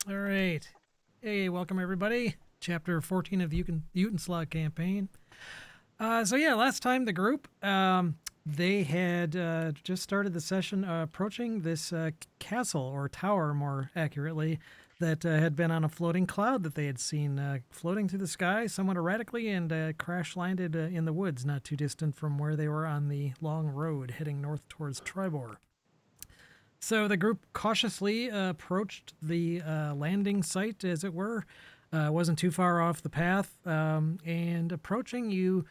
All right. Hey, welcome everybody. Chapter 14 of the Utenslog campaign. So last time the group, they had just started the session approaching this castle or tower, more accurately, that had been on a floating cloud that they had seen floating through the sky somewhat erratically and crash landed in the woods not too distant from where they were on the long road heading north towards Tribor. So the group cautiously approached the landing site, as it were. Wasn't too far off the path, and approaching, you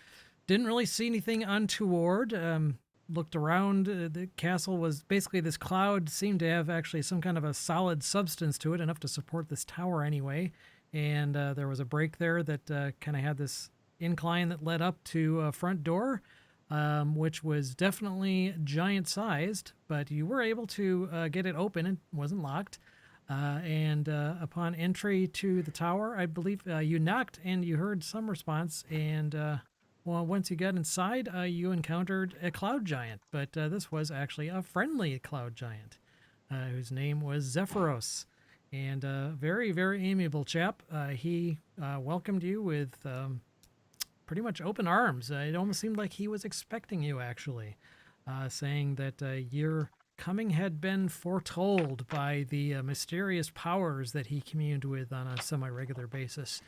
didn't really see anything untoward. Looked around. The castle was basically this cloud seemed to have actually some kind of a solid substance to it, enough to support this tower anyway. And there was a break there that kind of had this incline that led up to a front door, which was definitely giant sized, but you were able to get it open. It wasn't locked. And upon entry to the tower, I believe you knocked and you heard some response. And once you got inside, you encountered a cloud giant, but this was actually a friendly cloud giant whose name was Zephyros. And very, very amiable chap. He welcomed you with pretty much open arms. It almost seemed like he was expecting you, actually, saying that your coming had been foretold by the mysterious powers that he communed with on a semi regular basis,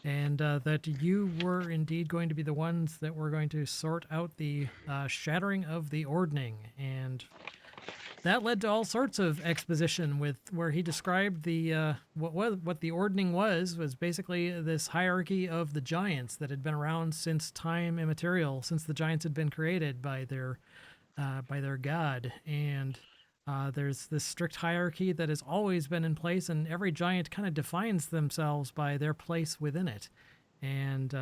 and that you were indeed going to be the ones that were going to sort out the shattering of the ordning. And that led to all sorts of exposition with where he described the what the ordning was basically this hierarchy of the giants that had been around since time immemorial, since the giants had been created by their god. And there's this strict hierarchy that has always been in place, and every giant kind of defines themselves by their place within it. And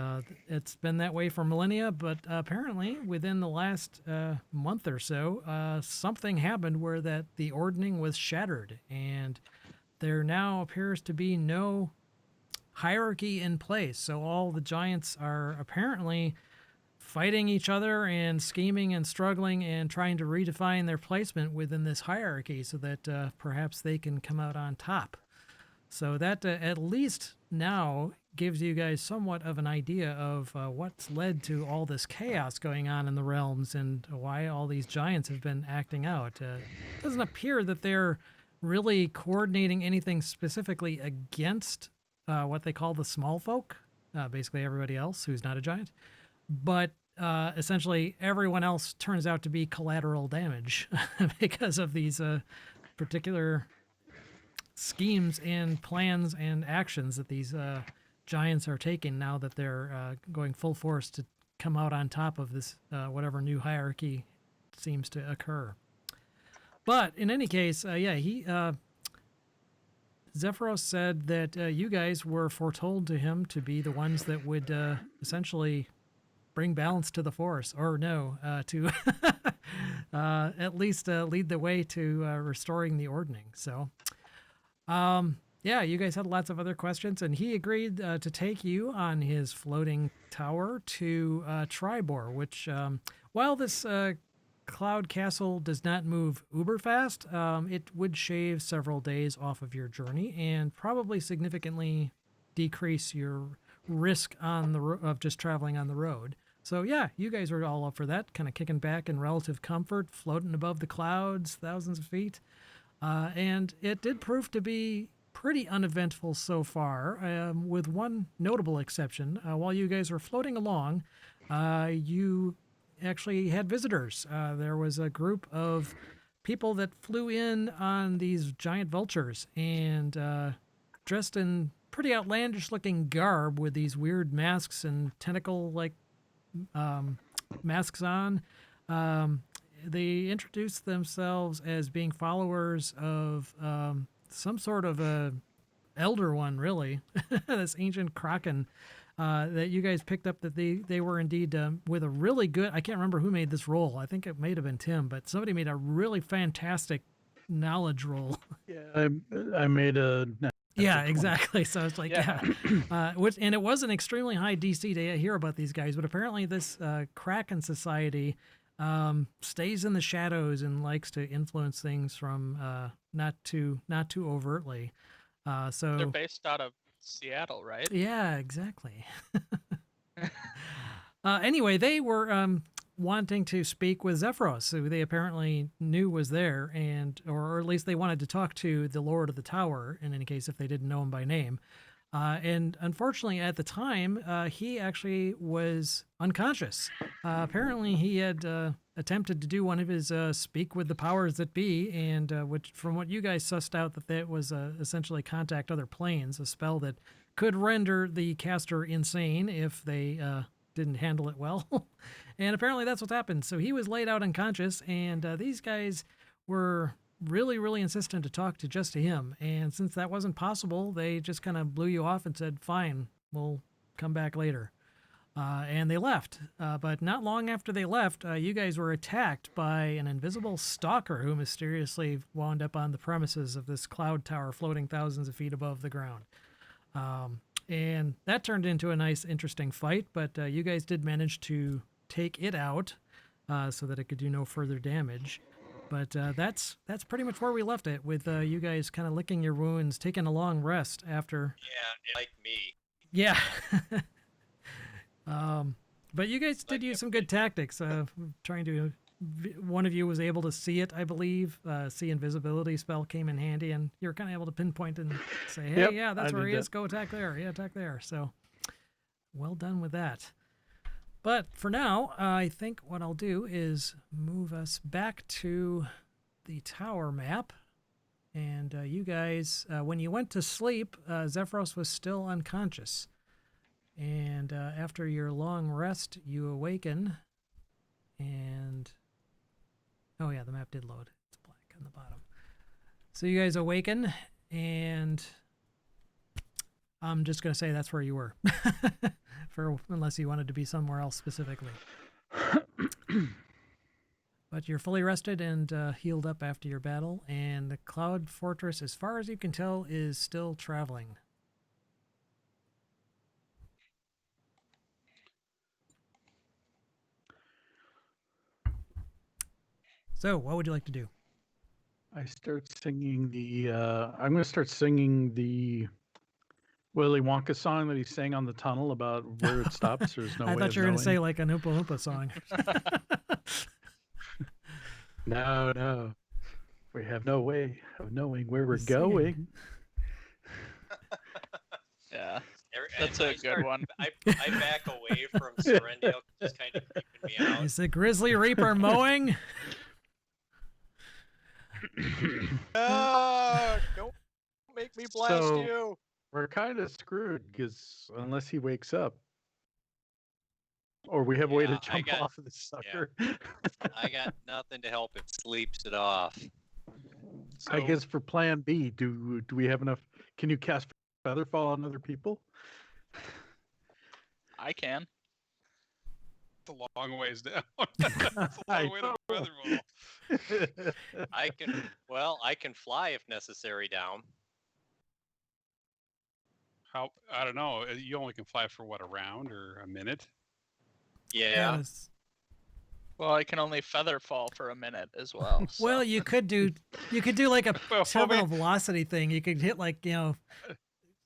it's been that way for millennia, but apparently within the last month or so, something happened where that the ordning was shattered, and there now appears to be no hierarchy in place. So all the giants are apparently fighting each other and scheming and struggling and trying to redefine their placement within this hierarchy so that perhaps they can come out on top. So that at least now gives you guys somewhat of an idea of what's led to all this chaos going on in the realms and why all these giants have been acting out. It doesn't appear that they're really coordinating anything specifically against what they call the small folk, basically everybody else who's not a giant. But essentially, everyone else turns out to be collateral damage because of these particular schemes and plans and actions that these giants are taking now that they're going full force to come out on top of this whatever new hierarchy seems to occur. But in any case, he Zephyros said that you guys were foretold to him to be the ones that would essentially bring balance to the force, or no, to at least lead the way to restoring the ordning. So you guys had lots of other questions, and he agreed to take you on his floating tower to Tribor, which, while this cloud castle does not move uber fast, it would shave several days off of your journey and probably significantly decrease your risk on of just traveling on the road. So yeah, you guys were all up for that, kind of kicking back in relative comfort, floating above the clouds, thousands of feet. And it did prove to be pretty uneventful so far, with one notable exception. While you guys were floating along, you actually had visitors. There was a group of people that flew in on these giant vultures and dressed in pretty outlandish looking garb with these weird masks and tentacle like masks on. They introduced themselves as being followers of some sort of a elder one, really, this ancient kraken that you guys picked up that they were indeed with a really good. I can't remember who made this roll. I think it may have been Tim, but somebody made a really fantastic knowledge roll. Yeah, I made a Yeah, exactly. So it's like, yeah, and it was an extremely high DC to hear about these guys, but apparently this Kraken Society stays in the shadows and likes to influence things from not too overtly. They're So based out of Seattle, right? yeah, exactly. Anyway, they were wanting to speak with Zephyros, who they apparently knew was there, and or at least they wanted to talk to the Lord of the Tower. In any case, if they didn't know him by name. And unfortunately, at the time, he actually was unconscious. Apparently, he had attempted to do one of his speak with the powers that be, and which, from what you guys sussed out, that was essentially contact other planes, a spell that could render the caster insane if they didn't handle it well. And apparently, that's what's happened. So he was laid out unconscious, and these guys were really insistent to talk to just to him. And since that wasn't possible, they just kind of blew you off and said, fine, we'll come back later. And they left. But not long after they left, you guys were attacked by an invisible stalker who mysteriously wound up on the premises of this cloud tower floating thousands of feet above the ground. And that turned into a nice, interesting fight, but you guys did manage to take it out so that it could do no further damage. But that's pretty much where we left it, with you guys kind of licking your wounds, taking a long rest after. Yeah, like me. Yeah. But you guys did use some good tactics. Trying to, one of you was able to see it, I believe. See invisibility spell came in handy, and you're kind of able to pinpoint and say, "Hey, Yep, yeah, that's I where did he is. that. Go attack there. Yeah, attack there." So, well done with that. But for now, I think what I'll do is move us back to the tower map. And you guys, when you went to sleep, Zephyros was still unconscious. And after your long rest, you awaken. And oh yeah, the map did load. It's black on the bottom. So you guys awaken, and I'm just going to say that's where you were. Unless you wanted to be somewhere else specifically. But you're fully rested and healed up after your battle, and the Cloud Fortress, as far as you can tell, is still traveling. So, what would you like to do? I start singing the. I'm going to start singing the Willy Wonka song that he sang on the tunnel about where it stops. There's no I way thought of you were going to say knowing. like an Oompa Loompa song. No. We have no way of knowing where we're Singing. going. Yeah, And that's I a good start- one. I back away from Serendio, just kind of keeping me out. Is the Grizzly Reaper mowing? Don't make me blast So- you. We're kind of screwed because unless he wakes up, or we have a way to Yeah, I jump got- off of this sucker. I got nothing to help it. Sleeps it off. I So- guess for Plan B, do we have enough? Can you cast Featherfall on other people? I can. It's a long ways down. That's a I long way to know. Featherball. I can fly if necessary down. How? I don't know. You only can fly for what, a round or a minute? Yeah. Yes. Well, I can only feather fall for a minute as well. So. Well, you could do like a Well, terminal velocity thing. You could hit like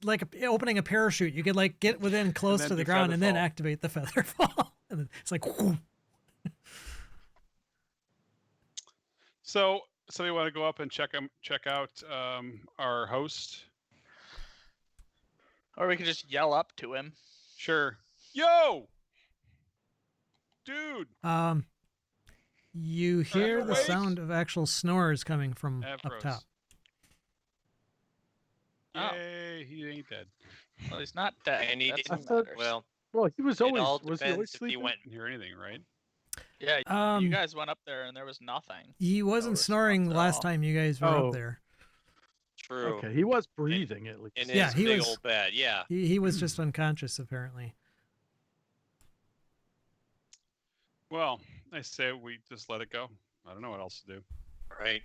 like opening a parachute. You could like get within close then to the do ground and then feather fall. activate the feather fall. And then it's like, whoo. So we want to go up and check out our host. Or we could just yell up to him. Sure. Yo, dude. You hear the awake? sound of actual snores coming from up Avros. top. Oh. Yay, he ain't dead. Well, he's not dead. And he That's didn't- what matters. Well, Well, he was it always all was he always depends if he sleeping? went. Didn't hear anything, right? Yeah, you Um, guys went up there and there was nothing. he wasn't response snoring at last all. time you guys were Oh. up there. True. Okay, he was breathing at least. In Yeah, his he big was- old bed. Yeah. He was just unconscious apparently. Well, I say we just let it go. I don't know what else to do. Right.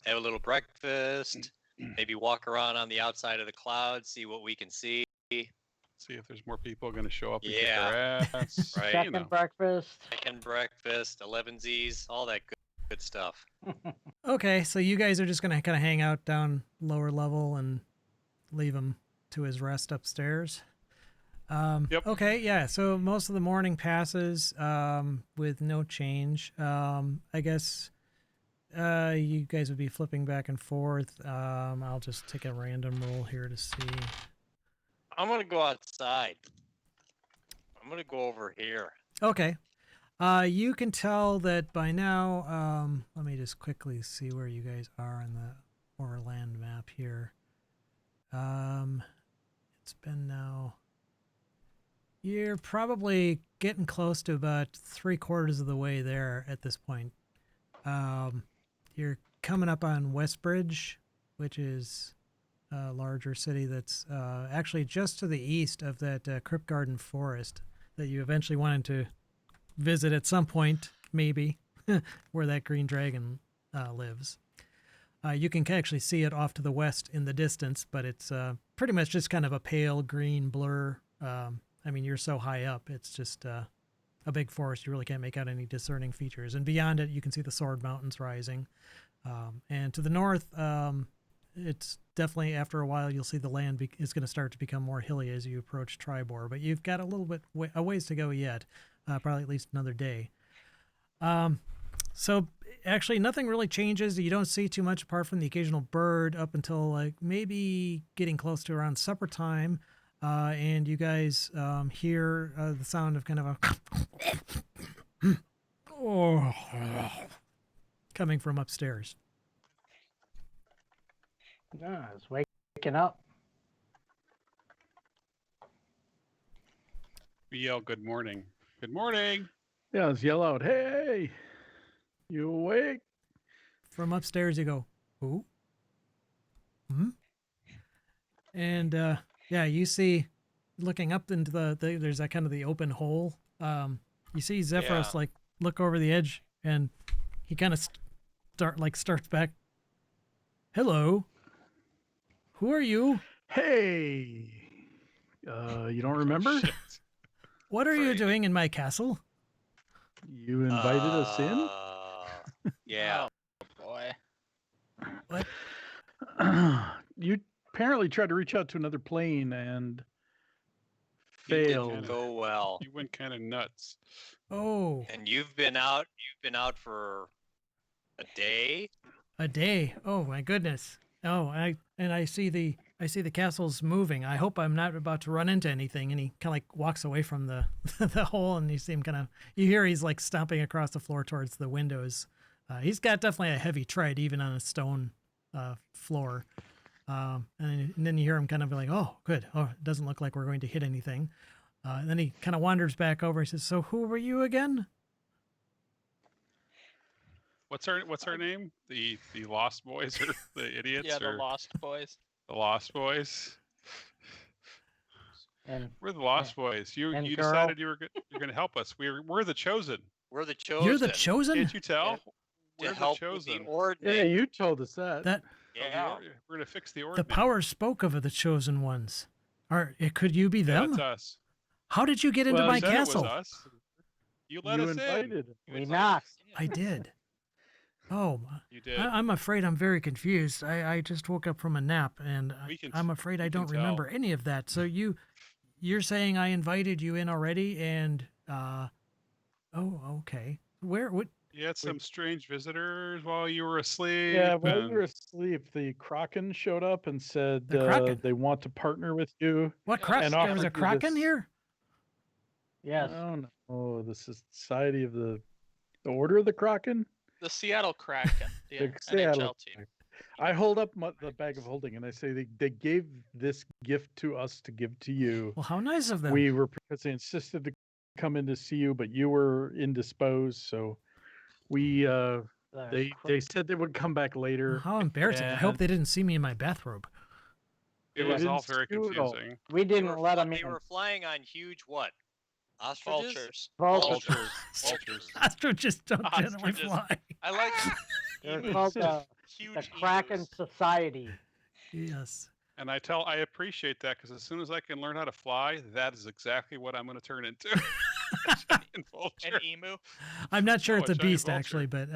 Have a little breakfast. Maybe walk around on the outside of the clouds, see what we can see. See if there's more people going to show up and Yeah. kick our ass. Right. You Second know. breakfast. Chicken breakfast, 11Zs, all that good stuff. Okay, so you guys are just gonna kind of hang out down lower level and leave him to his rest upstairs. Yep. Okay, yeah. So most of the morning passes with no change. I guess you guys would be flipping back and forth. I'll just take a random roll here to see. I'm gonna go outside. I'm gonna go over here. Okay. You can tell that by now. Let me just quickly see where you guys are on the Overland map here. It's been now. You're probably getting close to about 3/4 of the way there at this point. You're coming up on Westbridge, which is a larger city that's actually just to the east of that Crypt Garden Forest that you eventually wanted to visit at some point, maybe, where that green dragon lives. You can actually see it off to the west in the distance, but it's pretty much just kind of a pale green blur. I mean, you're so high up, it's just a big forest. You really can't make out any discerning features. And beyond it, you can see the Sword Mountains rising. And to the north, it's definitely, after a while, you'll see the land is going to start to become more hilly as you approach Tribor. But you've got a little bit a ways to go yet, probably at least another day. So actually, nothing really changes. You don't see too much apart from the occasional bird up until like maybe getting close to around supper time. And you guys hear the sound of kind of a coming from upstairs. Yeah, it's waking up. We yell, "Good morning! Good morning!" Yeah, let's yell out, "Hey, you awake?" From upstairs, you go, "Who? Hmm?" And yeah, you see, looking up into there's that kind of the open hole. You see Zephyros like look over the edge, and he kind of starts back. Hello. Who are you? Hey, you don't remember? Shit. What are you Afraid. doing in my castle? You invited us in? Yeah. Oh boy. What? You apparently tried to reach out to another plane and didn't failed. Go well. You went kind of nuts. Oh, And you've been out for a day? a day. Oh my goodness. Oh, I see the castle's moving. I hope I'm not about to run into anything. And he kind of like walks away from the the hole, and you see him you hear he's like stomping across the floor towards the windows. He's got definitely a heavy tread, even on a stone floor. And then you hear him kind of be like, "Oh, good. Oh, it doesn't look like we're going to hit anything." And then he kind of wanders back over. He says, "So who were you again?" What's her name? The Lost Boys or the idiots? Yeah, the or Lost Boys. the Lost Boys. And We're the Lost Boys. You and girl. decided you're going to help us. We're the chosen. We're the chosen. You're the chosen. Can't you tell? to We're the help with the chosen. ordinance. Yeah, you told us that. That Yeah. We're going to fix the the ordinance. power spoke of the chosen ones. Could you be Yeah, them? that's us. How did you get into Well, my You said castle? It was us. You let you us in. invited. we knocked. I did. Oh, You did. I'm afraid I'm very confused. I just woke up from a nap, and We can- I'm afraid I we can don't remember tell. any of that. So you're saying I invited you in already, and oh, okay. What? You had some strange visitors while you were asleep. Yeah, while and you were asleep, the Kraken showed up and said The Kraken? they want to partner with you. What Yeah, Kraken? and There was offered a you Kraken this- here? Yes. Oh no, the Society of the Order of the Kraken. The Seattle Kraken, the The NHL Seattle team. Kraken. I hold up the bag of holding and I say they gave this gift to us to give to you. Well, how nice of them. We were because they insisted to come in to see you, but you were indisposed, so we they said they would come back later. How embarrassing. I hope and- they didn't see me in my bathrobe. it They was all didn't very do it all. confusing. We They didn't were let fly- them They in. were flying on huge what? Ostriches? Vultures. Vultures. Vultures. Ostriches don't generally Ostriches. fly. I like They're emus. called the Huge Kraken emus. Society. Yes. And I appreciate that because as soon as I can learn how to fly, that is exactly what I'm going to turn into. giant vulture. An emu. I'm not sure No, it's a a giant beast vulture. actually, but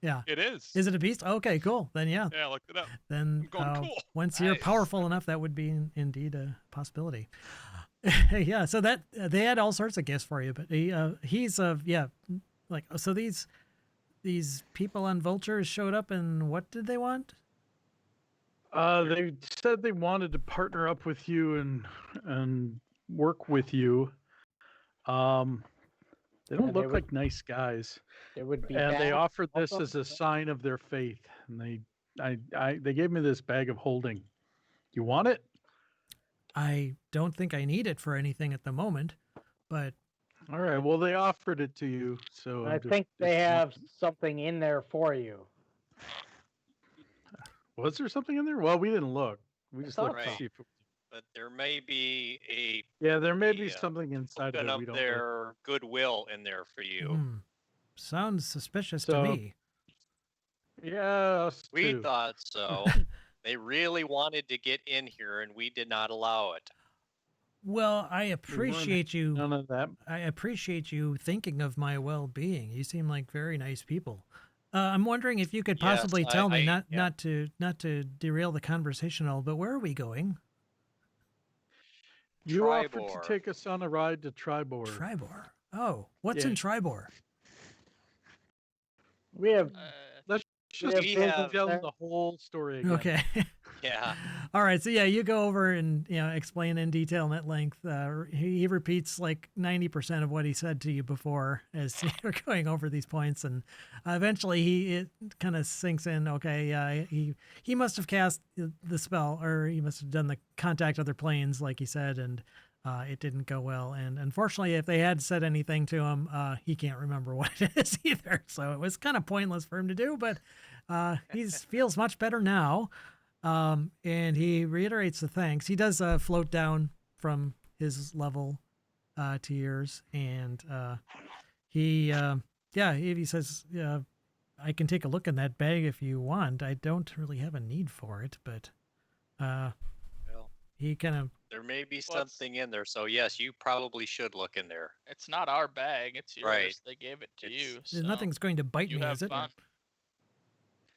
yeah. It is. Is it a beast? Okay, cool. Then yeah. Yeah, I looked it up. Then I'm going, cool. once you're Nice. powerful enough, that would be indeed a possibility. Yeah. So that they had all sorts of gifts for you, but he's yeah, like so these people on vultures showed up, and what did they want? They said they wanted to partner up with you and work with you. They don't And they look would- like nice guys, It would be and they bad offered this also, as a sign of their faith. And they gave me this bag of holding. You want it? I don't think I need it for anything at the moment, but All right. Well, they offered it to you, so I I'm just- think they just- have something in there for you. Was there something in there? Well, we didn't look. We just thought looked to so. see if. But there may be a Yeah, there may be Yeah. something inside of token it of we don't know. their goodwill in there for you. sounds suspicious So- to me. Yeah, us We too. thought so. They really wanted to get in here, and we did not allow it. Well, I appreciate you. None of that. I appreciate you thinking of my well-being. You seem like very nice people. I'm wondering if you could Yes, possibly tell me yeah. not to derail the conversation at all, but where are we going? You offered to Tribor. take us on a ride to Tribor. Tribor. Oh, what's Yeah. in Tribor? We have Just have We business have- tell there. the whole story again. Okay. Yeah. All right. So yeah, you go over and explain in detail and at length. He repeats like 90% of what he said to you before as you're going over these points, and eventually it kind of sinks in. Okay, he must have cast the spell, or he must have done the contact other planes, like he said, and it didn't go well. And unfortunately, if they had said anything to him, he can't remember what it is either. So it was kind of pointless for him to do, but he feels much better now. And he reiterates the thanks. He does float down from his level to yours, and he says, I can take a look in that bag if you want. I don't really have a need for it, but Well, he kind of there may be Well, it's- something in there, so yes, you probably should look in there. It's not our bag. It's yours. Right. They gave it to It's- you. there's So nothing's going to bite you me, have is it? fun.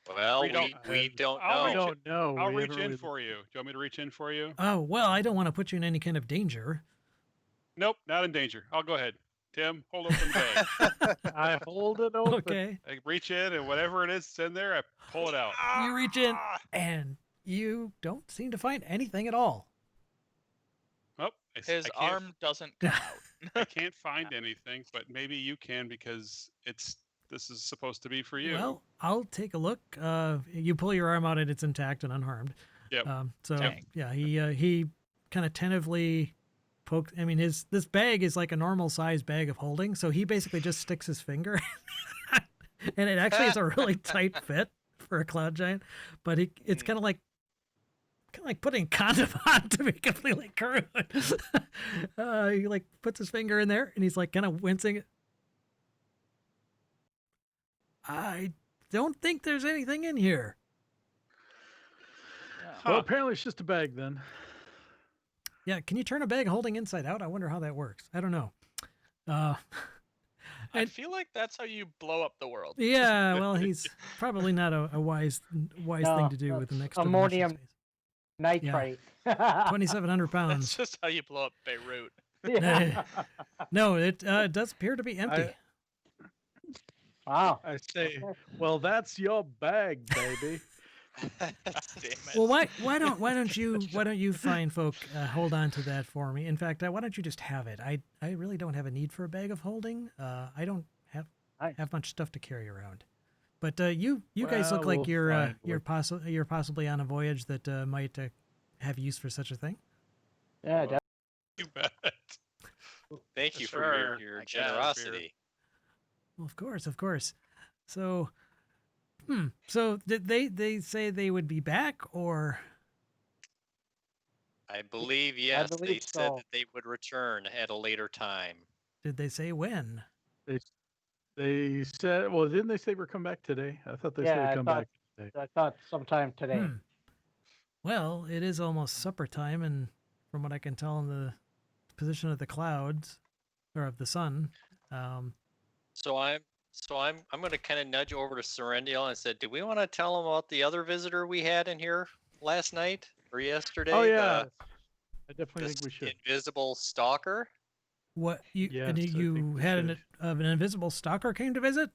Well, We don't- we don't I'll know. We don't know. I'll We reach haven't in really- for you. Do you want me to reach in for you? Oh well, I don't want to put you in any kind of danger. Nope, not in danger. I'll go ahead. Tim, hold open the bag. I hold it open. Okay, I reach in, and whatever it is that's in there, I pull it out. you reach in and you don't seem to find anything at all. Oh, I s- His I can't- arm doesn't come out. I can't find anything, but maybe you can because this is supposed to be for you. Well, I'll take a look. You pull your arm out and it's intact and unharmed. Yep. So Dang. yeah, he kind of tentatively pokes. I mean, this bag is like a normal size bag of holding, so he basically just sticks his finger, and it actually is a really tight fit for a cloud giant. But it's kind of like putting condom on, to be completely crude. He like puts his finger in there and he's like kind of wincing. I don't think there's anything in here. Well, Huh. apparently it's just a bag then. Yeah, can you turn a bag holding inside out? I wonder how that works. I don't know. I And- feel like that's how you blow up the world. Yeah, well, he's probably not a wise thing to do with the next ammonium nitrite. 2,700 That's pounds. just how you blow up Beirut. Yeah. No, it does appear to be empty. Wow. I say, well, that's your bag, baby. Damn it. Well, why don't you fine folk hold on to that for me? In fact, why don't you just have it? I really don't have a need for a bag of holding. I don't Nice. have much stuff to carry around. But you guys look Well, like we'll you're find you're possibly on a voyage that might have use for such a thing. Yeah, You bet. Thank you for Sure, your I guess. generosity. Well, of course. So, so did they say they would be back, or I believe, yes, they believe said so. that they would return at a later time. did they say when? They said, well, didn't they say we're coming back today? I thought they said Yeah, they'd I come thought- back today. I thought sometime today. Hmm. Well, it is almost supper time, and from what I can tell in the position of the clouds or of the sun, So I'm going to kind of nudge over to Serendial and said, "Do we want to tell him about the other visitor we had in here last night or yesterday? Oh yeah, I definitely This think we should. invisible stalker." What you Yes, and I think you we had should. an invisible stalker came to visit?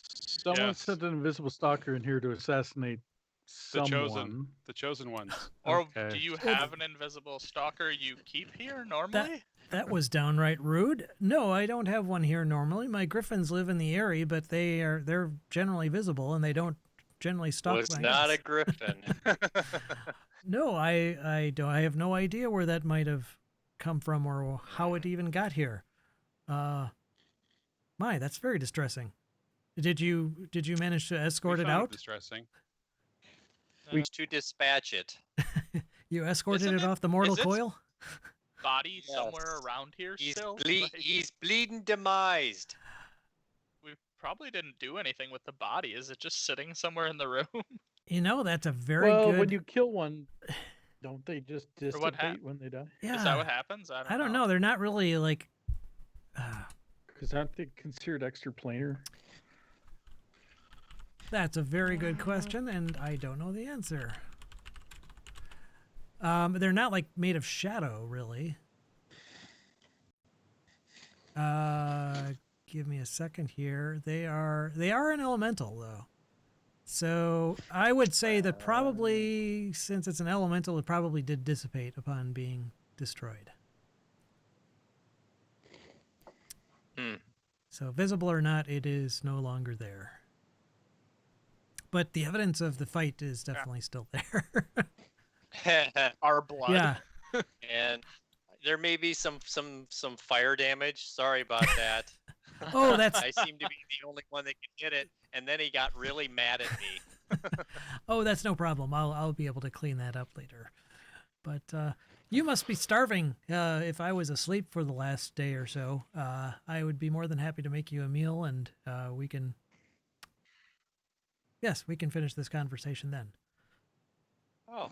Someone Yes. sent an invisible stalker in here to assassinate The someone. chosen ones. Or Okay. do you Well, have an invisible stalker you keep here normally? That was downright rude. No, I don't have one here normally. My griffins live in the area, but they're generally visible and they don't generally stalk Was my not a guests. griffin. No, I don't. I have no idea where that might have come from or how it even got here. My, that's very distressing. Did you manage to escort We it found out? distressing. To dispatch it. You escorted Isn't it it- off the mortal is it- coil? Body Yes. somewhere around here He's still? Like, he's bleeding demised. we probably didn't do anything with the body. Is it just sitting somewhere in the room? You know, that's a very Well, good. when you kill one, don't they just Or what dissipate when they die? Yeah, Is that what happens? I don't know. They're not really like. Because aren't they considered extraplanar? That's a very good question, and I don't know the answer. They're not like made of shadow, really. Give me a second here. They are an elemental though. So I would say that probably, since it's an elemental, it probably did dissipate upon being destroyed. Hmm. So visible or not, it is no longer there. But the evidence of the fight is definitely still there. Our blood. Yeah. And there may be some fire damage. Sorry about that. Oh, that's I seem to be the only one that can hit it, and then he got really mad at me. oh, that's no problem. I'll be able to clean that up later. But you must be starving. If I was asleep for the last day or so, I would be more than happy to make you a meal, and we can. Yes, we can finish this conversation then. Oh,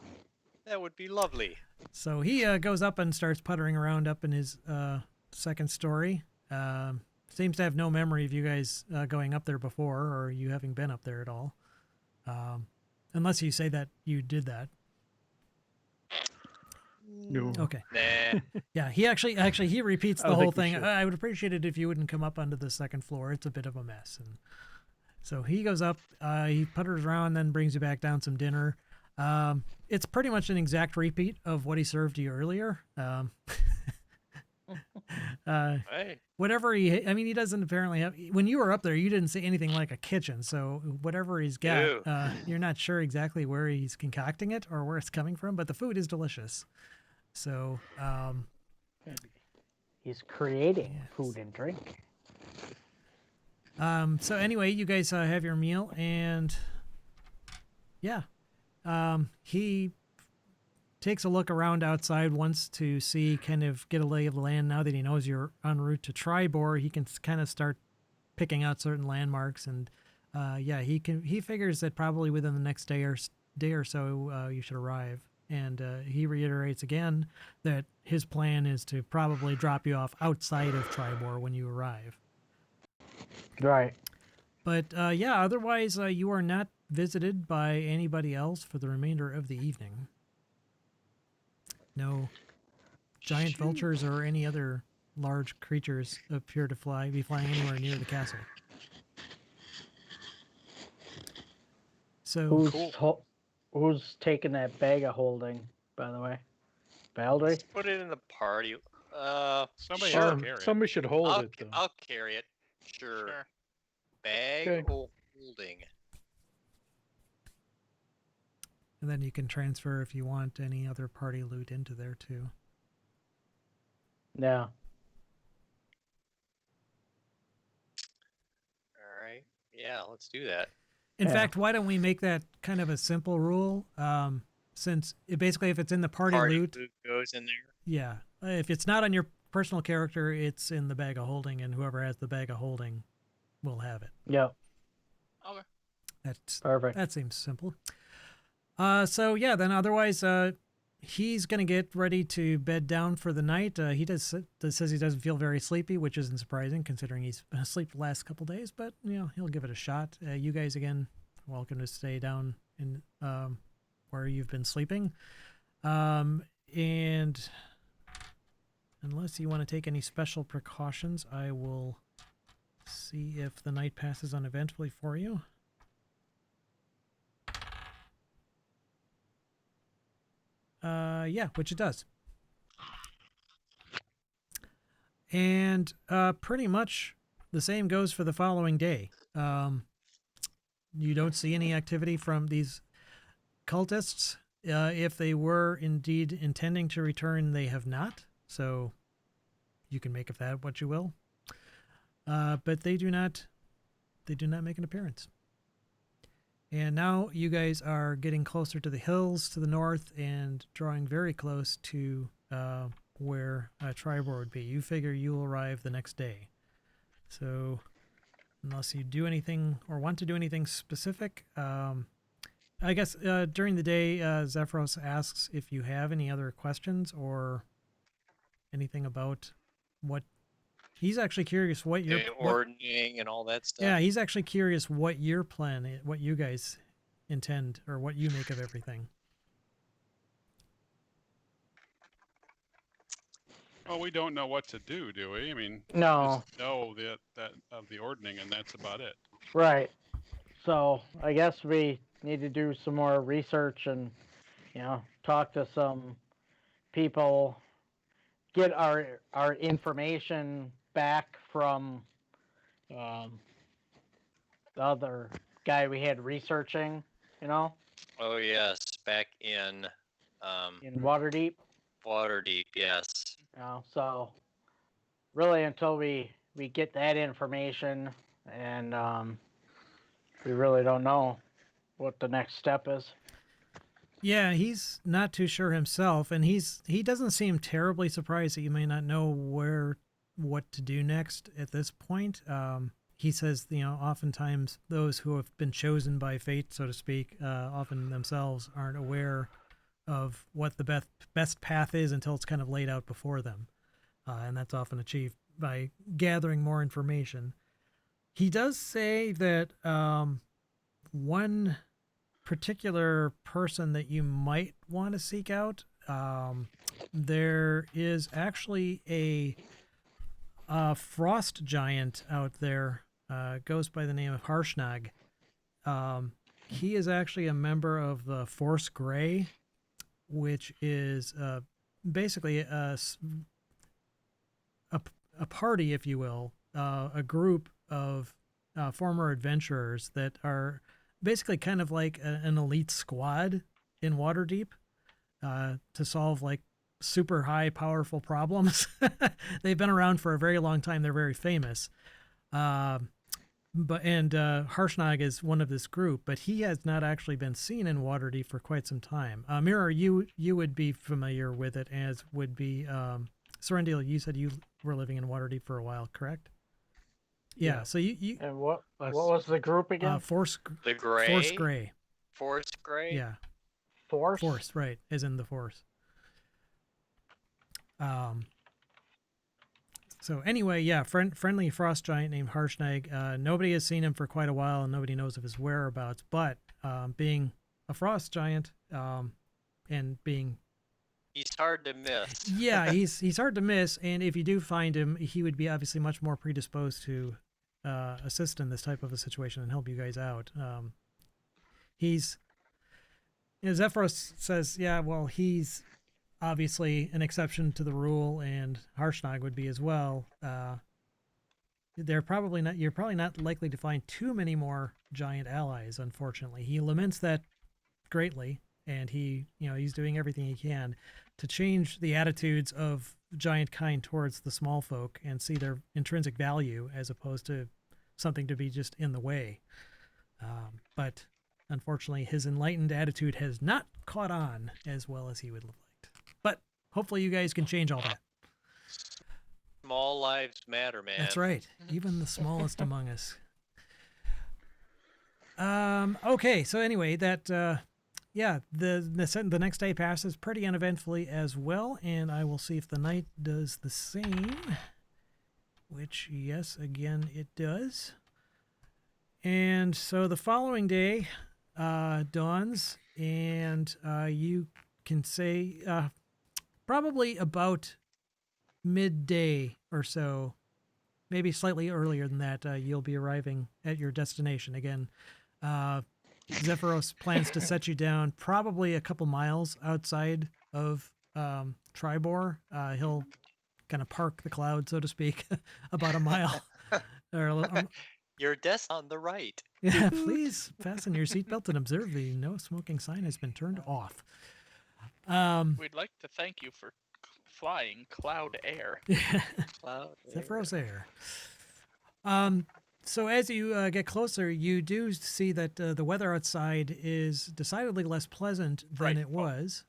that would be lovely. So he goes up and starts puttering around up in his second story. Seems to have no memory of you guys going up there before or you having been up there at all. Unless you say that you did that. No. Okay. Nah. Yeah, he actually he repeats I the don't whole think we thing. should. I would appreciate it if you wouldn't come up onto the second floor. It's a bit of a mess. And so he goes up, he putters around, then brings you back down some dinner. It's pretty much an exact repeat of what he served you earlier. Hey. Whatever he doesn't apparently have. When you were up there, you didn't see anything like a kitchen. So whatever he's got, you're not sure exactly where he's concocting it or where it's coming from, but the food is delicious. So, He's creating Yes. food and drink. so anyway, you guys have your meal, and yeah, he takes a look around outside, wants to see, kind of get a lay of the land. Now that he knows you're en route to Tribor, he can kind of start picking out certain landmarks, and he figures that probably within the next day or so you should arrive. And he reiterates again that his plan is to probably drop you off outside of Tribor when you arrive. Right. But otherwise you are not visited by anybody else for the remainder of the evening. No giant vultures or any other large creatures appear to be flying anywhere near the castle. So Who's taking that bag of holding, by the way? Baldry? Put it in the party. Somebody Sure. has to carry it. Somebody should hold it though. I'll carry it. Sure. Sure. Bag Okay. holding. and then you can transfer if you want any other party loot into there too. Yeah. All right. Yeah, let's do that. In Yeah. fact, why don't we make that kind of a simple rule? Since basically, if it's in the party loot, goes in there. yeah. If it's not on your personal character, it's in the bag of holding, and whoever has the bag of holding will have it. Yep. That's Perfect. that seems simple. So yeah, then otherwise, he's going to get ready to bed down for the night. He says he doesn't feel very sleepy, which isn't surprising considering he's been asleep the last couple days, but he'll give it a shot. You guys again, welcome to stay down in where you've been sleeping. And unless you want to take any special precautions, I will see if the night passes uneventfully for you. Yeah, which it does. And pretty much the same goes for the following day. You don't see any activity from these cultists. If they were indeed intending to return, they have not. So you can make of that what you will. But they do not make an appearance. And now you guys are getting closer to the hills to the north and drawing very close to where Tribor would be. You figure you'll arrive the next day. So unless you do anything or want to do anything specific, I guess during the day, Zephyros asks if you have any other questions or anything about what... He's actually curious what your ordering and all that stuff. Yeah, he's actually curious what your plan is, what you guys intend, or what you make of everything. Well, we don't know what to do we? I mean, No. just know that of the ordning, and that's about it. Right. So I guess we need to do some more research and, talk to some people, get our information back from the other guy we had researching, Oh yes, back in Waterdeep. Waterdeep, yes. So really until we get that information, and we really don't know what the next step is. Yeah, he's not too sure himself, and he doesn't seem terribly surprised that you may not know what to do next at this point. He says, oftentimes those who have been chosen by fate, so to speak, often themselves aren't aware of what the best path is until it's kind of laid out before them. And that's often achieved by gathering more information. He does say that one particular person that you might want to seek out, there is actually a frost giant out there, goes by the name of Harshnag. He is actually a member of the Force Grey, which is basically a party, if you will, a group of former adventurers that are basically kind of like an elite squad in Waterdeep to solve like super high powerful problems. They've been around for a very long time. They're very famous. Harshnag is one of this group, but he has not actually been seen in Waterdeep for quite some time. Mirror, you would be familiar with it, as would be Serendil. You said you were living in Waterdeep for a while, correct? Yeah. So you And what was the group again? The Gray. Force Grey. Force Gray. Yeah. Force, right, as in the Force. So anyway, yeah, friendly frost giant named Harshnag. Nobody has seen him for quite a while, and nobody knows of his whereabouts. But being a frost giant, and being He's hard to miss. yeah, he's hard to miss. And if you do find him, he would be obviously much more predisposed to assist in this type of a situation and help you guys out. Zephyros says, yeah, well, he's obviously an exception to the rule, and Harshnag would be as well. You're probably not likely to find too many more giant allies, unfortunately. He laments that greatly, and he's doing everything he can to change the attitudes of giant kind towards the small folk and see their intrinsic value as opposed to something to be just in the way. But unfortunately, his enlightened attitude has not caught on as well as he would have liked. But hopefully you guys can change all that. Small lives matter, man. That's right. Even the smallest among us. Okay, so anyway, that yeah, the next day passes pretty uneventfully as well, and I will see if the night does the same. Which, yes, again, it does. And so the following day dawns, and you can say probably about midday or so, maybe slightly earlier than that, you'll be arriving at your destination. Again, Zephyros plans to set you down probably a couple miles outside of Tribor. He'll kind of park the cloud, so to speak, about a mile. Or Your desk on the right. yeah, please fasten your seatbelt and observe the no smoking sign has been turned off. We'd like to thank you for flying Cloud Air. Cloud Zephyros Air. So as you get closer, you do see that the weather outside is decidedly less pleasant than it Frightful. was.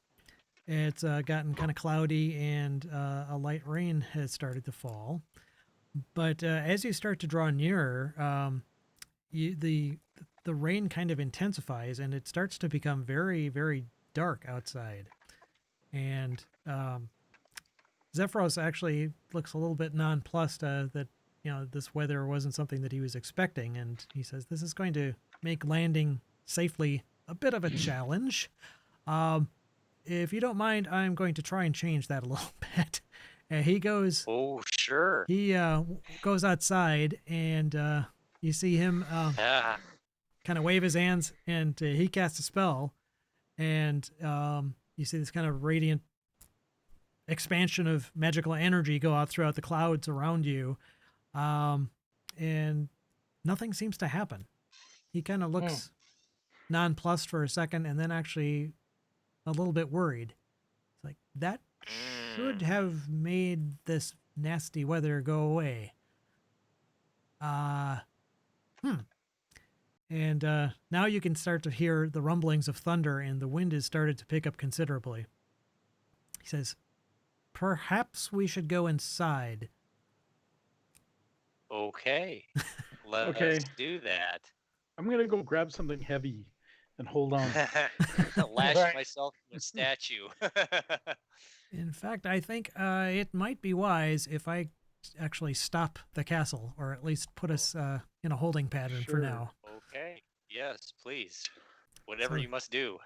It's gotten kind of cloudy, and a light rain has started to fall. But as you start to draw nearer, the rain kind of intensifies, and it starts to become very, very dark outside. And Zephyros actually looks a little bit nonplussed that this weather wasn't something that he was expecting, and he says this is going to make landing safely a bit of a challenge. If you don't mind, I'm going to try and change that a little bit. He goes. Oh, sure. He goes outside, and you see him Yeah. kind of wave his hands, and he casts a spell, and you see this kind of radiant expansion of magical energy go out throughout the clouds around you, and nothing seems to happen. He kind of looks nonplussed for a second, and then actually a little bit worried. It's like, that should have made this nasty weather go away. And now you can start to hear the rumblings of thunder, and the wind has started to pick up considerably. He says, perhaps we should go inside. Okay. Let's Okay. do that. I'm gonna go grab something heavy and hold on. Lash Right. myself to a statue. In fact, I think it might be wise if I actually stop the castle, or at least put us in a holding pattern for Sure. now. Okay. Yes, please. Whatever So- you must do.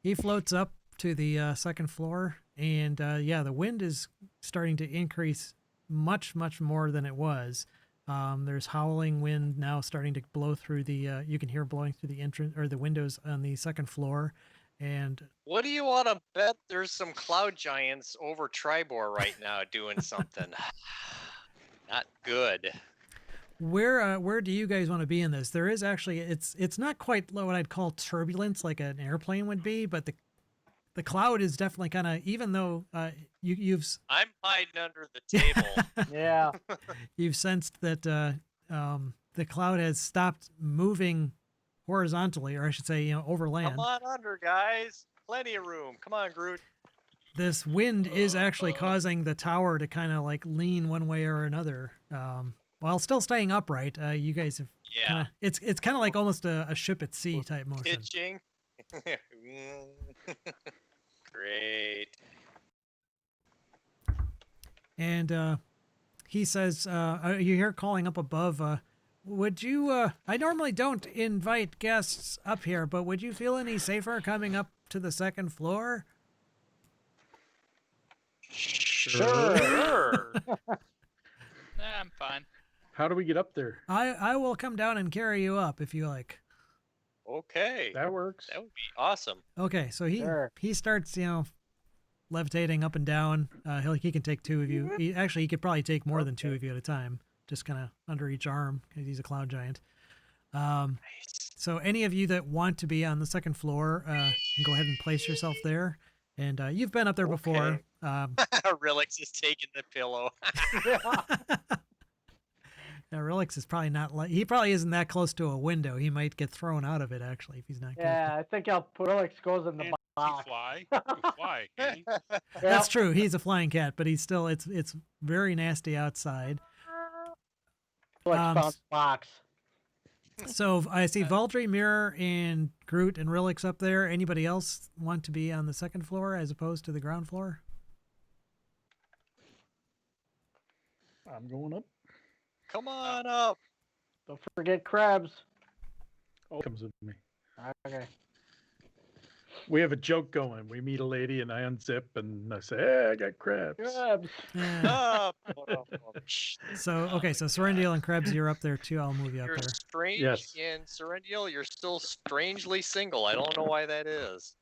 He floats up to the second floor, and yeah, the wind is starting to increase much, much more than it was. There's howling wind now starting to blow through the. You can hear blowing through the entrance or the windows on the second floor, and What do you want to bet? There's some cloud giants over Tribor right now doing something. Not good. where do you guys want to be in this? There is actually it's not quite what I'd call turbulence like an airplane would be, but the cloud is definitely kind of, even though you've I'm hiding under the table. Yeah. you've sensed that the cloud has stopped moving horizontally, or I should say, over land. Come on under, guys. Plenty of room. Come on, Groot. This wind is actually causing the tower to kind of like lean one way or another, while still staying upright. You guys have Yeah. kinda, it's kind of like almost a ship at sea type motion. Pitching. Great. And he says, you hear calling up above, would you, I normally don't invite guests up here, but would you feel any safer coming up to the second floor? Sure. Nah, I'm fine. How do we get up there? I will come down and carry you up if you like. Okay. That works. That would be awesome. Okay, so Sure. he starts, levitating up and down. He can take two of you. He could probably take more than two of you at a time, just kind of under each arm, because he's a cloud giant. Nice. So any of you that want to be on the second floor, can go ahead and place yourself there. And you've been up there before. Relix is taking the pillow. Now, Relix is probably not he probably isn't that close to a window. He might get thrown out of it, actually, if he's not Yeah, I think I'll put Alex goes in the And you box. fly. You fly. Can you? That's true. He's a flying cat, but he's still, it's very nasty outside. Alex Um, found the box. So I see Valdry, Mirror, and Groot and Rilix up there. Anybody else want to be on the second floor as opposed to the ground floor? I'm going up. Come on up. Don't forget crabs. Oh, comes with me. Okay. We have a joke going. We meet a lady and I unzip and I say, "Hey, I got crabs." Crabs. Yeah. Up. So okay, so Serendil and Krebs, you're up there too. I'll move you up You're there. strange Yes. in Serendil. You're still strangely single. I don't know why that is.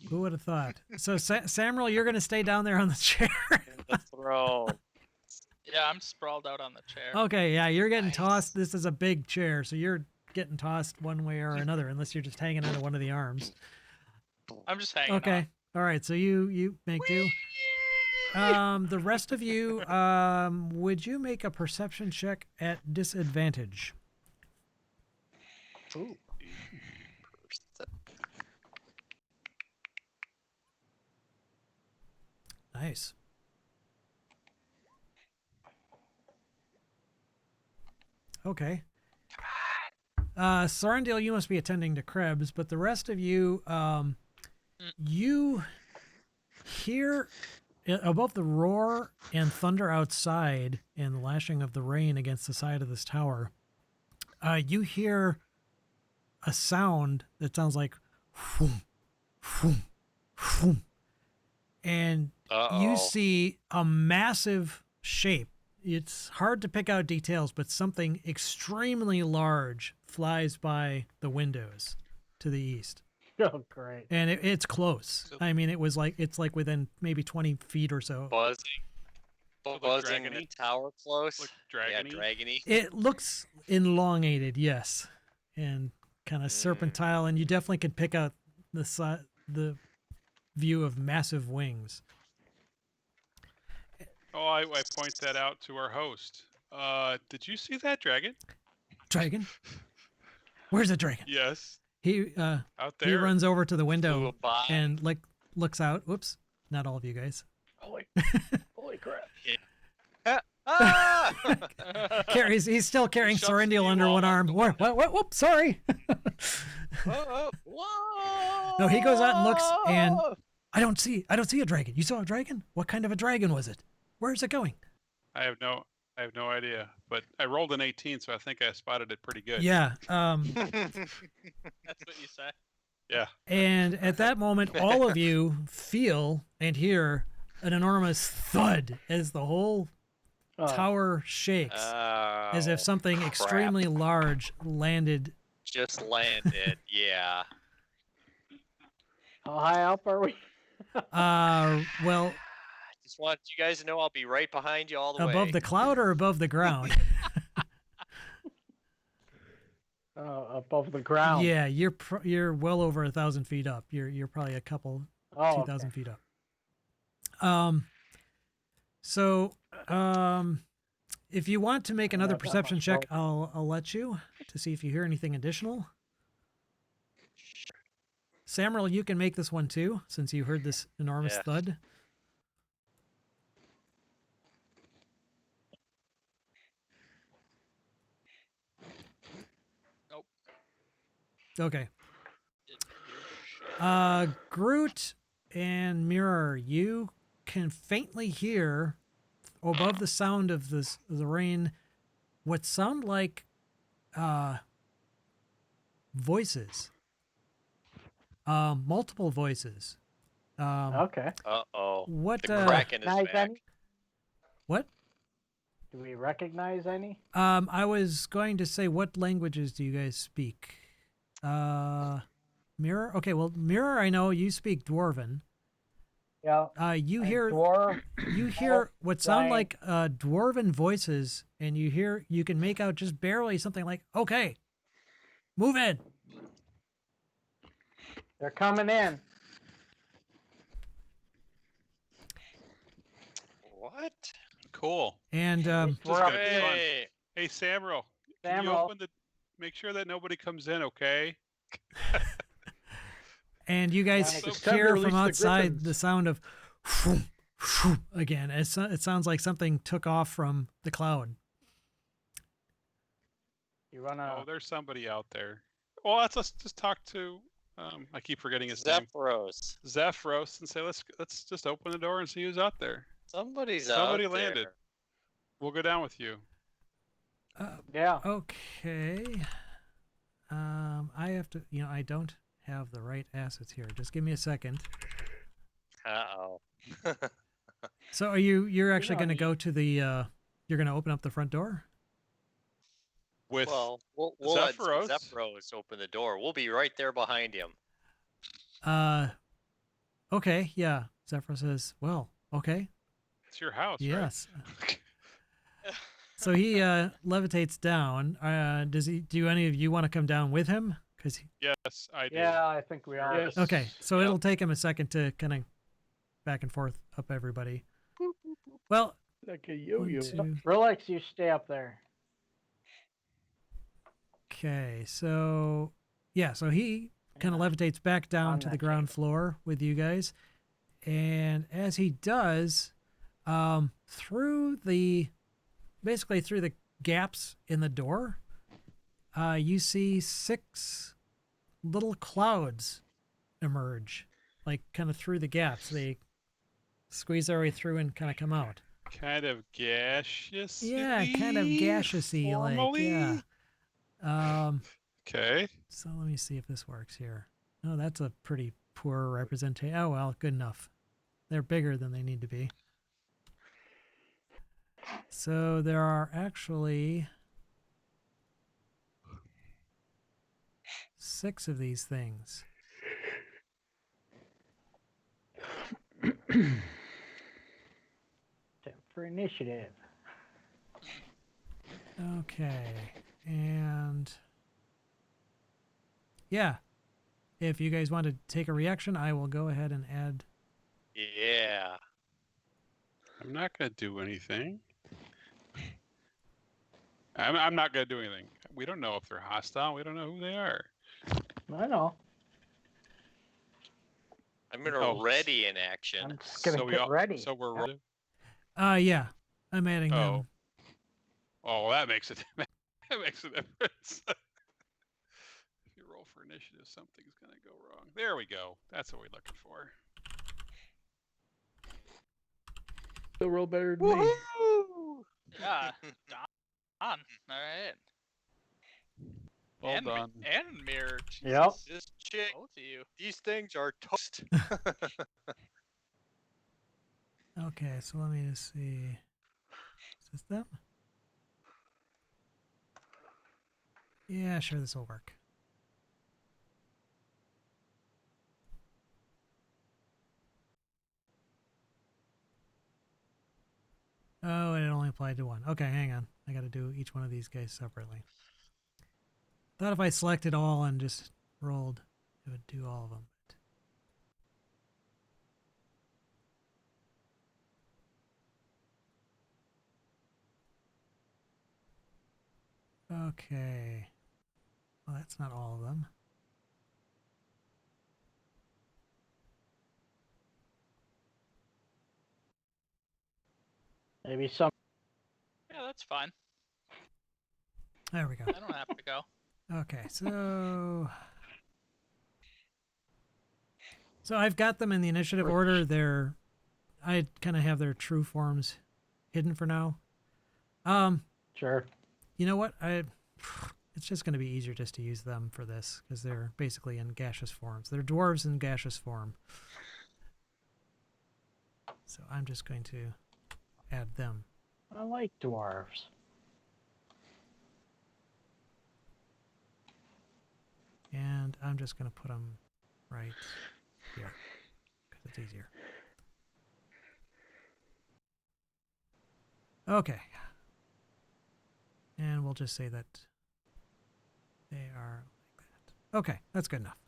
Who would have thought? So Samuel, you're gonna stay down there on the chair. In the throne. Yeah, I'm sprawled out on the chair. Okay, yeah, you're getting Nice. tossed. This is a big chair, so you're getting tossed one way or another, unless you're just hanging onto one of the arms. I'm just hanging Okay, on. all right. So you make do. The rest of you, would you make a perception check at disadvantage? Ooh. Nice. Okay. Sarandil, you must be attending to Krebs, but the rest of you, you hear above the roar and thunder outside and the lashing of the rain against the side of this tower, you hear a sound that sounds like whoom, whoom, whoom. And you Uh-oh. see a massive shape. It's hard to pick out details, but something extremely large flies by the windows to the east. Oh, great. And it's close. I mean, it's like within maybe 20 feet or so. Buzzing. Look Buzzing the dragony. tower close. Look Yeah, dragony. dragony. It looks elongated, yes, and kind of serpentile, and you definitely can pick out the view of massive wings. Oh, I point that out to our host. Did you see that dragon? Dragon? Where's the dragon? Yes, He out there. he runs over to the Flew window by. and looks out. Whoops, not all of you guys. Holy crap. Ah! He's still carrying Shoves Serendil you under all one out arm. the What? Whoop, sorry. Whoa! No, he goes out and looks, and I don't see a dragon. You saw a dragon? What kind of a dragon was it? Where is it going? I have no idea. But I rolled an 18, so I think I spotted it pretty good. Yeah. That's what you say. Yeah. And at that moment, all of you feel and hear an enormous thud as the whole Oh, tower shakes, as if something crap. extremely large landed. Just landed. Yeah. how high up are we? Well, I just want you guys to know I'll be right behind you all the way. above the cloud or above the ground? Above the ground. Yeah, you're well over 1,000 feet up. You're probably a couple Oh, 2,000 okay. feet up. So if you want to make another Not that perception much check, I'll let you to see if you hear anything additional. Samuel, you can make this one too, since you heard this enormous Yeah. thud. Nope. Okay. Didn't hear shit. Groot and Mirror, you can faintly hear above the sound of the rain what sound like voices. Multiple voices. Okay. Uh-oh. What The Kraken is Recognize back. any? what? Do we recognize any? I was going to say, what languages do you guys speak? Mirror? Okay, well, Mirror, I know you speak Dwarven. Yeah. You and hear Dwarf. you hear what sound Giant. like dwarven voices, and you can make out just barely something like, "Okay, move in." They're coming in. What? Cool. And This is We're gonna up. be fun. Hey. Hey, Samuel. Can you Samuel. open the? Make sure that nobody comes in, okay? and you guys Nice. It's time to hear release from the outside griffins. the sound of "Whoom, whoom," again. It sounds like something took off from the cloud. You wanna? Oh, there's somebody out there. Well, let's just talk to. I keep forgetting his name. Zephyros. Zephyros, and say let's just open the door and see who's out there. Somebody's Somebody out landed. there. We'll go down with you. Yeah. Okay. I have to. I don't have the right assets here. Just give me a second. Uh-oh. So you're actually know, going to you- go to the? You're going to open up the front door. With Well, we'll let Zephyros? Zephyros open the door. We'll be right there behind him. Okay. Yeah. Zephyr says, "Well, okay. it's your house, Yes." right? So he levitates down. Do any of you want to come down with him? Because Yes, I do. Yeah, I think we are. Yes. okay, so Yep. it'll take him a second to kind of back and forth up everybody. Well, Like a one, yo-yo. two. Relax, you stay up there. Okay, so yeah, so he kind of levitates back down On to the that ground cable. floor with you guys, and as he does, through the gaps in the door, you see 6 little clouds emerge, like kind of through the gaps. They squeeze their way through and kind of come out. Kind of gaseous. Yeah, kind of gaseousy, like yeah. Okay. So let me see if this works here. Oh, that's a pretty poor representation. Oh well, good enough. They're bigger than they need to be. So there are actually 6 of these things. Time for initiative. Okay, and yeah, if you guys want to take a reaction, I will go ahead and add. Yeah. I'm not gonna do anything. I'm not gonna do anything. We don't know if they're hostile. We don't know who they are. I know. I'm in Oh. a ready in action. I'm just gonna we get all- ready. So we're ready. Yeah, I'm adding them. Oh. Oh, that makes it. That makes a difference. If you roll for initiative, something's gonna go wrong. There we go. That's what we're looking for. Still roll better than me. Woohoo! Yeah. On. All right. Well and, done. And mirror. Yep. Jesus, This chick, both of you. these things are toast. Okay, so let me just see. Is this them? Yeah, sure, this will work. Oh, it only applied to one. Okay, hang on. I got to do each one of these guys separately. Thought if I selected all and just rolled, it would do all of them. Okay. Well, that's not all of them. Maybe some. Yeah, that's fine. There we go. I don't have to go. Okay, so I've got them in the initiative order. I kind of have their true forms hidden for now. Sure. You know what? It's just going to be easier just to use them for this because they're basically in gaseous forms. They're dwarves in gaseous form. So I'm just going to add them. I like dwarves. And I'm just going to put them right here because it's easier. Okay. And we'll just say that they are like that. Okay, that's good enough.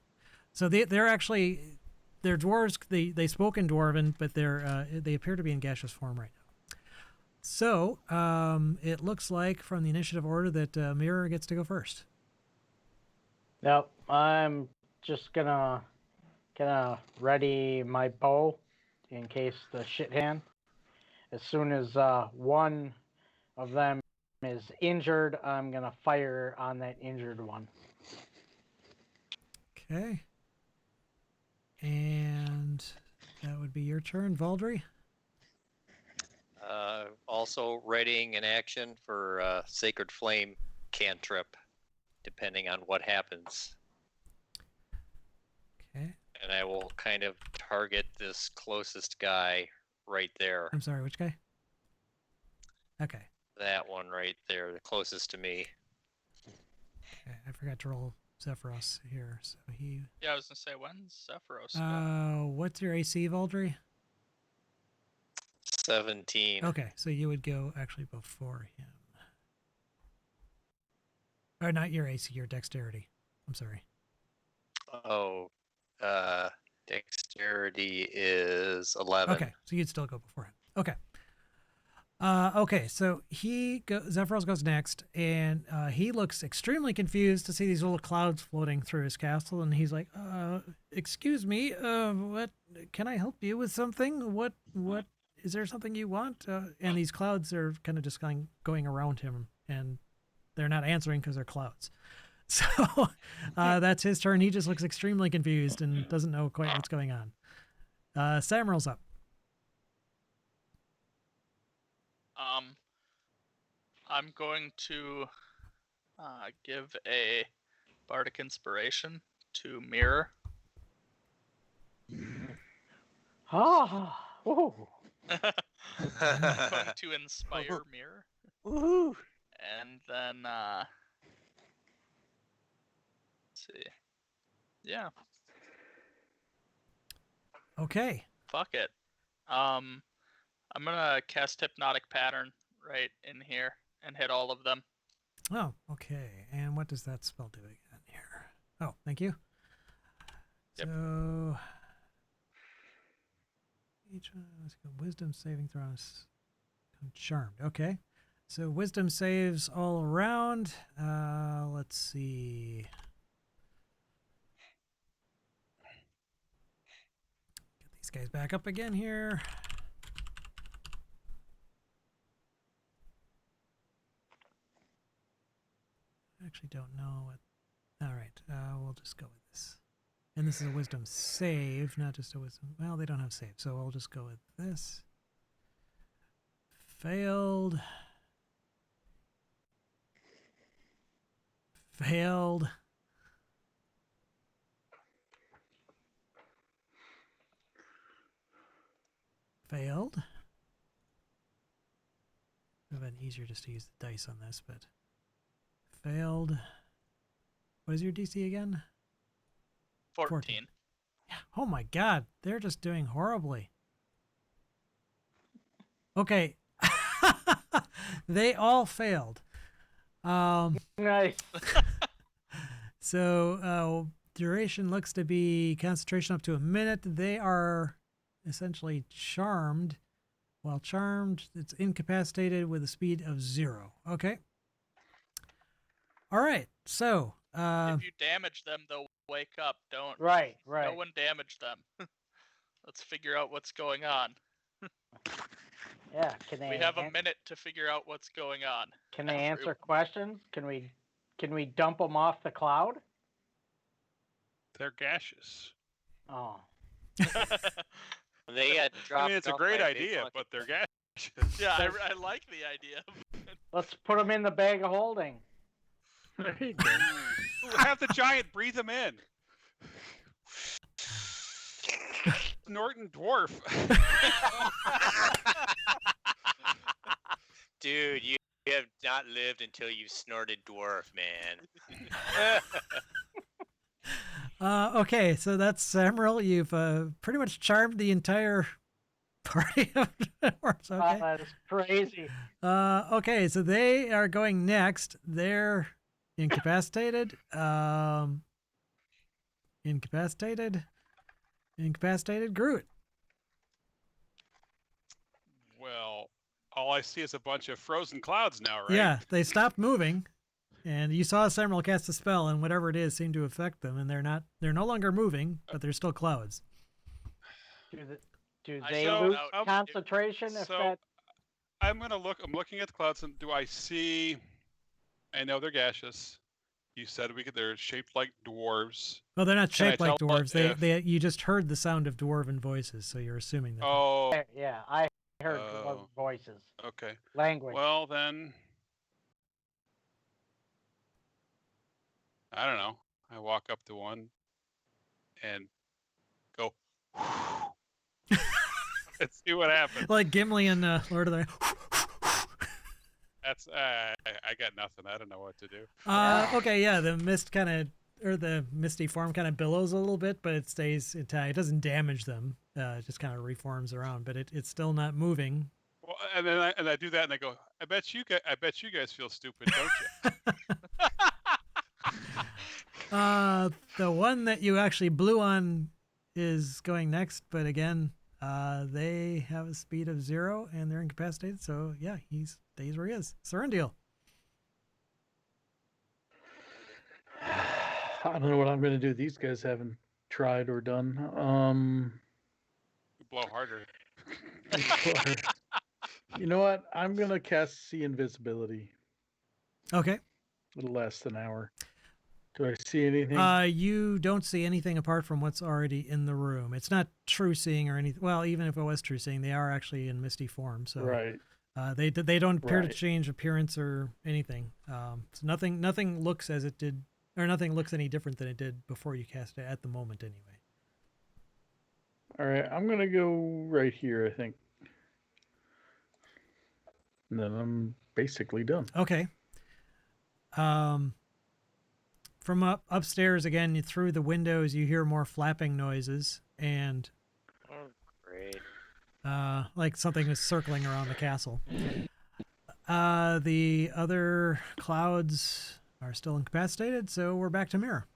So they're dwarves. They spoke in Dwarven, but they appear to be in gaseous form right now. So it looks like from the initiative order that Mirror gets to go first. Yep. I'm just gonna ready my bow in case the shit hand. As soon as one of them is injured, I'm gonna fire on that injured one. Okay. And that would be your turn, Valdry. Also readying an action for Sacred Flame cantrip, depending on what happens. Okay. And I will kind of target this closest guy right there. I'm sorry, which guy? Okay. That one right there, the closest to me. Okay. I forgot to roll Zephyros here. So he. Yeah, I was gonna say, when's Zephyros go? What's your AC, Valdry? 17. Okay, so you would go actually before him. Or not your AC, your dexterity. I'm sorry. Oh, dexterity is 11. Okay, so you'd still go before him. Okay. Okay, so Zephyros goes next, and he looks extremely confused to see these little clouds floating through his castle, and he's like, excuse me, what, can I help you with something? What, is there something you want? And these clouds are kind of just going around him, and they're not answering because they're clouds. So that's his turn. He just looks extremely confused and doesn't know quite what's going on. Samuel's up. I'm going to give a bardic inspiration to Mirror. Ah, whoa. I'm going to inspire Mirror. Woohoo! And then, let's see. Yeah, Okay. fuck it. I'm gonna cast Hypnotic Pattern right in here and hit all of them. Oh, okay. And what does that spell do again here? Oh, thank you. Yep. So, each one, let's go. Wisdom saving throws. I'm charmed. Okay. So wisdom saves all around. Let's see. Get these guys back up again here. I actually don't know what. All right. We'll just go with this. And this is a wisdom save, not just a wisdom. Well, they don't have save, so we'll just go with this. Failed. Failed. Failed. It would have been easier just to use the dice on this, but failed. What is your DC again? 14. Yeah. Oh my god, they're just doing horribly. Okay. They all failed. Nice. So duration looks to be concentration up to a minute. They are essentially charmed. While charmed, it's incapacitated with a speed of 0. Okay. All right. So If you damage them, they'll wake up. Don't. Right. No one damage them. Let's figure out what's going on. Yeah. Can they? We have a minute to figure out what's going on. Can they answer questions? Can we dump them off the cloud? They're gaseous. Oh. They got dropped. I mean, it's a off great by a big idea, monkey. but they're gaseous. Yeah, I like the idea. Let's put them in the bag of holding. There you go. Have the giant breathe them in. Norton dwarf. Dude, you have not lived until you've snorted dwarf, man. okay, so that's Samuel. You've pretty much charmed the entire party of dwarves. Oh, Okay. that is crazy. Okay, so they are going next. They're incapacitated. Incapacitated Groot. Well, all I see is a bunch of frozen clouds now, right? Yeah, they stopped moving, and you saw Samuel cast a spell, and whatever it is seemed to affect them, and they're no longer moving, but they're still clouds. Do I they shall lose out- concentration if so- that? I'm gonna look. I'm looking at the clouds, and do I see? I know they're gaseous. You said they're shaped like dwarves. Well, they're not Can I shaped like tell dwarves. if- You just heard the sound of dwarven voices, so you're assuming that. Oh, Yeah, I heard Oh. voices, okay. language. Well then, I don't know. I walk up to one and go and see what happens. Like Gimli in Lord of the That's I got nothing. I don't know what to do. Okay, yeah, the mist kind of, or the misty form kind of billows a little bit, but it stays intact. It doesn't damage them. It just kind of reforms around, but it's still not moving. Well, and then I do that, and I go. I bet you guys feel stupid, don't you? The one that you actually blew on is going next, but again, they have a speed of 0 and they're incapacitated. So yeah, he stays where he is. Serendil. I don't know what I'm going to do. These guys haven't tried or done. Blow harder. You know what? I'm going to cast See Invisibility. Okay. It'll last an hour. Do I see anything? You don't see anything apart from what's already in the room. It's not true seeing or anything. Well, even if it was true seeing, they are actually in misty form. So right. They don't appear to Right. change appearance or anything. So nothing looks as it did, or nothing looks any different than it did before you cast it at the moment, anyway. All right. I'm going to go right here, I think. And then I'm basically done. Okay. From upstairs again, through the windows, you hear more flapping noises and Oh, great. like something is circling around the castle. The other clouds are still incapacitated, so we're back to Mirror.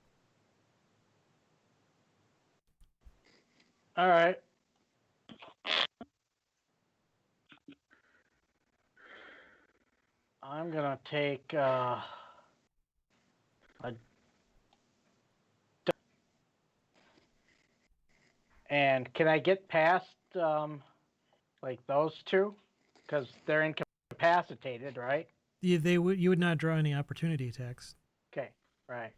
All right. I'm gonna take and can I get past like those two? Because they're incapacitated, right? You would not draw any opportunity attacks. Okay, right.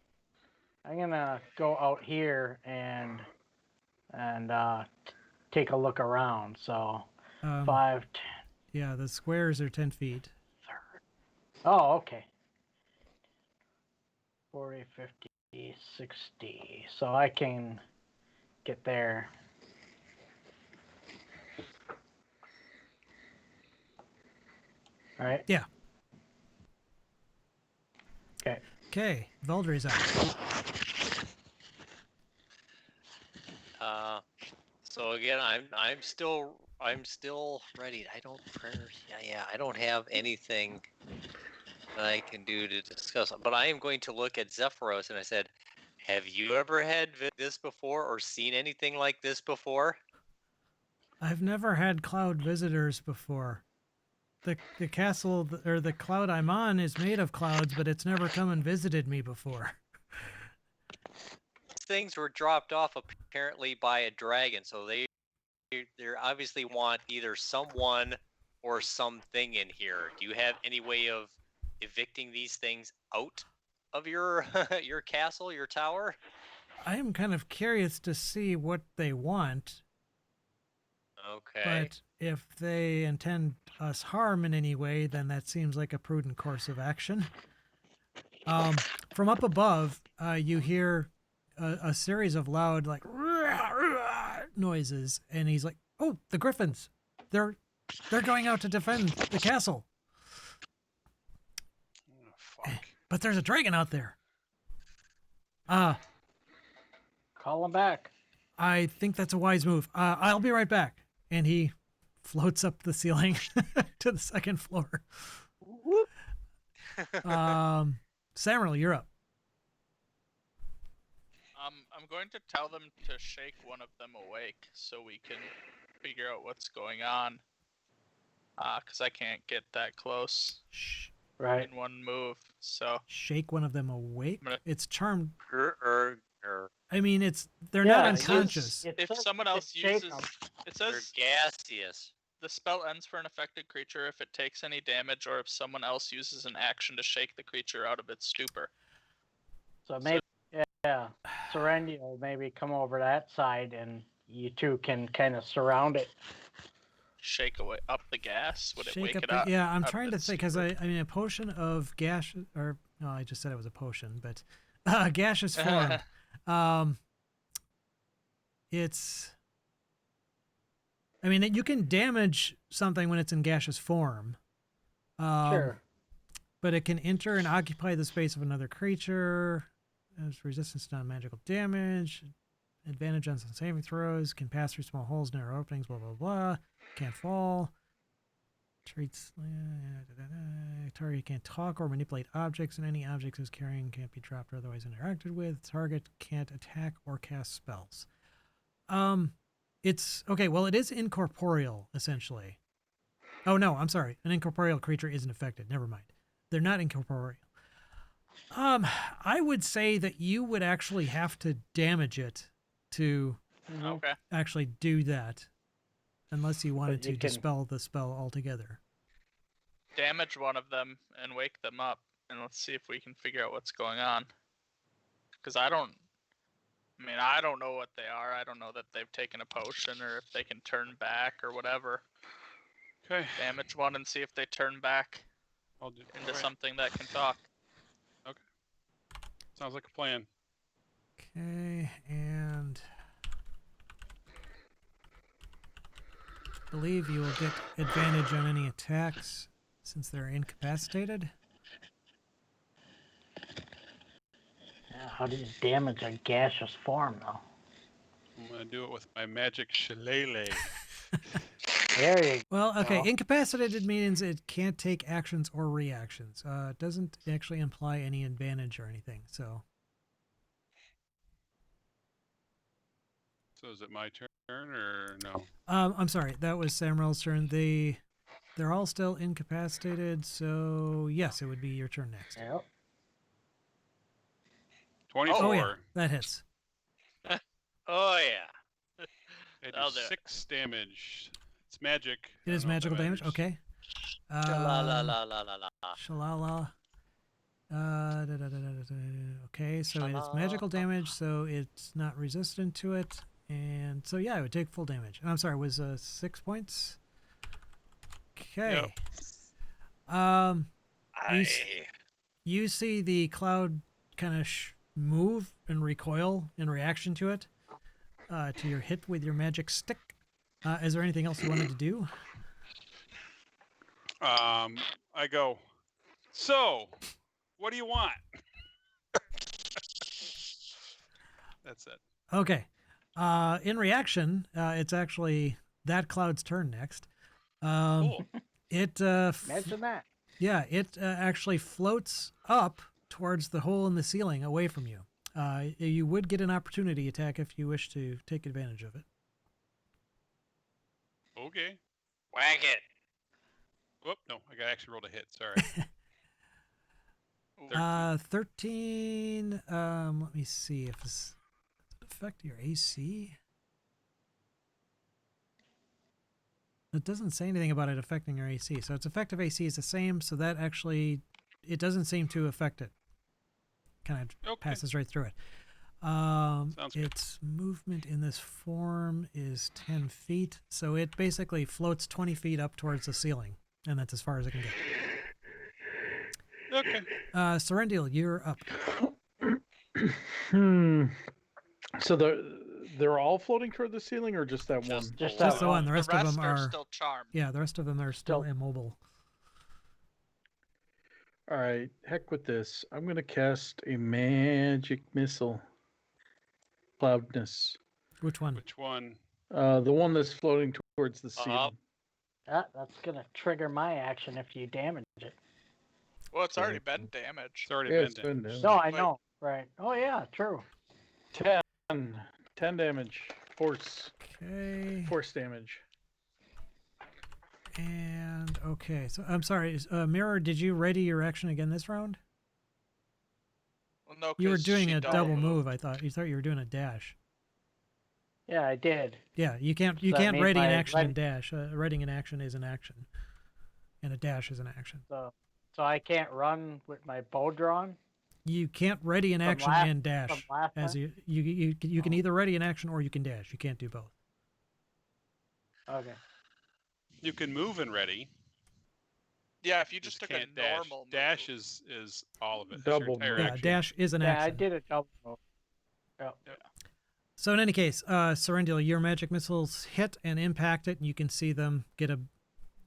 I'm gonna go out here and take a look around. So 5, 10, Yeah, the squares are 10 feet. 30. Oh, okay. 40, 50, 60. So I can get there. All right. Yeah. Okay. Okay, Valdry's out. So again, I'm still ready. I don't I don't have anything that I can do to discuss. But I am going to look at Zephyros, and I said, "Have you ever had this before, or seen anything like this before?" I've never had cloud visitors before. The castle or the cloud I'm on is made of clouds, but it's never come and visited me before. Things were dropped off apparently by a dragon, so they obviously want either someone or something in here. Do you have any way of evicting these things out of your your castle, your tower? I am kind of curious to see what they want, Okay. but if they intend us harm in any way, then that seems like a prudent course of action. From up above, you hear a series of loud, like, noises, and he's like, "Oh, the griffins! They're going out to defend the castle, Oh, fuck. but there's a dragon out there." Call him back. I think that's a wise move. I'll be right back. And he floats up the ceiling to the second floor. Samuel, you're up. I'm going to tell them to shake one of them awake so we can figure out what's going on. Because I can't get that close Right. in one move. So Shake one of them awake. I'm gonna- It's charmed. Or I mean, they're Yeah, not it's- unconscious. It if says someone to else shake uses, 'em. it they're says gaseous. the spell ends for an affected creature if it takes any damage or if someone else uses an action to shake the creature out of its stupor. So maybe, yeah, Serenity will maybe come over that side and you two can kind of surround it. Shake away up the gas? Would it Shake wake up it the, up? yeah, I'm out of trying to its think because stupor? I mean a potion of gas or no, I just said it was a potion, but gaseous form. It's. I mean, you can damage something when it's in gaseous form. Sure. But it can enter and occupy the space of another creature. Has resistance to non-magical damage. Advantage on some saving throws. Can pass through small holes, narrow openings. Blah blah blah. Can't fall. Traits. Target can't talk or manipulate objects, and any objects it's carrying can't be dropped or otherwise interacted with. Target can't attack or cast spells. It's okay. Well, it is incorporeal essentially. Oh no, I'm sorry. An incorporeal creature isn't affected. Never mind. They're not incorporeal. I would say that you would actually have to damage it to Okay. actually do that, unless you wanted But you to can- dispel the spell altogether. Damage one of them and wake them up, and let's see if we can figure out what's going on. Because I don't know what they are. I don't know that they've taken a potion or if they can turn back or whatever. Okay. Damage one and see if they turn back I'll do into right. something that can talk. Sounds like a plan. Okay, and I believe you will get advantage on any attacks since they're incapacitated. Yeah, how do you damage a gaseous form, though? I'm gonna do it with my magic shillelagh. There you Well, okay, Well- incapacitated means it can't take actions or reactions. It doesn't actually imply any advantage or anything, so. So is it my turn or no? I'm sorry, that was Samuel's turn. They're all still incapacitated, so yes, it would be your turn next. Yep. 24. Oh yeah, that hits. Oh yeah. I I'll do do it. 6 damage. It's magic. It I is don't know if that magical damage. matters. Okay. La la la la la la. Shalala. Okay, so it's magical damage, so it's not resistant to it, and so yeah, it would take full damage. And I'm sorry, it was 6 points. Okay. You see the cloud kind of move and recoil in reaction to it, to your hit with your magic stick. Is there anything else you wanted to do? I go. So, what do you want? That's it. Okay. In reaction, it's actually that cloud's turn next. Cool. It Imagine that. yeah, it actually floats up towards the hole in the ceiling, away from you. You would get an opportunity attack if you wish to take advantage of it. Okay. Whack it. Whoop. No, actually rolled a hit. Sorry. 13. Let me see if this does it affect your AC. It doesn't say anything about it affecting your AC, so its effective AC is the same. So that actually, it doesn't seem to affect it. Kind of Okay. passes right through it. Sounds good. Its movement in this form is 10 feet, so it basically floats 20 feet up towards the ceiling, and that's as far as it can get. Okay. Serendil, you're up. So they're all floating toward the ceiling, or just that one? Just Just Just the that one. The rest of them are are. still charmed. Yeah, the rest of them are still Still- immobile. All right, heck with this. I'm gonna cast a magic missile. Cloudness. Which one? Which one? The one that's floating towards the ceiling. That's gonna trigger my action if you damage it. Well, it's already been damaged. It's already Yeah, been it's been damaged. down. No, I Wait. know. Right. Oh yeah, true. 10 damage. Force Okay. damage. And okay, so I'm sorry, Mirror. Did you ready your action again this round? Well, no, You were 'cause doing she a double moved. move. I thought you were doing a dash. Yeah, I did. Yeah, you can't Does that mean ready an my action and ready- dash. Readying an action is an action, and a dash is an action. So I can't run with my bow drawn You can't ready an From action last- and from dash. last As time? you can Oh. either ready an action or you can dash. You can't do both. Okay. You can move and ready. Yeah, if you just took a can't dash. normal Dash move. is all of it. It's your Double entire move. Yeah, action. dash is an Yeah, action. I did a double move. Yep. So in any case, Serendil, your magic missiles hit and impact it, and you can see them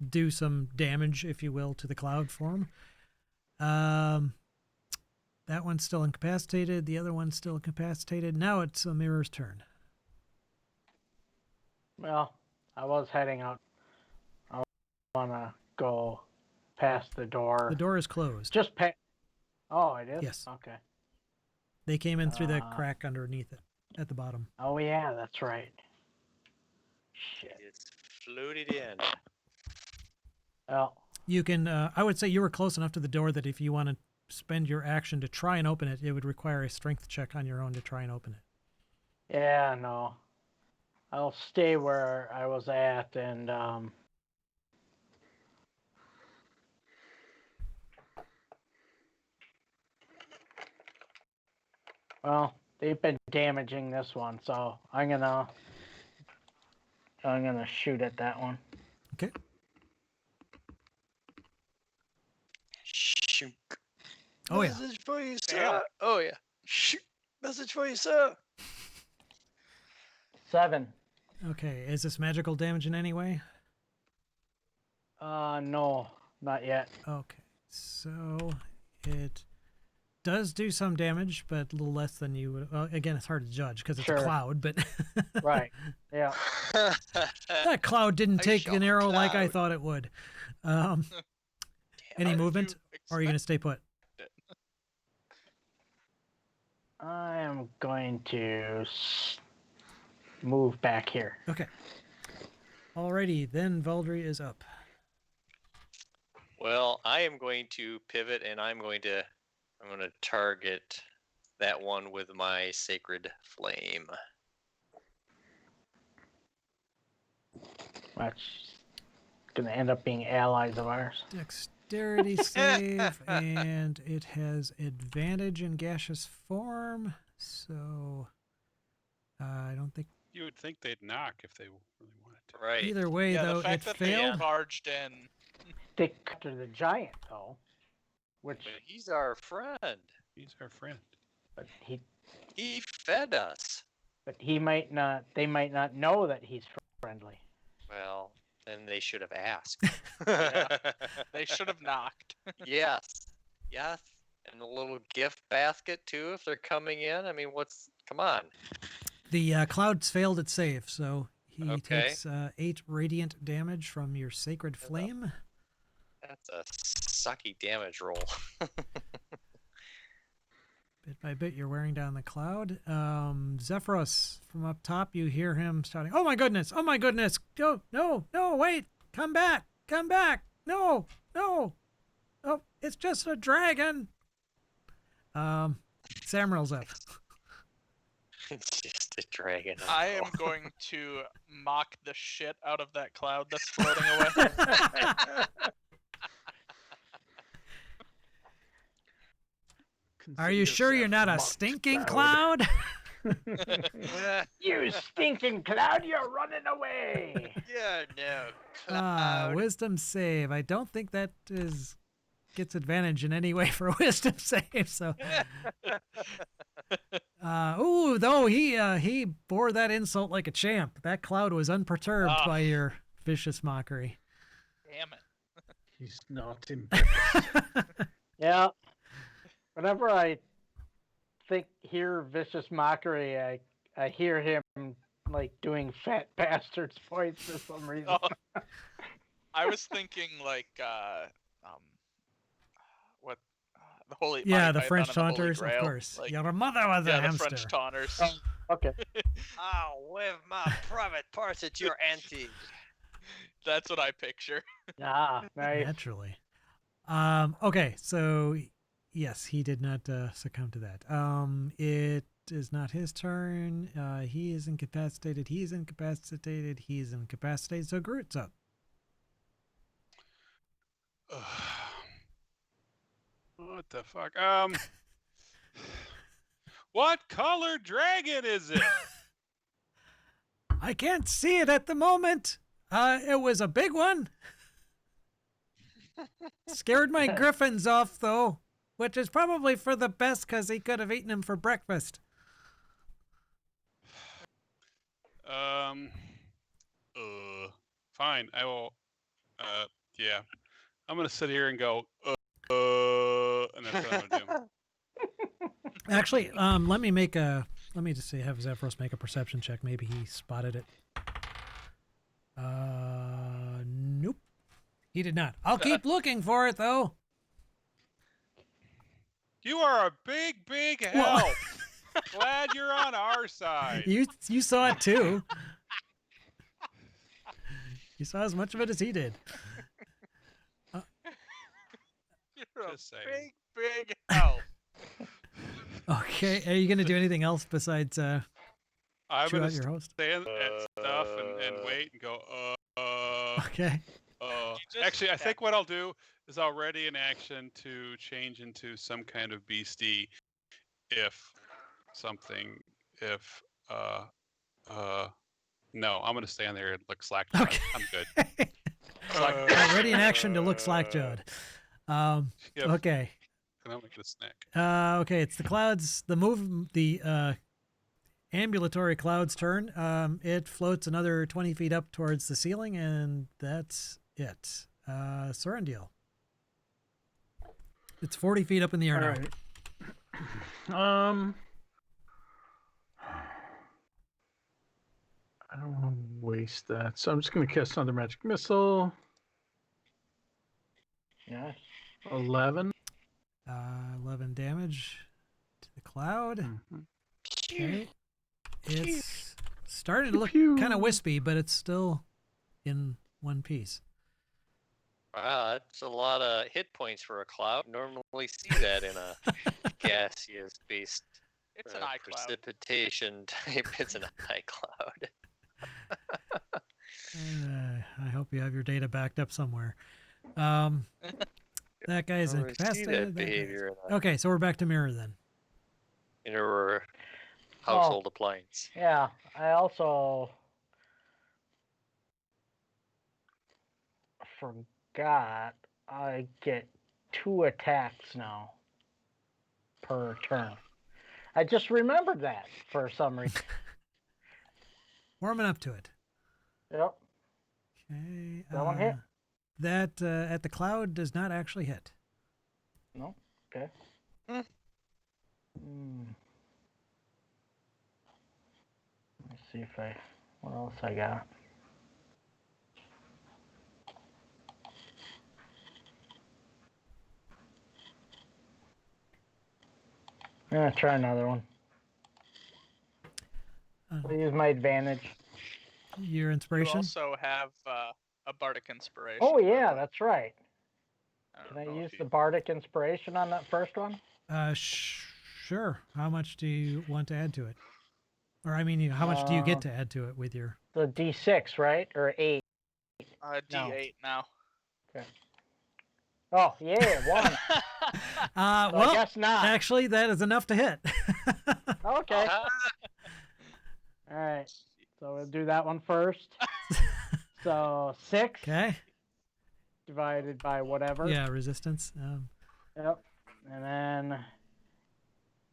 do some damage, if you will, to the cloud form. That one's still incapacitated. The other one's still incapacitated. Now it's a mirror's turn. Well, I was heading out. I want to go past the door. The door is closed. Just past. Oh, it is? Yes. Okay. They came in through the Uh, crack underneath it at the bottom. Oh, yeah, that's right. Shit. It's floated in. Well, You can, I would say you were close enough to the door that if you want to spend your action to try and open it, it would require a strength check on your own to try and open it. yeah, no. I'll stay where I was at and, well, they've been damaging this one, so I'm gonna shoot at that one. Okay. Shoot. Oh, yeah. Message for you, Damn. sir. Oh yeah. Shoot. Message for you, sir. 7. Okay. Is this magical damage in any way? No, not yet. Okay. So it does do some damage, but a little less than you would. Well, again, it's hard to judge because it's a Sure. cloud, but Right. Yeah. that cloud didn't I take shot an a arrow like I cloud. thought it would. Any How did movement? you Or are you going to expect stay put? it? I am going to move back here. Okay. Alrighty, then Valdry is up. Well, I am going to pivot and I'm going to target that one with my sacred flame. That's gonna end up being allies of ours. Dexterity save, and it has advantage in gaseous form. So I don't think You would think they'd knock if they really wanted to. Right. either way Yeah, though the fact it that failed. they barged in. They after the giant though, which But he's our friend. He's our friend. but He fed us. he might not. They might not know that he's friendly. Well, then they should have asked. They should have knocked. Yes. Yes. And a little gift basket too if they're coming in. I mean, come on. The clouds failed its save, so he Okay. takes 8 radiant damage from your sacred flame. That's a sucky damage roll. Bit by bit, you're wearing down the cloud. Zephyros, from up top, you hear him shouting, "Oh my goodness! Oh my goodness! No, no, no! Wait! Come back! Come back! No, no! Oh, it's just a dragon!" Samrel's up. It's just a dragon. I am going to mock the shit out of that cloud that's floating away. Are you sure you're not a stinking cloud? You stinking cloud! You're running away. Yeah, no. Wisdom save. I don't think that gets advantage in any way for a wisdom save. So, though he bore that insult like a champ. That cloud was unperturbed Ah. by your vicious mockery. Damn it. He's not in. Yeah. Whenever I hear vicious mockery, I hear him like doing fat bastards voice for some reason. Oh, I was thinking like what the holy Yeah, Monty the Python French and the Holy taunters, of Grail, course. like, Your mother was a yeah, the hamster. French taunters. Okay. I'll wave my private parts at your auntie. That's what I picture. Ah, nice. Naturally. Okay, so yes, he did not succumb to that. is not his turn. He is incapacitated. He is incapacitated. He is incapacitated. So Groot's up. What the fuck? What color dragon is it? I can't see it at the moment. It was a big one. Scared my griffins off, though, which is probably for the best because he could have eaten him for breakfast. Fine. I will. Yeah. I'm gonna sit here and go. And that's what I'm gonna do. Actually, let me just say have Zephyros make a perception check. Maybe he spotted it. Nope. He did not. I'll keep looking for it though. You are a big Well- help. Glad you're on our side. You saw it too. You saw as much of it as he did. You're Just a saying. big help. Okay, are you gonna do anything else besides I'm chew gonna out your host? stand at stuff and wait and go. Okay. just- Actually, I think what I'll do is I'll ready an action to change into some kind of beastie if no, I'm gonna stand there and look slack. Okay. I'm good. Ready in action to look slack-jawed. Yep. Okay. And I'll make it a snack. Okay, it's the clouds. The ambulatory cloud's turn. It floats another 20 feet up towards the ceiling, and that's it. Sorendil. It's 40 feet up in the air All now. right. I don't want to waste that, so I'm just going to cast another magic missile. Yeah. 11. 11 damage to the cloud. Mhm. Okay. It's starting to look Pew. kind of wispy, but it's still in one piece. Wow, that's a lot of hit points for a cloud. Normally see that in a gaseous based It's an eye cloud. precipitation type. It's an eye cloud. I hope you have your data backed up somewhere. That guy's Normally see incapacitated. that that guy's- behavior in Okay, so we're back to mirror then. a household appliance. Yeah. I also forgot I get 2 attacks now per turn. I just remembered that for some reason. Warming up to it. Yep. Okay. That one hit? That at the cloud does not actually hit. No. Okay. Hmm. Let's see what else I got. I'm gonna try another one. I'll use my advantage. Your You inspiration. also have a bardic inspiration. Oh by the yeah, way. that's right. don't Can I know if use you- the bardic inspiration on that first one? Sure. How much do you want to add to it? Or I mean, how much do you get to add to it with your? The D6, right? Or 8? No. D8 now. Oh yeah, 1. So I Well, guess not. actually, that is enough to hit. Okay. All right. So we'll do that one first. So 6 Okay. divided by whatever. Yeah, resistance. Yep. And then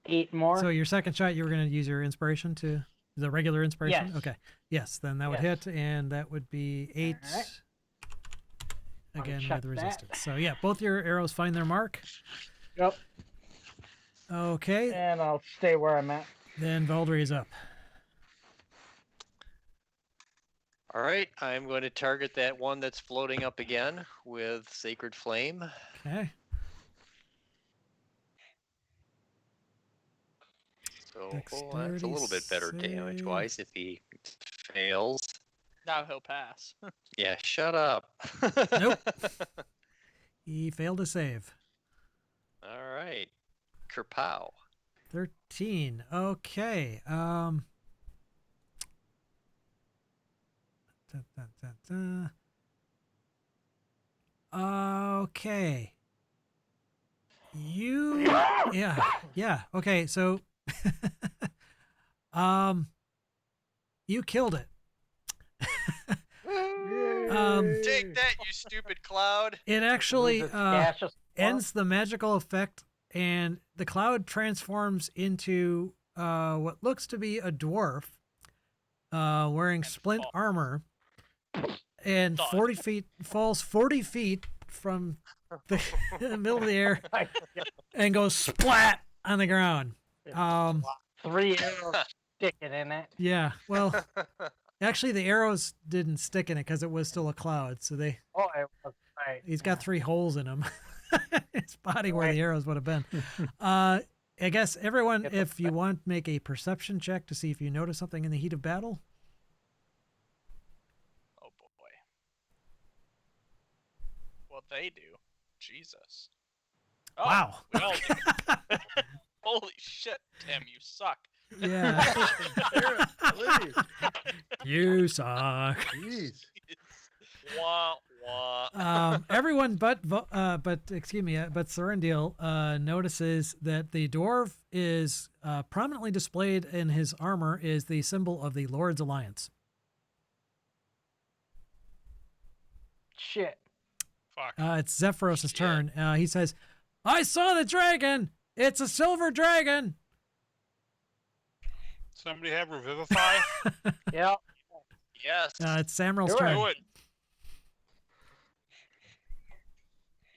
8 more. So your second shot, you were going to use your inspiration to the regular inspiration. Yes. Okay. Yes, then that would Yes. hit, and that would be 8. Alright. Again check with that. resistance. So yeah, both your arrows find their mark. Yep. Okay. And I'll stay where I'm at. Then Valdry is up. All right, I'm going to target that one that's floating up again with Sacred Flame. Okay. So that's a little bit better Dexterity damage-wise if he fails. Now he'll pass. Yeah, shut up. Nope. He failed to save. All right. Kerpow. 13. Okay. Da, da, da, da. Okay. You. Yeah. Okay. So, you killed it. Take that, you stupid cloud. It actually Loses gaseous form. ends the magical effect, and the cloud transforms into what looks to be a dwarf wearing And splint falls. armor, and Done. 40 feet falls 40 feet from the middle of the air and goes splat on the ground. 3 arrows sticking in it. Yeah, well, actually, the arrows didn't stick in it because it was still a cloud. So Oh, it was right. he's got 3 holes in him, his body where Right. the arrows would have been. I guess everyone, if you want, make a perception check to see if you notice something in the heat of battle. Oh boy. What they do? Jesus. Oh, Wow. We all do. Holy shit, Tim, you suck. Yeah, Please. you suck. Jeez. Wah, wah. Everyone but Serendil notices that the dwarf is prominently displayed in his armor is the symbol of the Lord's Alliance. Shit. Fuck. It's Zephyros' Shit. turn. He says, "I saw the dragon. It's a silver dragon." Somebody have Revivify? Yep. Yes. It's Samrel's Do it. turn. Do it.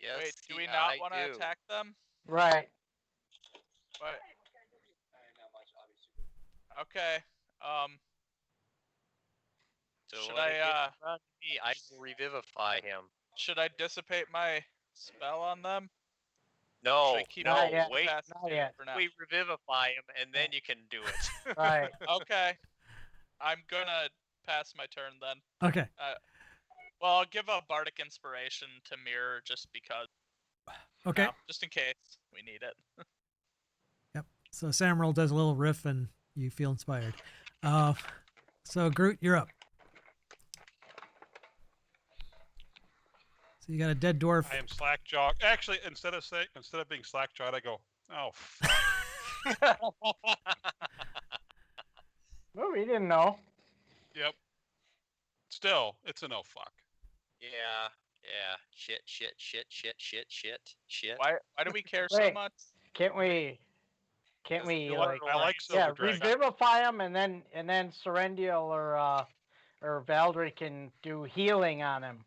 Yes. Wait, do we yeah, not I want to do. attack them? Right. What? Okay. So Should when it I, gets around to me, I will revivify him. should I dissipate my spell on them? No, Should I keep no, Not yet. wait. Not incapacitated yet. for now? We revivify him, and then you can do it. Right. Okay. I'm gonna pass my turn then. Okay. Well, I'll give a bardic inspiration to mirror just because. Okay. No, just in case we need it. So Samrel does a little riff, and you feel inspired. So Groot, you're up. So you got a dead dwarf. I am slack-jawed. Actually, instead of being slack-jawed, I go, oh, fuck. Well, we didn't know. Yep. Still, it's a no fuck. Yeah. Shit. Why do we care so Wait. much? Can't we? Can't Just we do like? it I like Yeah, Silver Dragon. revivify them, and then Serendial or Valdry can do healing on him.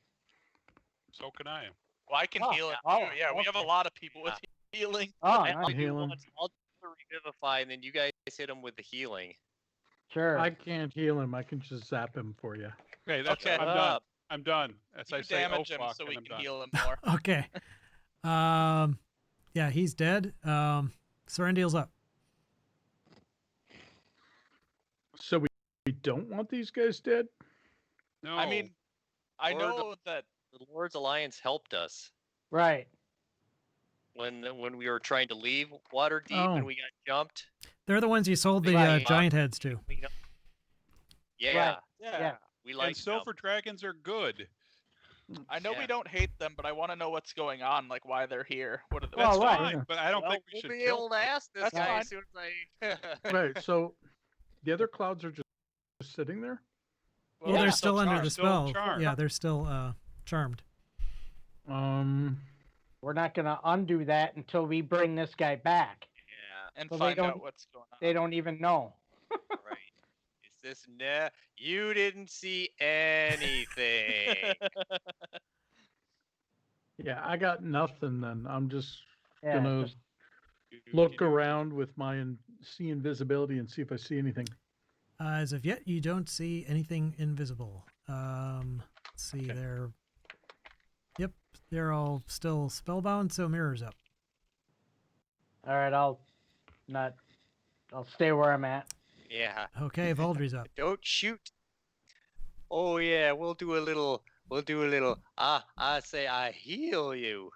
So can I. Well, I can Oh, heal it oh, too. Yeah, we have a okay. lot of people with healing. Oh, I'll nice. do Healing. once. I'll do the revivify, and then you guys hit him with the healing. Sure. I can't heal him. I can just zap him for you. Okay, that's Okay. I'm done. I'm done. As I You say, oh damage him fuck, so and we I'm can done. heal him more. Okay. Yeah, he's dead. Serendial's up. So we don't want these guys dead? No. I mean, I Lord of- know that. The Lord's Alliance helped us Right. when we were trying to leave Waterdeep Oh. and we got jumped. They're the ones you sold the Right. giant heads to. Yeah, Right. Yeah. we like and silver dragons are good. I know Yeah. we don't hate them, but I want to know what's going on, like why they're here. What are the, Well, That's right. fine, Yeah. but I don't Well, think we we'll should be kill able to ask this That's guy fine. as soon as I. Right. So the other clouds are just sitting there? Well, yeah, they're still under charmed. the Still spell. charmed. Yeah, they're still charmed. We're not gonna undo that until we bring this guy back. Yeah, and So they find out don't- what's going on. They don't even know. right. Is this you didn't see anything? Yeah, I got nothing then. I'm just Yeah. gonna just- look around with my see invisibility and see if I see anything. As of yet, you don't see anything invisible. Let's see, Okay. they're all still spellbound, so mirror's up. all right. I'll stay where I'm at. Yeah. Okay, Valdry's up. Don't shoot. Oh yeah, we'll do a little. I say I heal you.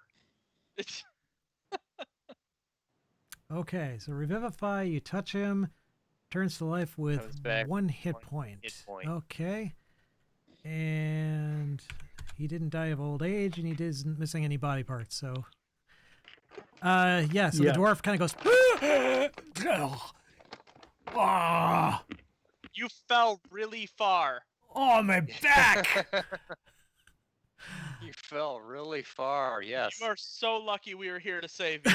Okay, so Revivify, you touch him, turns to life with Comes back 1 hit one point. hit point. Okay. And he didn't die of old age, and he isn't missing any body parts, so... yeah, so Yeah. the dwarf kind of goes... Ah! You fell really far. Oh, my back! You fell really far. Yes. You are so lucky we were here to save you.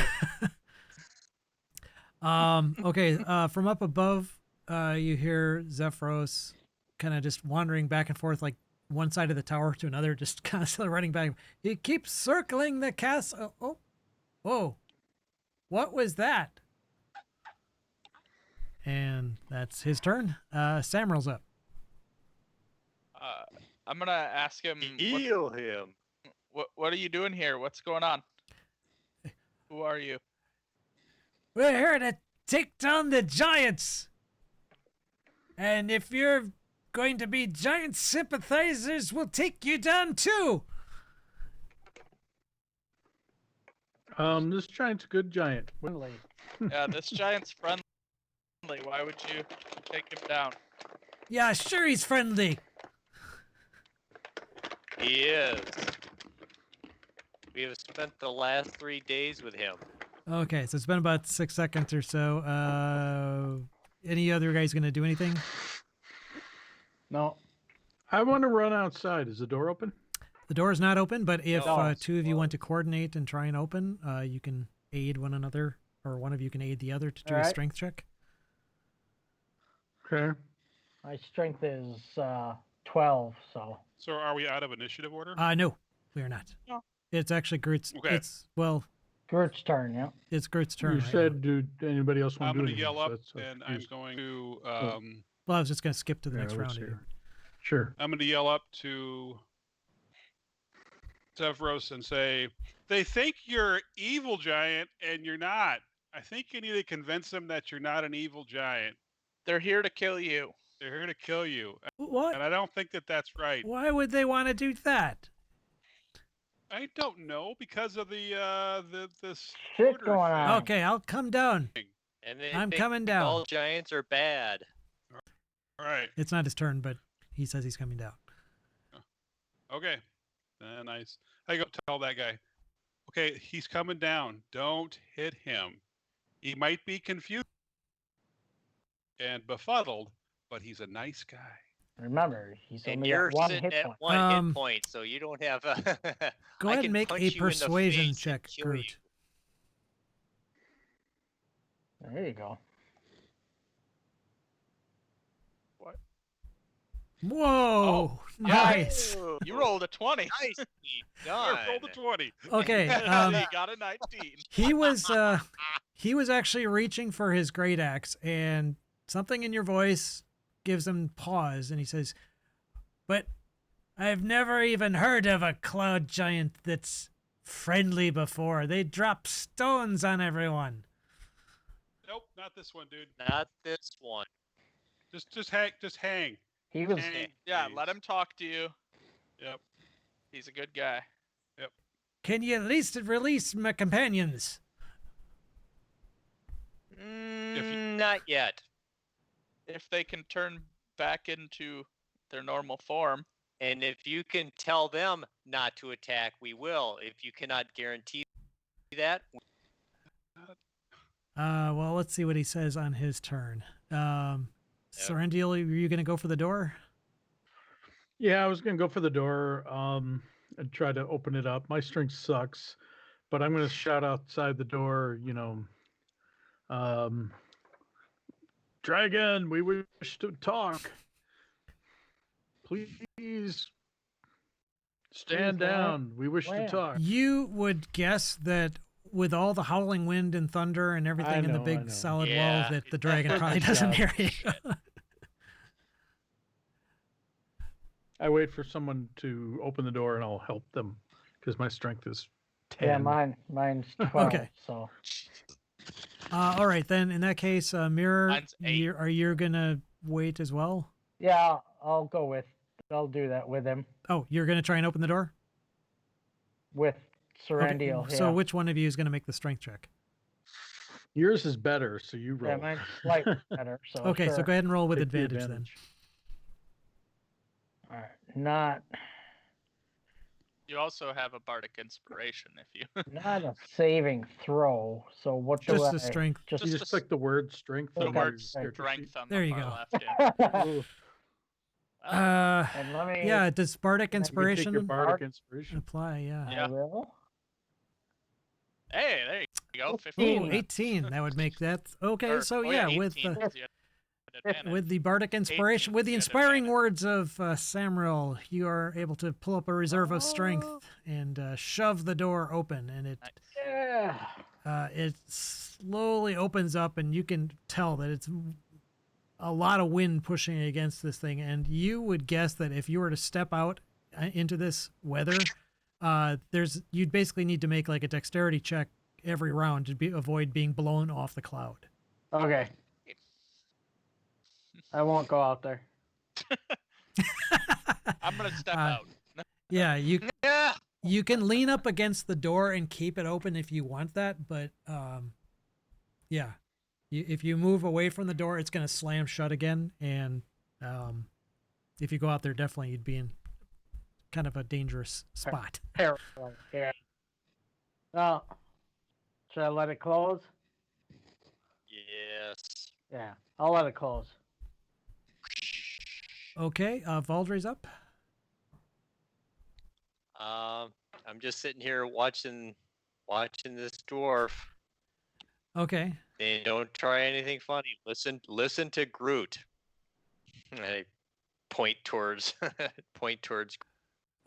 Okay, from up above, you hear Zephyros kind of just wandering back and forth, like one side of the tower to another, just constantly running back. He keeps circling the castle. Oh, whoa. What was that? And that's his turn. Samuel's up. I'm gonna ask him. Heal him. What are you doing here? What's going on? Who are you? We're here to take down the giants. And if you're going to be giant sympathizers, we'll take you down too. This giant's a good giant. Friendly. Yeah, this giant's friendly. Why would you take him down? Yeah, sure he's friendly. He is. We have spent the last 3 days with him. Okay, so it's been about 6 seconds or so. Any other guys gonna do anything? No. I want to run outside. Is the door open? The door is not open, but if No. two of you want to coordinate and try and open, you can aid one another, or one of you can aid the other to do a Alright. strength check. Okay. My strength is 12, so. So are we out of initiative order? No, we are not. No. It's actually Groot's. Okay. It's well, Groot's turn, yeah. it's Groot's turn. You right said, do anybody else want I'm to do going to anything? yell up, So that's and I'm going to now. Well, I was just gonna skip to the Yeah, next let's round see. here. Sure. I'm going to yell up to Zephyros and say, "They think you're evil giant, and you're not. I think you need to convince them that you're not an evil giant. They're here to kill you. They're here to kill you, and What? I don't think that that's right. Why would they want to do that? I don't know because of the Shit order going thing. on. Okay, I'll come down. And they I'm think coming down. all giants are bad. All right. It's not his turn, but he says he's coming down. Okay. Then I go tell that guy, okay, he's coming down. Don't hit him. He might be confused and befuddled, but he's a nice guy. Remember, he's And only you're got 1 sitting hit at point. 1 Um, hit point, so you don't have a. Go I ahead can and make punch a you in the persuasion face check, and kill Groot. you. There you go. Whoa! Nice. Oh, you rolled a 20. Nicely I done. rolled a 20. Okay. You got a 19. He was actually reaching for his great axe, and something in your voice gives him pause, and he says, "But I've never even heard of a cloud giant that's friendly before. They drop stones on everyone." Nope, not this one, dude. Not this one. Just hang. He was. Hang, Yeah, please. let him talk to you. Yep. He's a good guy. Can you at least release my companions? Not yet. If they can turn back into their normal form. And if you can tell them not to attack, we will. If you cannot guarantee that, Well, let's see what he says on his turn. Serendial, are you going to go for the door? Yeah, I was gonna go for the door. And try to open it up. My strength sucks, but I'm gonna shout outside the door. Dragon, we wish to talk. Please stand Please, land. down. We wish to Land. talk. You would guess that with all the howling wind and thunder and everything in the know, I big know. solid Yeah, wall, that the it dragon probably definitely doesn't hear does. you. I wait for someone to open the door and I'll help them because my strength is 10. Yeah, mine's 12. Okay. So All right, then in that case, Mirror, Mine's 8. are you going to wait as well? yeah, I'll do that with him, Oh, you're going to try and open the door? with Okay, Serendial. so yeah. which one of you is going to make the strength check? Yours is better, so you roll. Yeah, mine's slightly better. So Okay, so sure. go ahead and roll with Take the advantage then. All right, not You also have a bardic inspiration if you. not a saving throw. So what do Just I? a strength. Just You just click the word strength Oh, on got your it. character sheet. Strength on There the you far go. left. Yeah. Ooh, Well, and let me. Yeah, does bardic You can take your you can take your inspiration bardic inspiration. apply? Yeah. I Yeah. will. hey, there you go. 15. Ooh, 15. 18. That would make that okay. Or- So oh, yeah, 18 with the 'cause you had advantage. with the bardic inspiration, 18 with the you had inspiring advantage. words of Samril, you are able to pull up a reserve of strength Oh. and shove the door open, and Nice. it slowly opens up, and you can tell that it's a lot of wind pushing against this thing. And you would guess that if you were to step out into this weather, you'd basically need to make like a dexterity check every round to avoid being blown off the cloud. Okay. I won't go out there. I'm gonna step Uh, out. Yeah, Yeah. you can lean up against the door and keep it open if you want that, but yeah, if you move away from the door, it's going to slam shut again, and if you go out there, definitely you'd be in kind of a dangerous spot. Terrible. Yeah. Well, should I let it close? Yes. Yeah, I'll let it close. Okay, Valdre's up. I'm just sitting here watching this dwarf. Okay, And don't try anything funny. Listen to Groot. And I point towards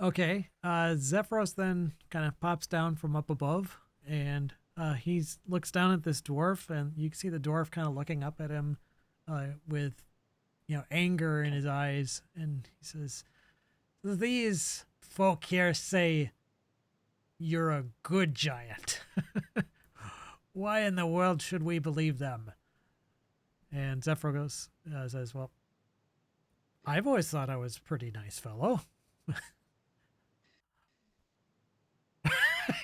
okay. Zephyros then kind of pops down from up above, and he looks down at this dwarf, and you can see the dwarf kind of looking up at him with, anger in his eyes, and he says, "These folk here say you're a good giant. Why in the world should we believe them?" And Zephyros says, "Well, I've always thought I was a pretty nice fellow."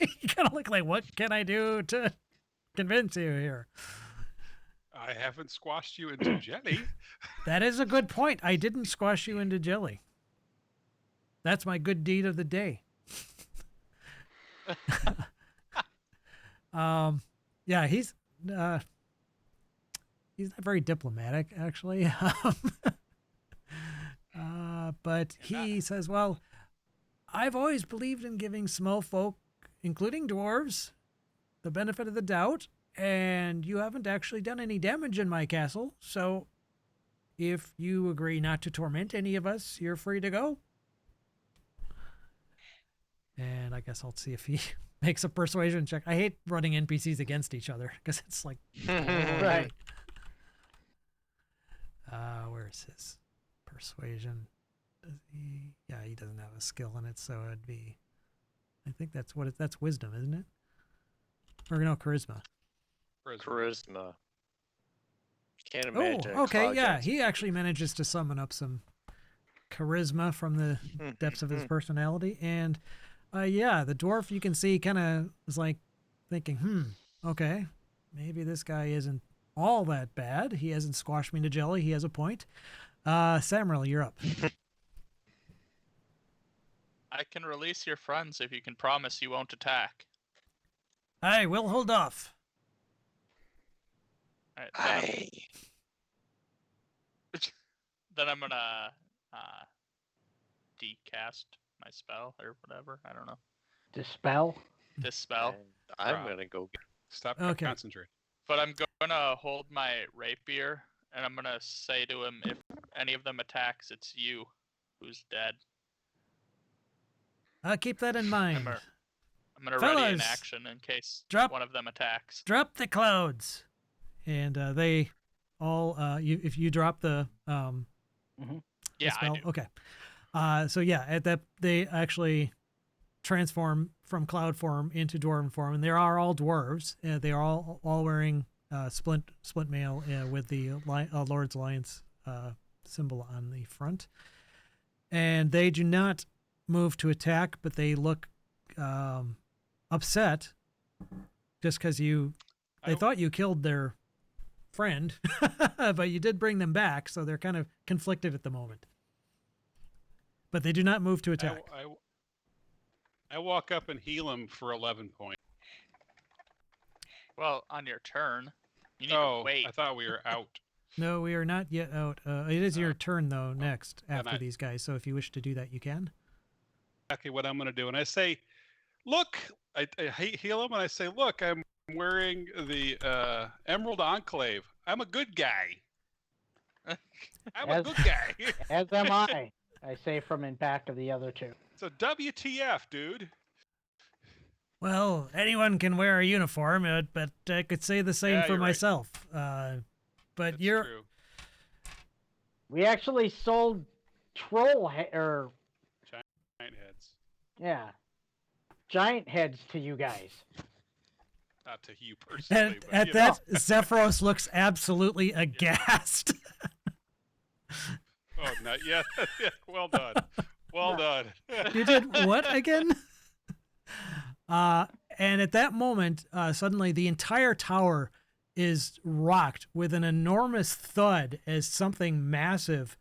You kind of look like, what can I do to convince you here? I haven't squashed you into jelly. That is a good point. I didn't squash you into jelly. That's my good deed of the day. Yeah, he's not very diplomatic, actually. But he says, "Well, I've always believed in giving small folk, including dwarves, the benefit of the doubt, and you haven't actually done any damage in my castle, so if you agree not to torment any of us, you're free to go." And I guess I'll see if he makes a persuasion check. I hate running NPCs against each other because it's like, Right. where's his persuasion? Does he? Yeah, he doesn't have a skill in it, so it'd be. I think that's that's wisdom, isn't it? Or no, charisma. Charisma. Can't Oh, imagine. a okay, cloud yeah. giant's- He actually manages to summon up some charisma from the depths of his personality, and yeah, the dwarf, you can see, kind of is like thinking, okay, maybe this guy isn't all that bad. He hasn't squashed me to jelly. He has a point. Samuel, you're up. I can release your friends if you can promise you won't attack. I will hold off. All right, Aye. then I'm gonna decast my spell or whatever. I don't know. Dispel. Dispel. And I'm Right. gonna go. Stop Okay. concentrating. But I'm gonna hold my rapier and I'm gonna say to him, if any of them attacks, it's you who's dead. Keep that in mind. I'm gonna ready an Fellas, action in case drop- one of them attacks. Drop the clouds, and they all. If you drop the Yeah, I spell, do. okay. So yeah, at that they actually transform from cloud form into dwarven form, and they are all dwarves. They are all wearing splint mail with the Lord's Alliance symbol on the front, and they do not move to attack, but they look upset just because you they thought you killed their friend, but you did bring them back, so they're kind of conflicted at the moment. But they do not move to attack. I walk up and heal him for 11 points. Well, on your turn, you need Oh, to wait. I thought we were out. No, we are not yet out. It is your turn, though, next then after these guys. So if you wish to do that, you can. Exactly what I'm going to do. And I say, look, I heal him and I say, look, I'm wearing the Emerald Enclave. I'm a good guy. I'm a good guy. As am I. I say from in back of the other two. So WTF, dude. Well, anyone can wear a uniform, but I could say the same Yeah, for you're right. myself. But That's you're true. We actually sold or Giant heads. yeah, giant heads to you guys. Not to you personally, at, but at you that. Zephyros looks absolutely aghast. know. Oh, not yet. Well done. Well done. You did what again? And at that moment, suddenly the entire tower is rocked with an enormous thud as something massive,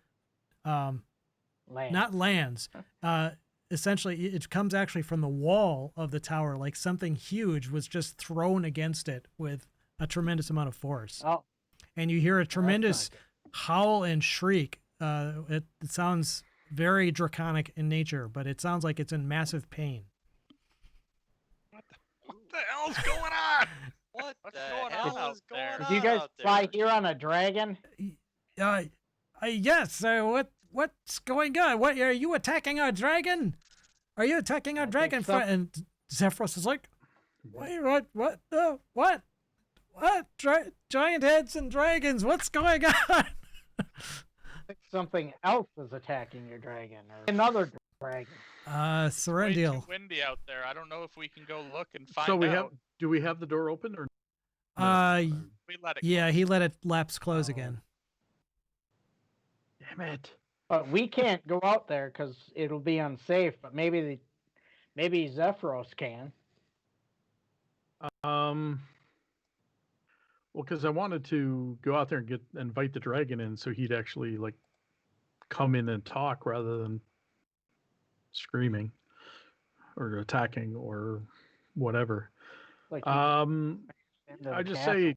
Land. not lands. Essentially, it comes actually from the wall of the tower, like something huge was just thrown against it with a tremendous amount of force. Oh, And you hear a not tremendous good. howl and shriek. It sounds very draconic in nature, but it sounds like it's in massive pain. What the hell's going on? What What's the going hell on out is there? going Did on you guys out fly there? here on a dragon? Yes. What's going on? What are you attacking our dragon? Are you attacking our I think dragon so. friend? And Zephyros is like, wait, what? Giant heads and dragons. What's going on? I think something else is attacking your dragon, or another dragon. Way Serendil. too windy out there. I don't know if we can go look and find So out. do we have the door open or? We let it. Yeah, close. he let it lapse close Oh. again. Damn it. But we can't go out there because it'll be unsafe. But maybe Zephyros can. Well, because I wanted to go out there and invite the dragon in, so he'd actually like come in and talk rather than screaming or attacking or whatever. Like Um, into I the just castle. say,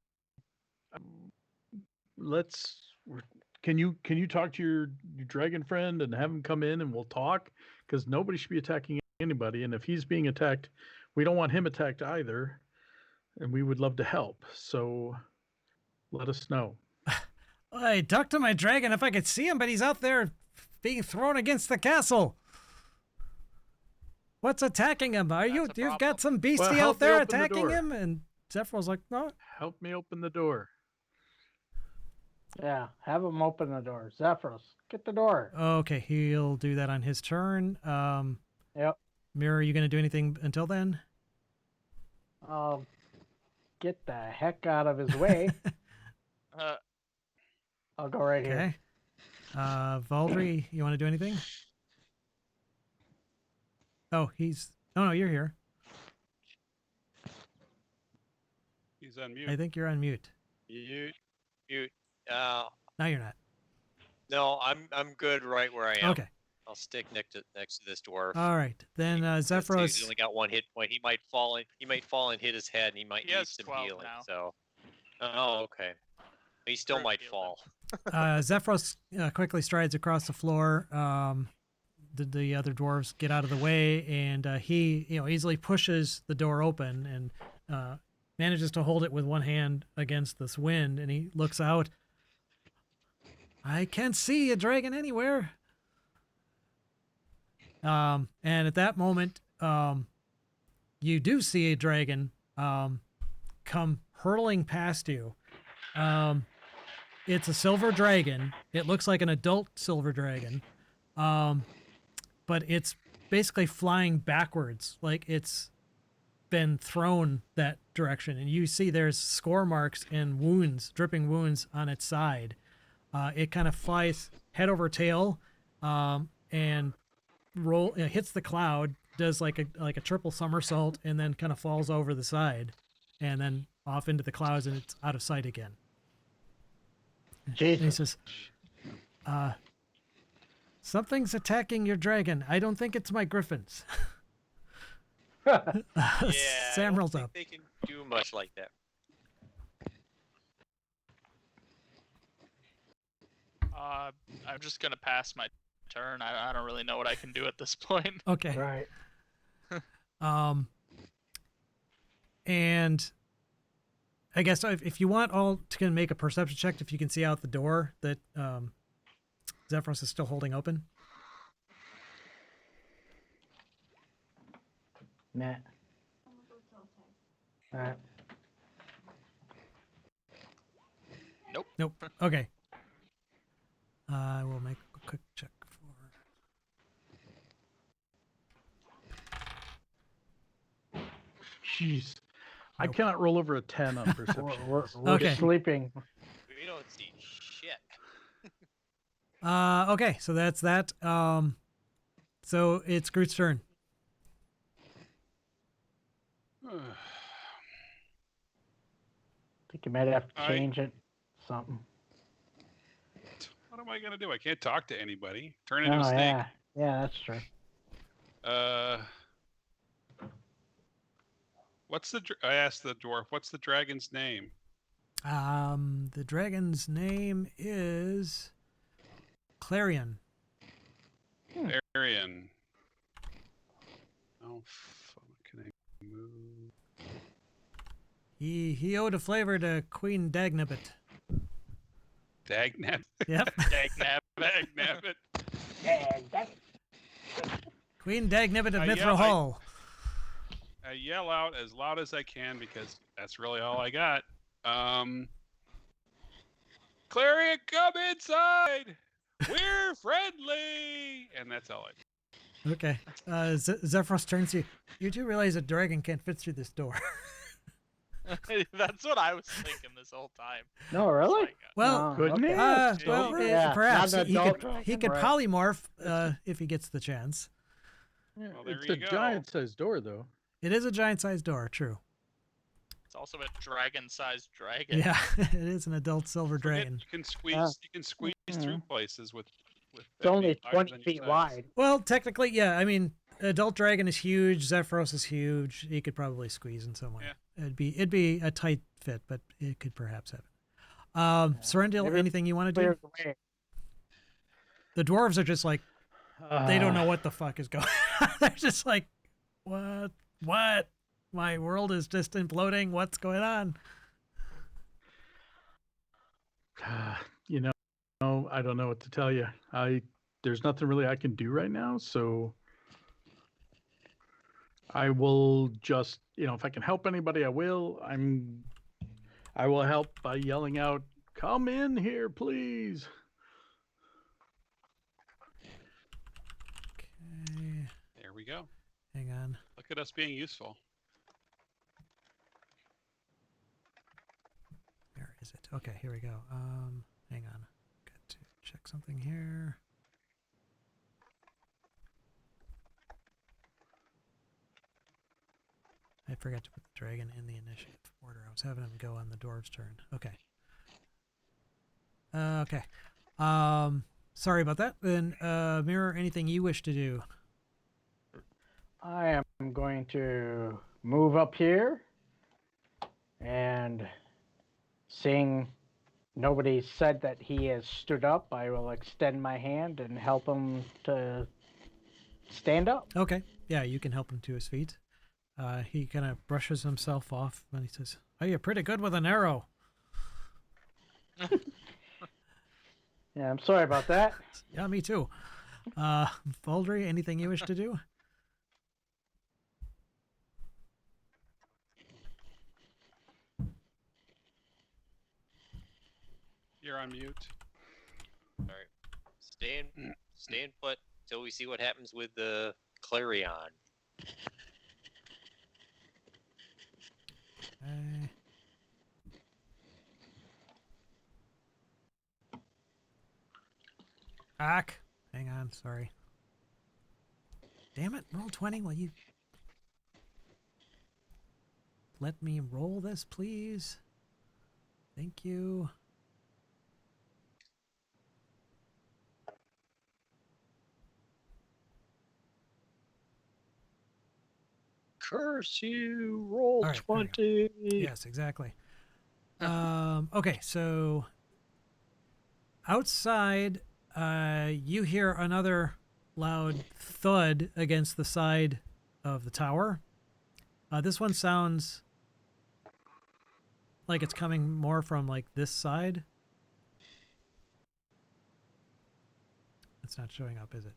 can you talk to your dragon friend and have him come in and we'll talk, because nobody should be attacking anybody, and if he's being attacked, we don't want him attacked either, and we would love to help. So let us know. I talked to my dragon if I could see him, but he's out there being thrown against the castle. What's attacking him? That's a You've problem. got some beastie Well, out help me there open the attacking door. him? And Zephyros like, no. Help me open the door. Yeah, have him open the door. Zephyros, get the door. Okay, he'll do that on his turn. Yep. Mirror, are you going to do anything until then? I'll get the heck out of his way. I'll go right here. Okay. Valdry, you want to do anything? Oh, no, you're here. He's on mute. I think you're on mute. Mute. No, you're not. No, I'm good right where I am. Okay. I'll stick next to this dwarf. All right. Then He's Zephyros. only got one hit point. He might fall and hit his head, and he might He need has some 12 healing. now. So, oh, okay. He still Great might healing. fall. Zephyros quickly strides across the floor. The other dwarves get out of the way, and he easily pushes the door open and manages to hold it with one hand against this wind. And he looks out. I can't see a dragon anywhere. And at that moment, you do see a dragon come hurtling past you. It's a silver dragon. It looks like an adult silver dragon. But it's basically flying backwards, like it's been thrown that direction. And you see there's score marks and wounds, dripping wounds on its side. It kind of flies head over tail and hits the cloud, does like a triple somersault, and then kind of falls over the side and then off into the clouds and it's out of sight again. And he Jesus. says, something's attacking your dragon. I don't think it's my griffins. Yeah, Sam I rolls don't up. think they can do much like that. I'm just gonna pass my turn. I don't really know what I can do at this point. Okay. Right. And I guess if you want all to make a perception check, if you can see out the door that Zephyros is still holding open. Nah. Alright. Nope. Okay. I will make a quick check for. Jeez. I Nope. cannot roll over a 10 on perception. We're Okay. sleeping. We don't see shit. Okay, so that's that. So it's Groot's turn. I think you might have to I- change it. Something. What am I gonna do? I can't talk to anybody. Turn into Oh a snake. yeah. Yeah, that's true. I asked the dwarf, what's the dragon's name? The dragon's name is Clarion. Arian. Oh, fuck, can I move? He owed a flavor to Queen Dagnabbit. Dagnap. Yep. Dagnabbit. Queen Dagnabbit of Yeah, Mithral Hall. I yell out as loud as I can because that's really all I got. Clarion, come inside. We're friendly, and that's all I. Okay. Zephyros turns to you. You do realize a dragon can't fit through this door. That's what I was thinking this whole time. No, really? It's like, Well, Oh, couldn't okay. it? well, Yeah, perhaps not an he adult could, he dragon, could right. polymorph if he gets the chance. Well, there It's you a go. giant-sized door, though. It is a giant-sized door, true. it's also a dragon-sized dragon. Yeah, it is an adult silver Forget dragon. You can squeeze. Yeah. You can squeeze through places with. It's that only being larger 20 than your feet size. wide. Well, technically, yeah. I mean, adult dragon is huge. Zephyros is huge. He could probably squeeze in some way. Yeah. It'd be a tight fit, but it could perhaps happen. Sorendil, Maybe anything you want to do? Clear the way. The dwarves are just like they don't know what the fuck is going on. They're just like, what? My world is just imploding. What's going on? You know, I don't know what to tell you. There's nothing really I can do right now, so I will just, if I can help anybody, I will. I will help by yelling out, "Come in here, please." Okay, There we go. hang on. Look at us being useful. Where is it? Okay, here we go. Hang on. Got to check something here. I forgot to put the dragon in the initiative order. I was having him go on the dwarves' turn. Okay. Okay. Sorry about that. Then, Mirror, anything you wish to do? I am going to move up here and seeing nobody said that he has stood up, I will extend my hand and help him to stand up. Okay. Yeah, you can help him to his feet. He kind of brushes himself off and he says, "Oh, you're pretty good with an arrow." Yeah, I'm sorry about that. Yeah, me too. Baldry, anything you wish to do? You're on mute. All right. Stand put till we see what happens with the Clarion. Okay. Back. Hang on, sorry. Damn it, roll 20, will you? let me roll this, please. Thank you. Curse you! Roll All right, there we go. 20. Yes, exactly. Okay, so outside, you hear another loud thud against the side of the tower. This one sounds like it's coming more from like this side. It's not showing up, is it?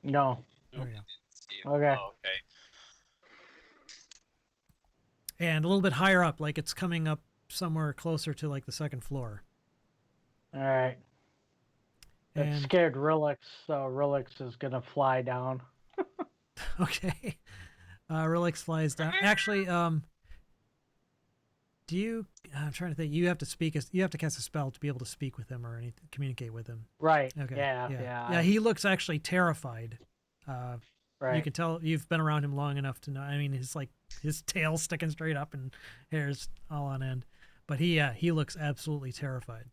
No. There we go. Okay. Oh, okay. And a little bit higher up, like it's coming up somewhere closer to like the second floor. All right. That And scared Rilix, so Rilix is gonna fly down. okay, Relix flies down. Actually, do you? I'm trying to think. You have to speak. You have to cast a spell to be able to speak with him or anything, communicate with him. Right. Okay. Yeah. Yeah. He looks actually terrified. Right. You can tell you've been around him long enough to know. I mean, his tail sticking straight up and hair's all on end, but he looks absolutely terrified.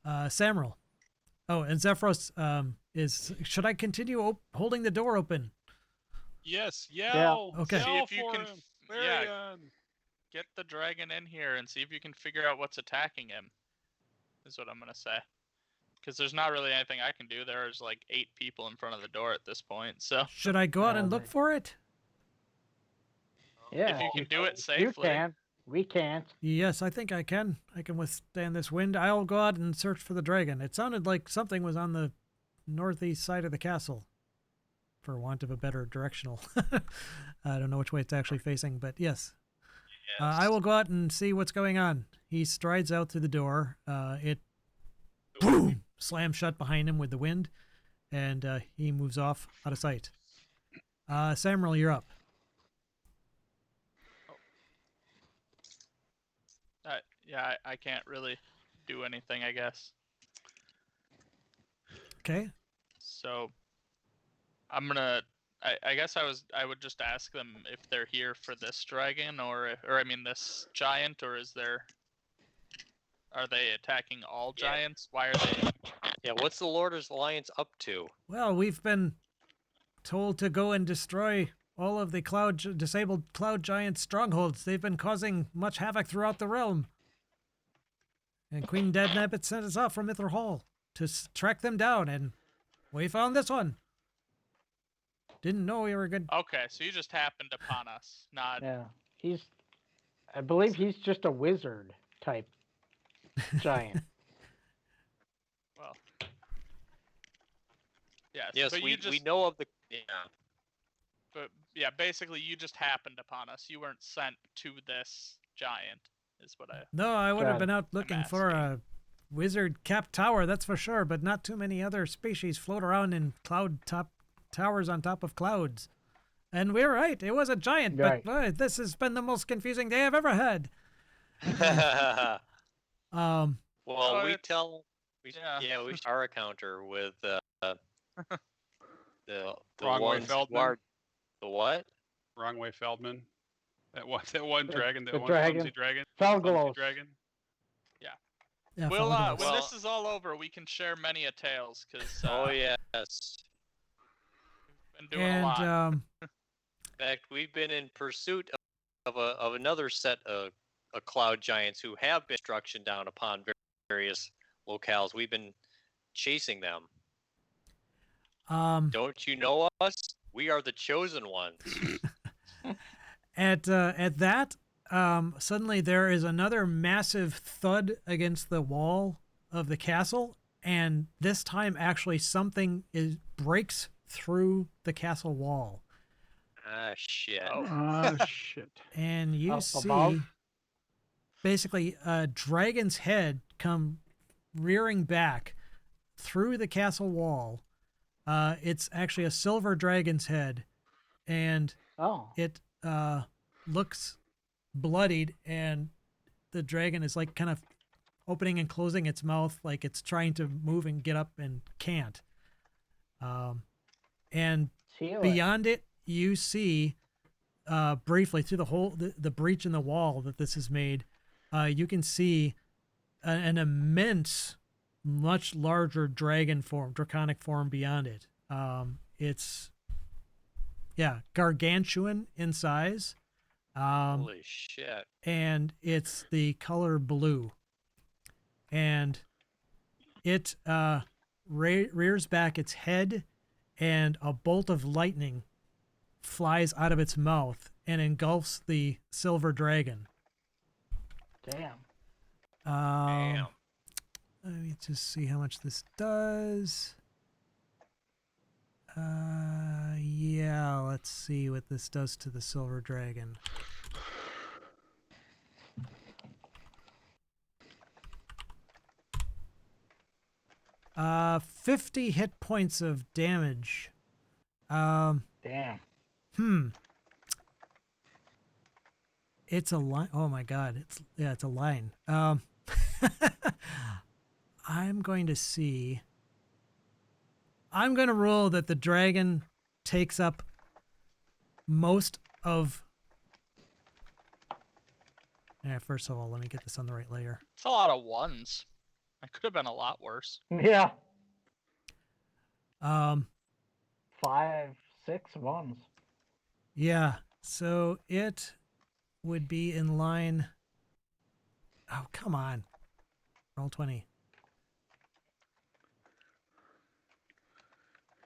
Samral. Oh, and Zephyros is. Should I continue holding the door open? Yes, yell. Okay. See Yell if you for can. him. Yeah, Varian. get the dragon in here and see if you can figure out what's attacking him. Is what I'm gonna say. Because there's not really anything I can do. There's like 8 people in front of the door at this point. So Should I go out and look Right. for it? Yeah. if you can do it You safely, can. We can't. Yes, I think I can. I can withstand this wind. I'll go out and search for the dragon. It sounded like something was on the northeast side of the castle, for want of a better directional. I don't know which way it's actually facing, but yes. I will go out and see what's going on. He strides out through the door. It boom slams shut behind him with the wind, and he moves off out of sight. Samuel, you're up. yeah, I can't really do anything, I guess. Okay. So I'm gonna. I guess I would just ask them if they're here for this dragon or I mean this giant, or are they attacking all Yeah. giants? Why are they? Yeah, what's the Lord's Alliance up to? Well, we've been told to go and destroy all of the disabled cloud giant strongholds. They've been causing much havoc throughout the realm. And Queen Deadnabbit sent us off from Mither Hall to track them down, and we found this one. Didn't know we were good. Okay, so you just happened upon us, not. Yeah. I believe he's just a wizard type giant. Well. Yes. Yes, but we you just, we know of the. Yeah. But yeah, basically you just happened upon us. You weren't sent to this giant, is what I. No, I would have Got been out looking for a wizard capped tower, that's for sure, but not too many other species float around in cloud top towers on top of clouds. And we're right, it was a giant, Right. but boy, this has been the most confusing day I've ever had. Well, Oh, we it- tell. yeah. We our counter with the Wrong way, ones who Feldman. are the what? Wrong way, Feldman. That one dragon. That the one dragon. clumsy dragon. Felgalos. Clumsy dragon. Yeah, We'll Felgalos. when Well- this is all over, we can share many a tales because Oh yes. been doing a and lot. In fact, we've been in pursuit of another set of cloud giants who have been destruction down upon various locales. We've been chasing them. Don't you know us? We are the chosen ones. At that, suddenly there is another massive thud against the wall of the castle, and this time actually something breaks through the castle wall, Ah shit. Oh. Ah, shit. and you Up see above? basically a dragon's head come rearing back through the castle wall. It's actually a silver dragon's head, and Oh. it looks bloodied, and the dragon is like kind of opening and closing its mouth like it's trying to move and get up and can't. And Seal it. beyond it, you see briefly through the breach in the wall that this has made, you can see an immense, much larger dragon form, draconic form beyond it. It's gargantuan in size. Holy shit. And it's the color blue. And it rears back its head, and a bolt of lightning flies out of its mouth and engulfs the silver dragon. Damn. Damn. Let me just see how much this does. Yeah, let's see what this does to the silver dragon. Uh, 50 hit points of damage. Damn. It's a line. Oh my god, it's a line. I'm going to see. I'm going to rule that the dragon takes up most of. Yeah, first of all, let me get this on the right layer. It's a lot of ones. It could have been a lot worse. Yeah. Um, 5, 6 ones. yeah, so it would be in line. Oh, come on. Roll 20.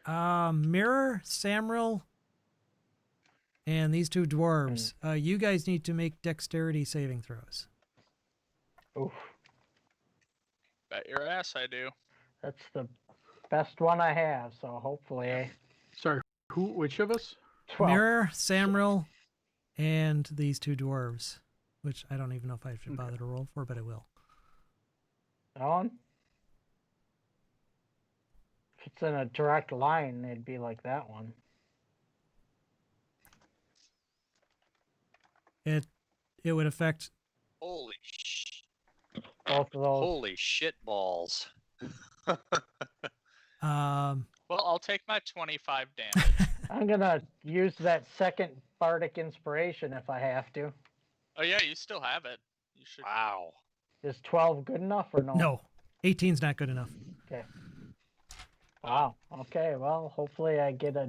Mirror, Samril, and these two dwarves. You guys need to make dexterity saving throws. Oof. Bet your ass I do. That's the best one I have, so hopefully Sorry, which of us? 12. Mirror, Samril, and these two dwarves, which I don't even know if I should bother to roll for, but I will. That one? If it's in a direct line, it'd be like that one. It would affect. Holy Both of those. Holy shit balls. Well, I'll take my 25 damage. I'm gonna use that second bardic inspiration if I have to. Oh yeah, you still have it. You should. Wow. Is 12 good enough or no? No, 18's not good enough. Okay. Wow. Okay, well, hopefully I get a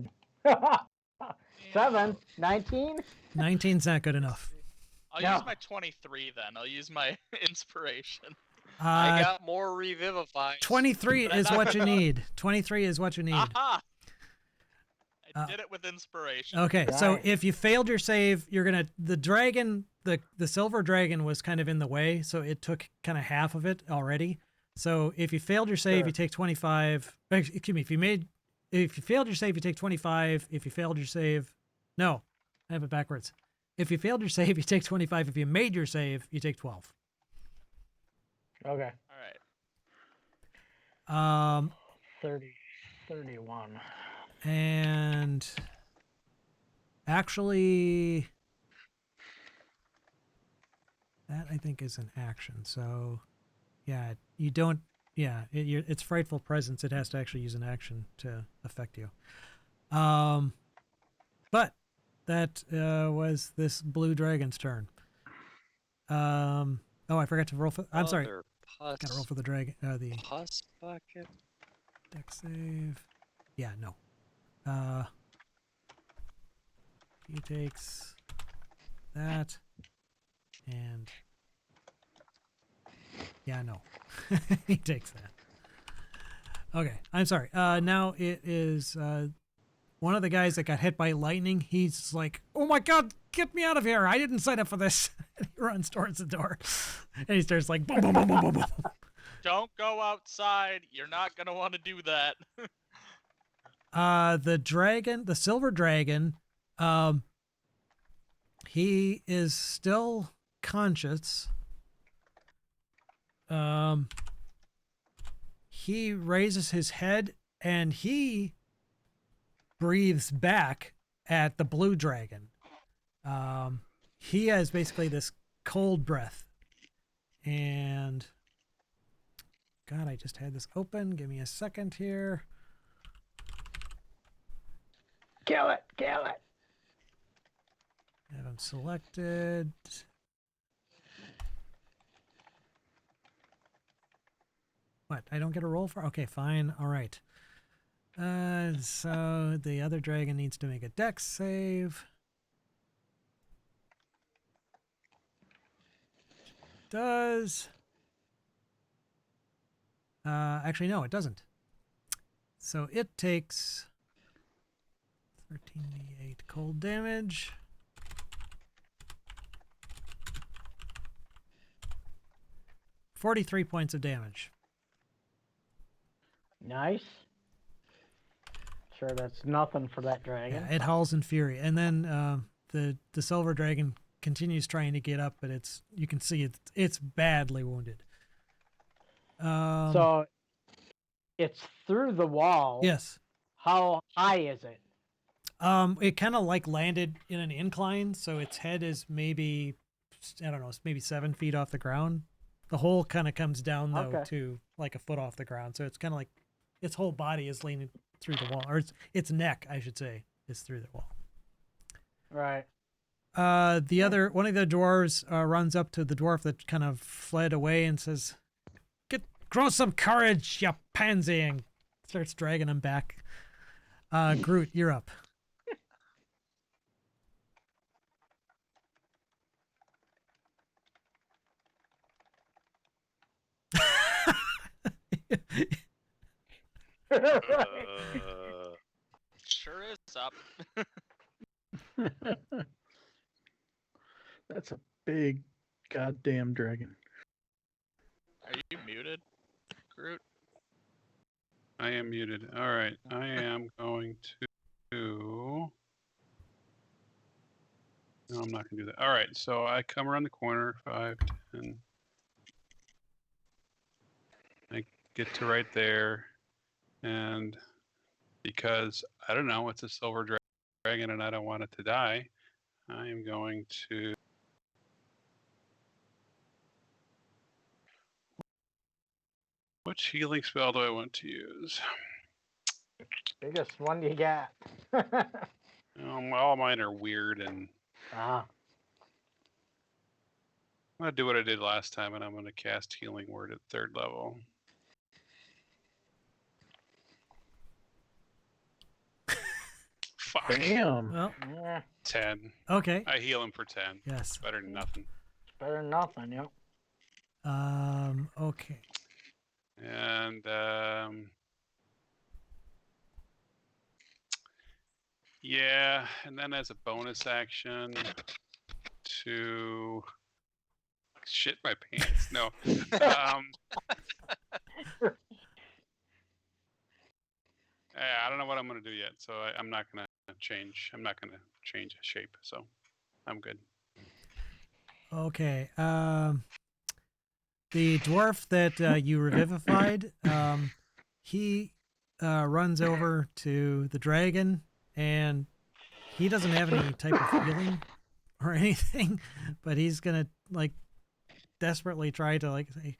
7, 19? 19's not good enough. I'll No. use my 23 then. I'll use my inspiration. I got more revivify. 23 But is I'm what not- you need. 23 is what you need. Aha! I Uh, did it with inspiration. Okay, so Right. if you failed your save, you're gonna the dragon, the silver dragon was kind of in the way, so it took kind of half of it already. So if you failed your save, Sure. you take 25. Excuse me, if you failed your save, you take 25. If you failed your save, no, I have it backwards. If you failed your save, you take 25. If you made your save, you take 12. Okay. All right. 30, 31. And actually, that I think is an action. So, yeah, you don't. Yeah, it's frightful presence. It has to actually use an action to affect you. But that was this blue dragon's turn. Oh, I forgot to roll for. I'm sorry. Mother Got to roll Pus, for the dragon. The pus bucket. dex save. Yeah, no. He takes that, and yeah, no. He takes that. Okay, I'm sorry. Now it is one of the guys that got hit by lightning. He's like, "Oh my god, get me out of here! I didn't sign up for this." And he runs towards the door, and he starts like, boom, boom, boom, boom, boom, boom. Don't go outside. You're not gonna want to do that. The dragon, the silver dragon, he is still conscious. He raises his head and he breathes back at the blue dragon. He has basically this cold breath. And God, I just had this open. Give me a second here. Kill it! Kill it! I'm selected. What? I don't get a roll for? Okay, fine. All right. So the other dragon needs to make a dex save. Does. Actually, no, it doesn't. So it takes 13d8 cold damage. $43 points of damage. Nice. Sure, that's nothing for that dragon. Yeah, it howls in fury, and then the silver dragon continues trying to get up, but you can see it's badly wounded. So it's through the wall. Yes. How high is it? It kind of like landed in an incline, so its head is maybe, I don't know, it's maybe 7 feet off the ground. The hole kind of comes down though Okay. to like a foot off the ground, so it's kind of like its whole body is leaning through the wall, or its neck, I should say, is through the wall. Right. The other one of the dwarves runs up to the dwarf that kind of fled away and says, "Grow some courage, you pansy," and starts dragging him back. Groot, you're up. Sure is up. That's a big goddamn dragon. Are you muted, Groot? I am muted. All right. I am going to. No, I'm not going to do that. All right. So I come around the corner, 5, 10. I get to right there. And because, I don't know, it's a silver dragon and I don't want it to die, I am going to. Which healing spell do I want to use? Biggest one you got. All mine are weird, and Ah. I'm going to do what I did last time, and I'm going to cast Healing Word at 3rd level. Fuck. Damn. Well, Yeah, 10. okay. I heal him for 10. Yes. Better than nothing. it's better than nothing, yep. Okay. And yeah, and then as a bonus action to shit my pants. No. I don't know what I'm gonna do yet, so I'm not gonna change. I'm not gonna change shape, so I'm good. Okay. The dwarf that you revivified, he runs over to the dragon, and he doesn't have any type of healing or anything, but he's gonna like desperately try to like say,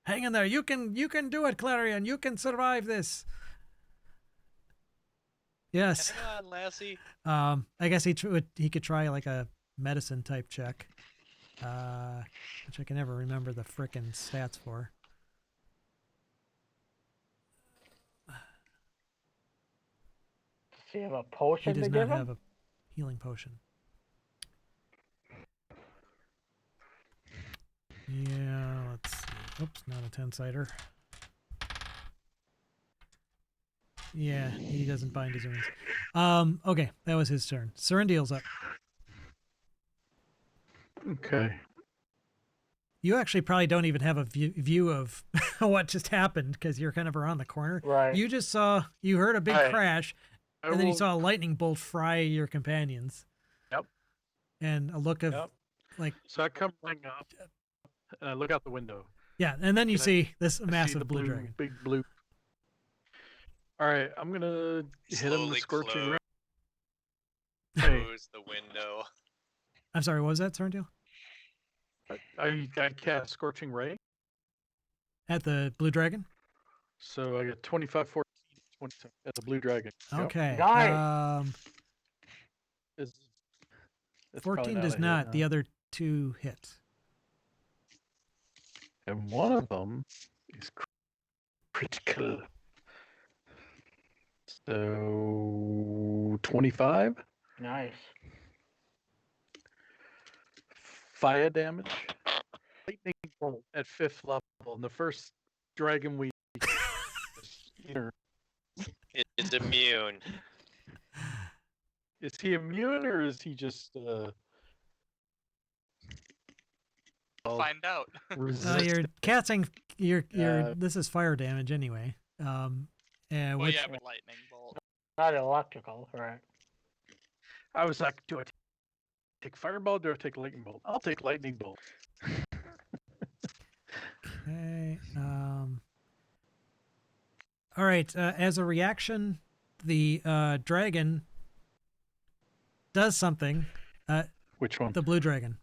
hang in there. You can do it, Clarion. You can survive this. Yes. Hang on, Lassie. I guess he could try like a medicine type check, which I can never remember the frickin' stats for. Does he have a He potion does to not give him? have a healing potion. Yeah, let's see. Oops, not a 10-sider. Yeah, he doesn't bind his wounds. Okay, that was his turn. Serendiel's up. Okay. You actually probably don't even have a view of what just happened because you're kind of around the corner. Right. You just you heard a big Right. crash, and then you saw a lightning bolt fry your companions. Yep. And a look of Yep. like, So I come running up, and I look out the window. yeah, and then you Can I- see this I see massive the blue dragon. big blue. All right, I'm gonna hit him the Slowly scorching close. ray. Hey, Close the window. I'm sorry, what was that, Serendiel? I cast scorching ray, At the blue dragon? so I got 25, 14, 20 at the blue dragon. Yep. Okay. Nice. Is That's probably 14 not does a hit, not. The huh? other two hit. And one of them is critical. So 25 Nice. fire damage. Lightning bolt at 5th level. And the first dragon we either It's immune. is he immune or is he just Find out. resistant? You're casting. You're. Uh, This is fire damage anyway. Well, Which yeah, but lightning bolt. Not electrical, right? I was like, do I take fireball? Do I take lightning bolt? I'll take lightning bolt. Okay. All right. As a reaction, the dragon does something. Which one? The blue dragon.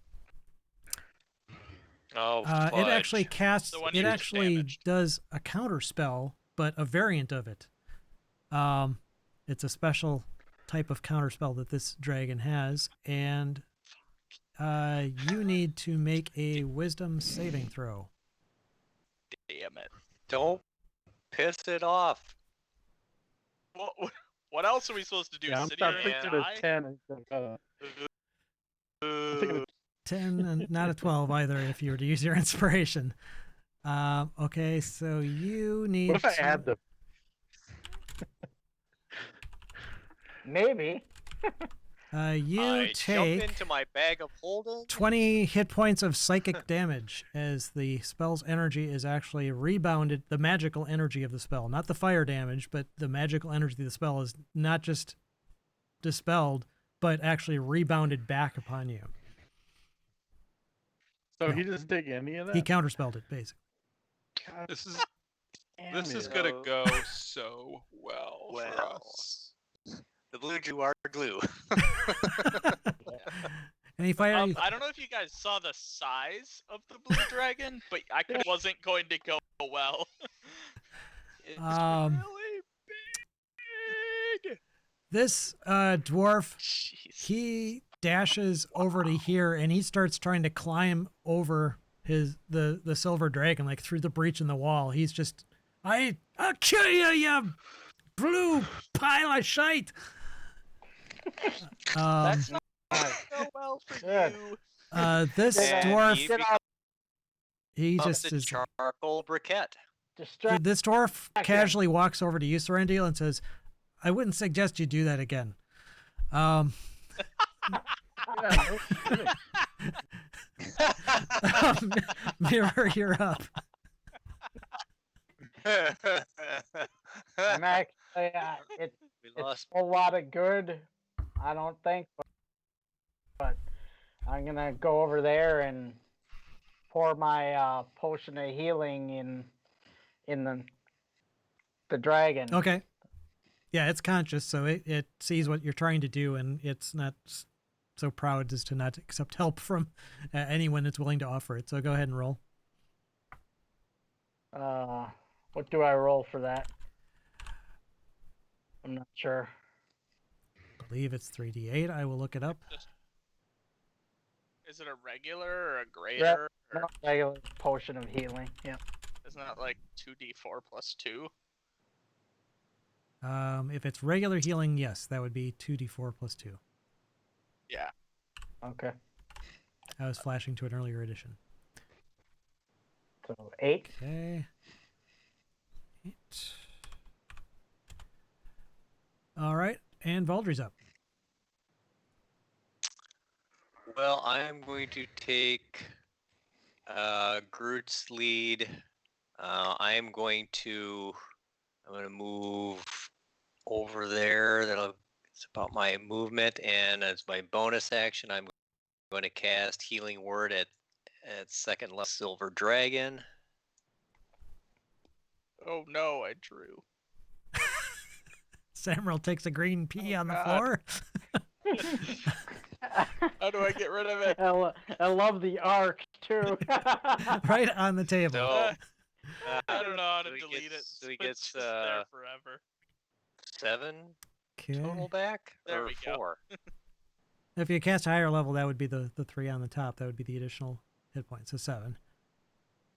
Oh, It actually fudge. casts. The one It you just actually damaged. does a counter spell, but a variant of it. It's a special type of counter spell that this dragon has, and you need to make a Wisdom saving throw. Damn it. Don't piss it off. What else are we supposed to do? Yeah, I'm Sit not here thinking and of die? 10. I'm thinking of 10 and not a 12 either if you were to use your inspiration. Okay, so you need what if I to, add the Maybe. you I jump take into my bag of holding. 20 hit points of psychic damage as the spell's energy is actually rebounded. The magical energy of the spell, not the fire damage, but the magical energy of the spell is not just dispelled, but actually rebounded back upon you. So No. he doesn't take any of that? He counterspelled it, basically. God This is damn this is it. gonna Oh. go so well for Well. us. The blue Jew are glue. Any fire? I don't know if you guys saw the size of the blue dragon, but it wasn't going to go well. It's Um, really big. This dwarf, Jeez. he dashes over to here and he starts trying to climb over the silver dragon, like through the breach in the wall. He's just, I'll kill you, you blue pile of shite. That's not go well for Good. you. This And dwarf, Get out. he Becomes just a is. charcoal briquette. Distract. This dwarf Okay. casually walks over to you, Serendil, and says, "I wouldn't suggest you do that again." Yeah, no kidding. Mirror, you're up. I'm actually, we it's lost. a lot of good. I don't think, but I'm gonna go over there and pour my potion of healing in the dragon. Okay. Yeah, it's conscious, so it sees what you're trying to do, and it's not so proud as to not accept help from anyone that's willing to offer it. So go ahead and roll. What do I roll for that? I'm not sure. I believe it's 3d8. I will look it up. Is it a regular or a greater? Or No, regular potion of healing. Yeah. isn't that like 2d4 plus 2? If it's regular healing, yes, that would be 2d4 plus 2. Yeah. Okay. I was flashing to an earlier edition. So 8. Okay. 8. All right, and Valdry's up. Well, I'm going to take Groot's lead. I'm going to move over there. It's about my movement, and as my bonus action, I'm going to cast Healing Word at second level Silver Dragon. Oh no, I drew. Samuel takes a green pea Oh, on the God. floor. How do I get rid of it? I love the arc too. Right on the table. So I don't know how to so he delete gets- it. so he It's gets, just there forever. 7 Okay. total back, There or we go. 4? If you cast a higher level, that would be the 3 on the top. That would be the additional hit points, so 7.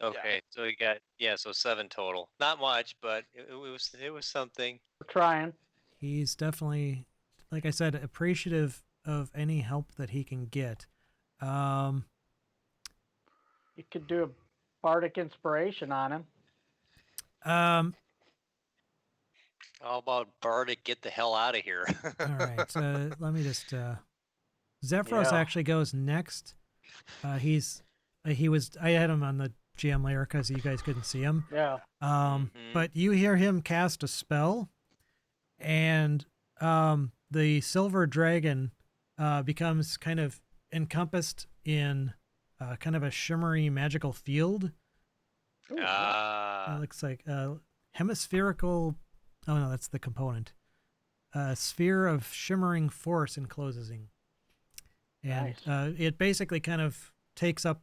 Okay, so you got so 7 total. Not much, but it was something. We're trying. He's definitely, like I said, appreciative of any help that he can get. You could do a bardic inspiration on him. Um, How about Bardic? Get the hell out of here. all right, so let me just. Zephyros Yeah. actually goes next. He was. I had him on the GM layer because you guys couldn't see him. Yeah. Mhm. But you hear him cast a spell, and the silver dragon becomes kind of encompassed in kind of a shimmery magical field. It looks like hemispherical. Oh no, that's the component. A sphere of shimmering force encloses him, and it basically kind of takes up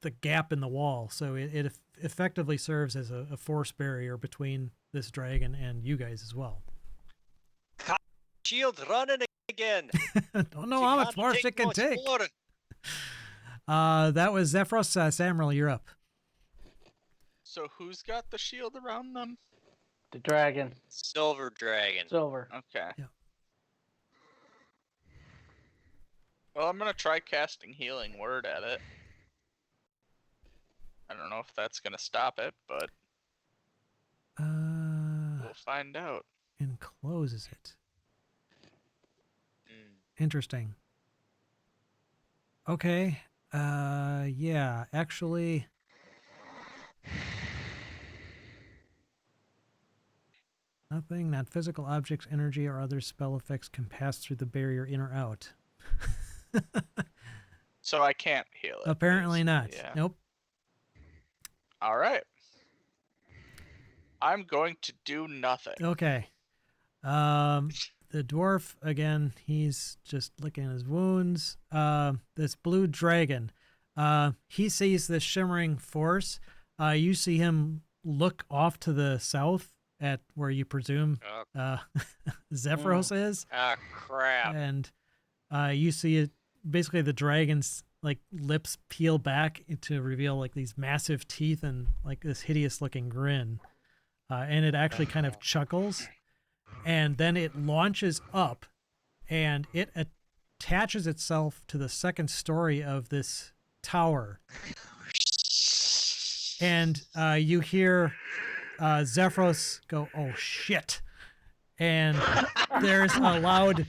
the gap in the wall, so it effectively serves as a force barrier between this dragon and you guys as well. Shield's running again. Don't know how much force it can take. That was Zephyros. Samuel, you're up. So who's got the shield around them? The dragon. Silver dragon. Silver. Okay. Yeah. Well, I'm gonna try casting Healing Word at it. I don't know if that's gonna stop it, but we'll find out. Encloses it. Mm. Interesting. Okay. Yeah, actually. Nothing, not physical objects, energy, or other spell effects can pass through the barrier in or out. So I can't heal it. Apparently not. Yeah. Nope. All right. I'm going to do nothing. Okay. The dwarf, again, he's just licking his wounds. This blue dragon, he sees this shimmering force. You see him look off to the south at where you presume Zephyros is. Ah, crap. And you see it, basically the dragon's like lips peel back to reveal like these massive teeth and like this hideous looking grin. And it actually kind of chuckles, and then it launches up and it attaches itself to the second story of this tower. And you hear Zephyros go, "Oh shit." And there's a loud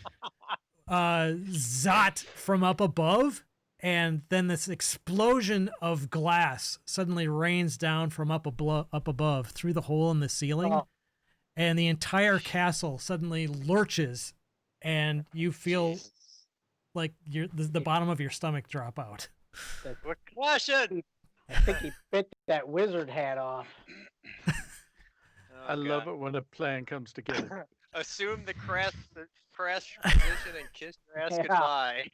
zot from up above, and then this explosion of glass suddenly rains down from up above through the hole in the ceiling, and the entire castle suddenly lurches, and you feel like the bottom of your stomach drop out. We're clashing. I think he bit that wizard hat off. I love it when a plan comes together. Assume the crash position and kiss your ass Yeah.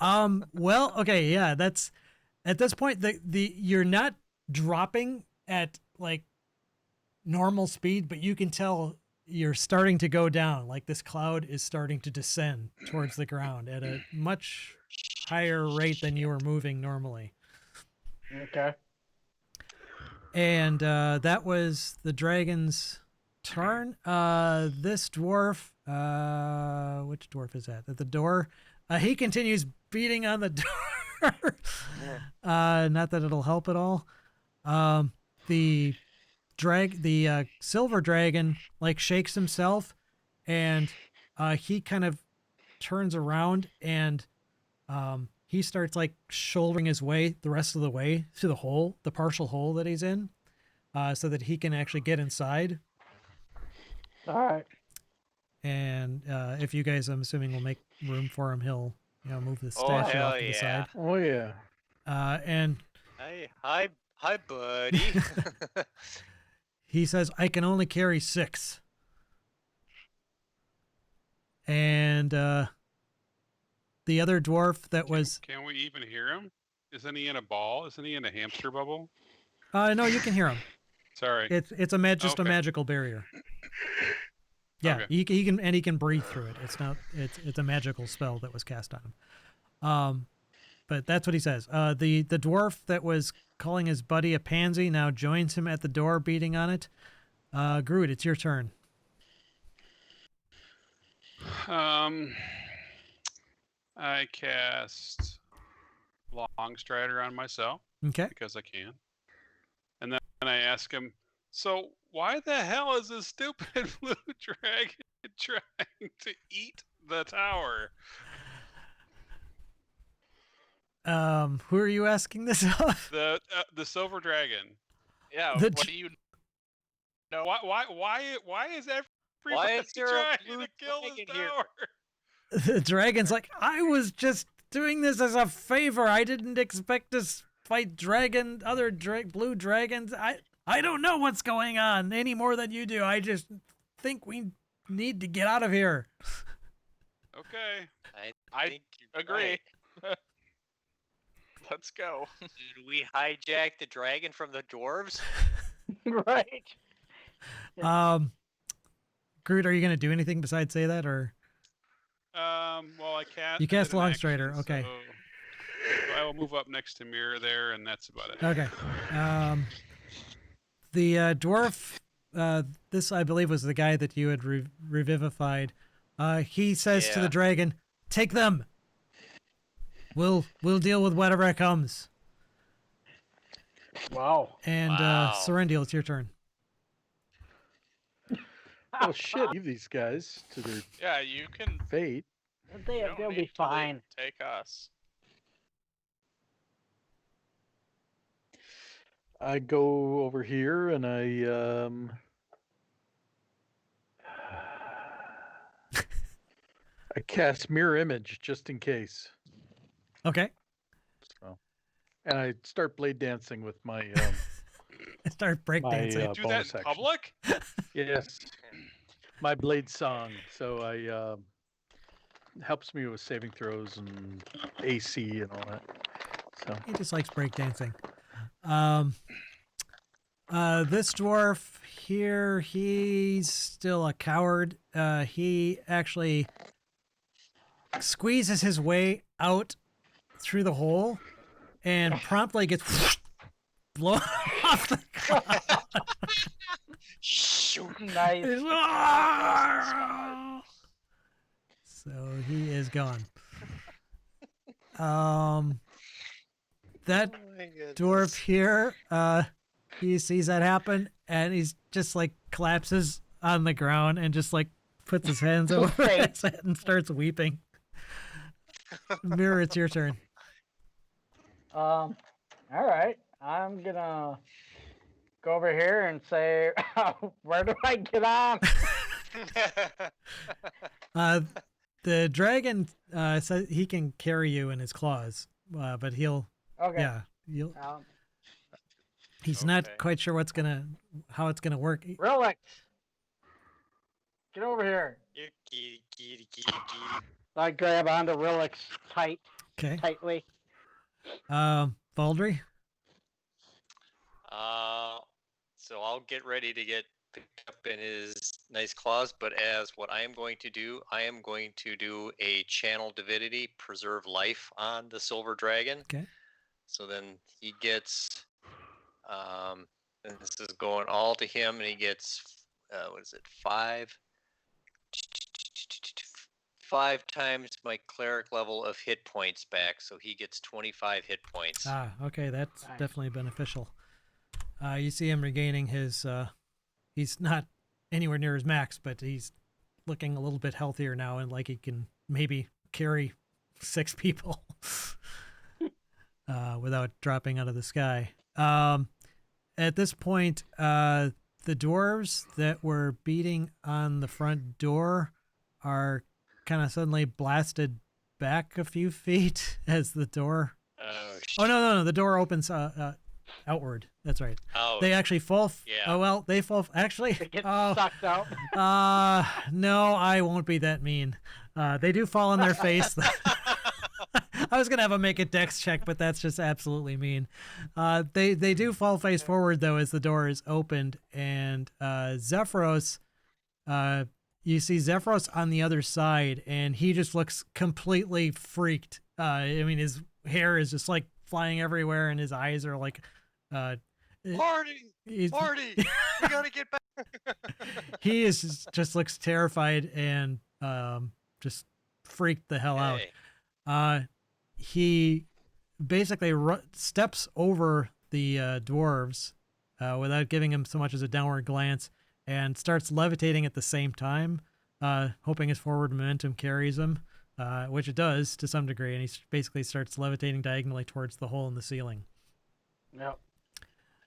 goodbye. Well, okay, yeah, that's at this point the you're not dropping at like normal speed, but you can tell you're starting to go down. Like this cloud is starting to descend towards the ground at a much higher rate than you were moving normally. Okay. And that was the dragon's turn. This dwarf, which dwarf is that? At the door. He continues beating on the door. Not that it'll help at all. The silver dragon like shakes himself, and he kind of turns around and he starts like shouldering his way the rest of the way to the hole, the partial hole that he's in, so that he can actually get inside. All right. And if you guys, I'm assuming, will make room for him, he'll move the Oh, statue hell off to the yeah. side. Oh yeah. And Hi, buddy. he says, "I can only carry 6." And the other dwarf that was Can we even hear him? Isn't he in a ball? Isn't he in a hamster bubble? no, you can hear him. Sorry. It's just a Okay. magical barrier. Yeah, Okay. he can breathe through it. It's a magical spell that was cast on him. But that's what he says. The dwarf that was calling his buddy a pansy now joins him at the door, beating on it. Groot, it's your turn. I cast Long Strider on myself Okay. because I can, and then I ask him, "So why the hell is this stupid blue dragon trying to eat the tower?" Who are you asking this of? The silver dragon. Yeah, The what j- do you know? Why is everybody Why is there a trying blue to kill this dragon here? tower? The dragon's like, I was just doing this as a favor. I didn't expect to fight blue dragons. I don't know what's going on any more than you do. I just think we need to get out of here. Okay. I think you're agree. right. Let's go. Did we hijack the dragon from the dwarves? Right. Groot, are you gonna do anything besides say that, or Well, I cast. You cast I did an Long Strider, action, okay. So I will move up next to Mirror there, and that's about it. okay? The dwarf, this I believe was the guy that you had revivified. He says to the Yeah. dragon, "Take them. We'll deal with whatever comes." Wow. And Wow. Serendil, it's your turn. Oh shit! Leave these guys to their Yeah, you can. fate. you don't They'll need be to fine. Take us. I go over here and I cast mirror image just in case. Okay. So, and I start blade dancing with my Start breakdancing. My, Do that bonus in action. public? yes, my blade song. So I helps me with saving throws and AC and all that. So He just likes breakdancing. This dwarf here, he's still a coward. He actually squeezes his way out through the hole and promptly gets blown off the ground. Nice. So he is gone. That Oh my goodness. dwarf here, he sees that happen and he's just like collapses on the ground and just like puts his hands over Great. his head and starts weeping. Mirror, it's your turn. All right. I'm gonna go over here and say, where do I get on? The dragon says he can carry you in his claws, but he'll Okay. yeah, Um, he's not Okay. quite sure how it's gonna work. Relic. Get over here. You kitty. I grab onto Relic's Okay. tightly. Baldry. So I'll get ready to get picked up in his nice claws, but as what I am going to do, I am going to do a channel divinity, preserve life on the silver dragon. Okay. So then he gets, and this is going all to him, and he gets, what is it, 5 times my cleric level of hit points back, so he gets 25 hit points. Okay, that's Nice. definitely beneficial. You see him regaining his. He's not anywhere near his max, but he's looking a little bit healthier now, and like he can maybe carry 6 people without dropping out of the sky. At this point, the dwarves that were beating on the front door are kind of suddenly blasted back a few feet as the door. Oh no! The door opens outward. That's right. Oh, They actually fall. Yeah. Oh well, they fall. Actually, They get oh, sucked out. no, I won't be that mean. They do fall on their face. I was gonna have a make a dex check, but that's just absolutely mean. They do fall face forward though as the door is opened, and Zephyros, you see Zephyros on the other side, and he just looks completely freaked. I mean, his hair is just like flying everywhere, and his eyes are like, Marty, he's, Marty, we gotta get back. he just looks terrified and just freaked the hell out. Hey, He basically steps over the dwarves without giving him so much as a downward glance and starts levitating at the same time, hoping his forward momentum carries him, which it does to some degree, and he basically starts levitating diagonally towards the hole in the ceiling. Yep.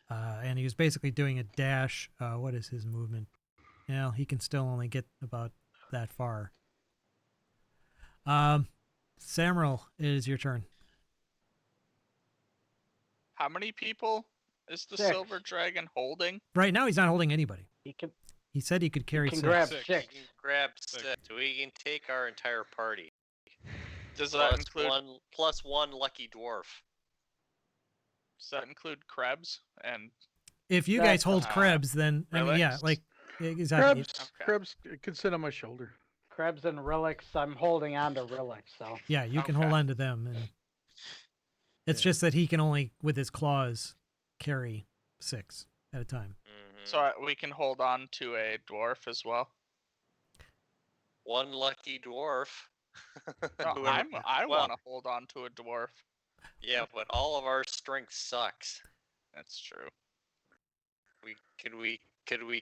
And he was basically doing a dash. What is his movement? Well, he can still only get about that far. Samuel, it is your turn. How many people is the 6. silver dragon holding? Right now, he's not holding anybody. He can He said he could carry can 6. grab Six. 6. we can grab Six. 6. We can take our entire party. Does that Plus include one lucky dwarf. Krebs and If you That's guys hold uh, Krebs, then I mean, yeah, relics? like exactly. Krebs could sit on my shoulder. Krebs and relics. I'm holding on to relics, so Yeah, you can hold Okay. on to them, and it's Yeah. just that he can only, with his claws, carry 6 at a time. Mhm. so we can hold on to a dwarf as well. One lucky dwarf. No, Whoever- I well, want to hold on to a dwarf. Yeah, but all of our strength sucks. That's true. Could we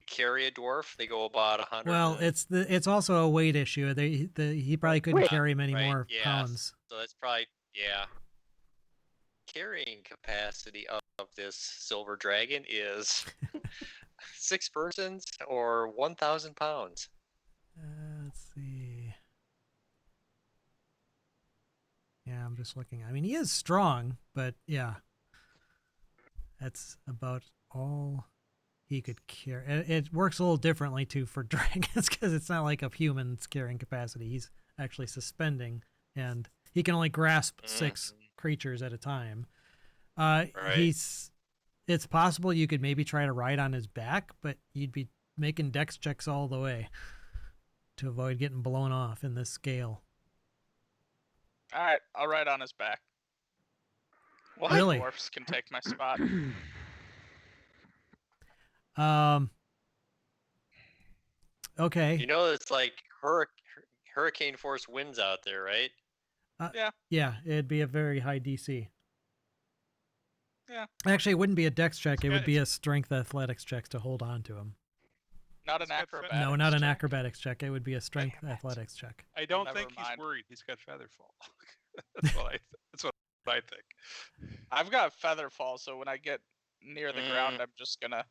carry a dwarf? They go about 100. Well, it's also a weight issue. He probably couldn't Wait. carry many Right, more yeah. pounds. So that's probably, yeah. Carrying capacity of this silver dragon is 6 persons or 1,000 pounds. Let's see. Yeah, I'm just looking. I mean, he is strong, but yeah, that's about all he could carry. It works a little differently too for dragons because it's not like a human's carrying capacity. He's actually suspending, and he can only grasp 6 creatures at a time. Right. It's possible you could maybe try to ride on his back, but you'd be making dex checks all the way to avoid getting blown off in this scale. All right, I'll ride on his back. Well, Really? dwarfs can take my spot. Okay. You know, it's like hurricane force winds out there, right? Yeah, it'd be a very high DC. Yeah. Actually, it wouldn't be a dex check. It Yeah, would be a strength athletics check to hold on to him. Not an It's got acrobatics. No, not an check. acrobatics check. It would be a strength athletics check. I don't Never think mind. he's worried. He's got feather fall. That's what I think. I've got feather fall, so when I get near the ground, I'm just gonna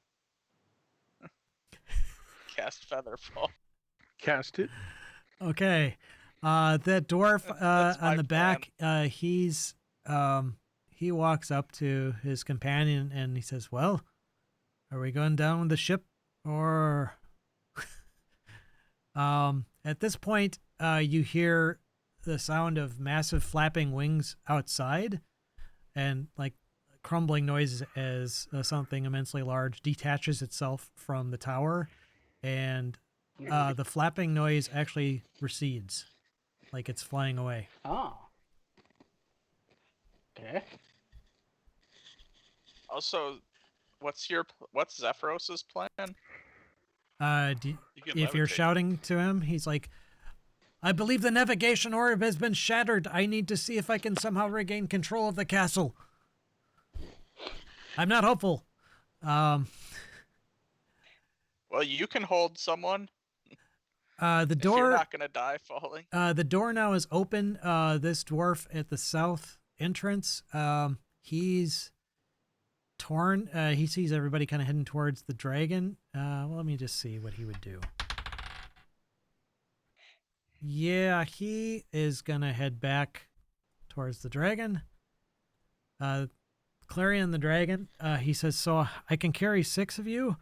cast feather fall. Cast it. Okay. That dwarf That's on my the back, he walks up to his companion and he says, "Well, are we going down with the ship or?" At this point, you hear the sound of massive flapping wings outside, and like crumbling noises as something immensely large detaches itself from the tower, and the flapping noise actually recedes, like it's flying away. oh. Okay. Also, what's Zephyros's plan? Do, You can if you're levitate. shouting to him, he's like, "I believe the navigation orb has been shattered. I need to see if I can somehow regain control of the castle. I'm not hopeful." Well, you can hold someone. The If you're door, not gonna die falling. the door now is open. This dwarf at the south entrance, he's torn. He sees everybody kind of heading towards the dragon. Well, let me just see what he would do. Yeah, he is gonna head back towards the dragon. Clarion the dragon, he says, "So I can carry 6 of you?"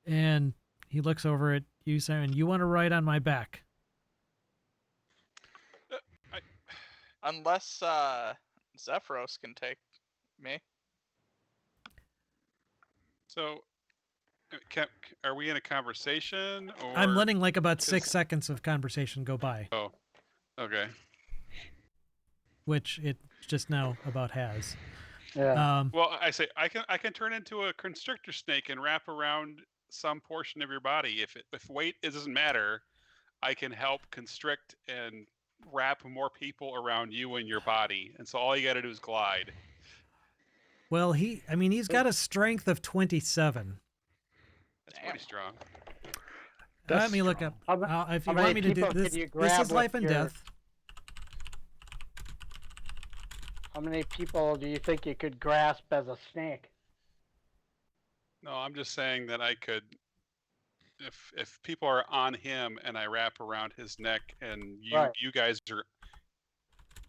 And he looks over at you, saying, "You want to ride on my back?" Unless Zephyros can take me. So, Are we in a conversation or? I'm letting like about 6 'cause- seconds of conversation go by, Oh, okay. which it just now about has. Yeah. Well, I say I can turn into a constrictor snake and wrap around some portion of your body. If weight doesn't matter, I can help constrict and wrap more people around you and your body. And so all you got to do is glide. Well, he's got a strength of 27. That's pretty strong. Let me look up. How ma- If how you many want me to do people could this, you this grab is with life and your- death. How many people do you think you could grasp as a snake? No, I'm just saying that I could. If people are on him and I wrap around his neck and Right. you guys are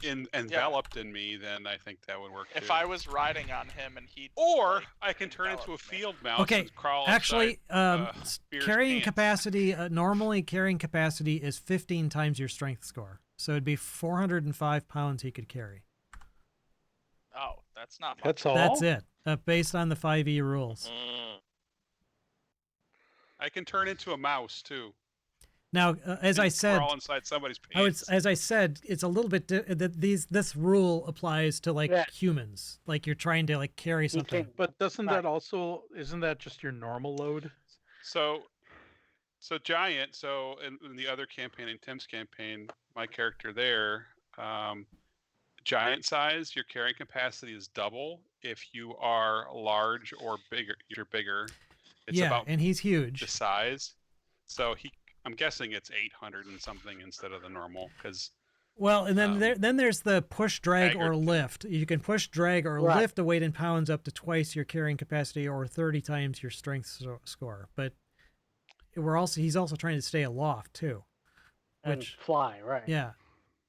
enveloped in me, then I think that would work If too. I was riding on him and he Or like, I can turn into a enveloped me. field mouse Okay, and crawl actually, upside, Spear's carrying pants. capacity, normally carrying capacity is 15 times your strength score. So it'd be 405 pounds he could carry. Oh, that's not much. That's all. That's it, based on the 5e rules. Mm. I can turn into a mouse too. Now, as I and said, crawl inside somebody's pants. as I said, it's a little bit this rule applies to like Yeah. humans, like you're trying to like carry You something. can- But doesn't Right. that also isn't that just your normal load? So giant. So in the other campaign, in Tim's campaign, my character there, giant size, your carrying capacity is double. If you are large or bigger, you're bigger. It's Yeah, about and he's huge. the size. So I'm guessing it's 800 and something instead of the normal because Well, and then then there's the push, drag, or Haggard. lift. You can push, drag, or Right. lift a weight in pounds up to twice your carrying capacity or 30 times your strength score. But he's also trying to stay aloft too. and Which fly, right? yeah.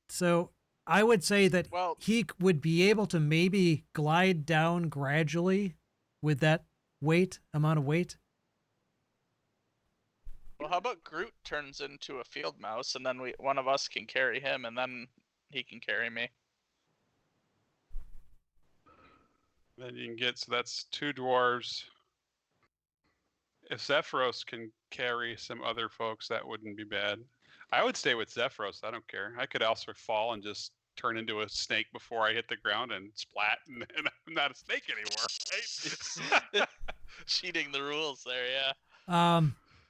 So I would say that Well- he would be able to maybe glide down gradually with that amount of weight. Well, how about Groot turns into a field mouse, and then one of us can carry him, and then he can carry me. then you can get, so that's 2 dwarves. If Zephyros can carry some other folks, that wouldn't be bad. I would stay with Zephyros. I don't care. I could also fall and just turn into a snake before I hit the ground and splat, and I'm not a snake anymore. Right? Cheating the rules there, yeah.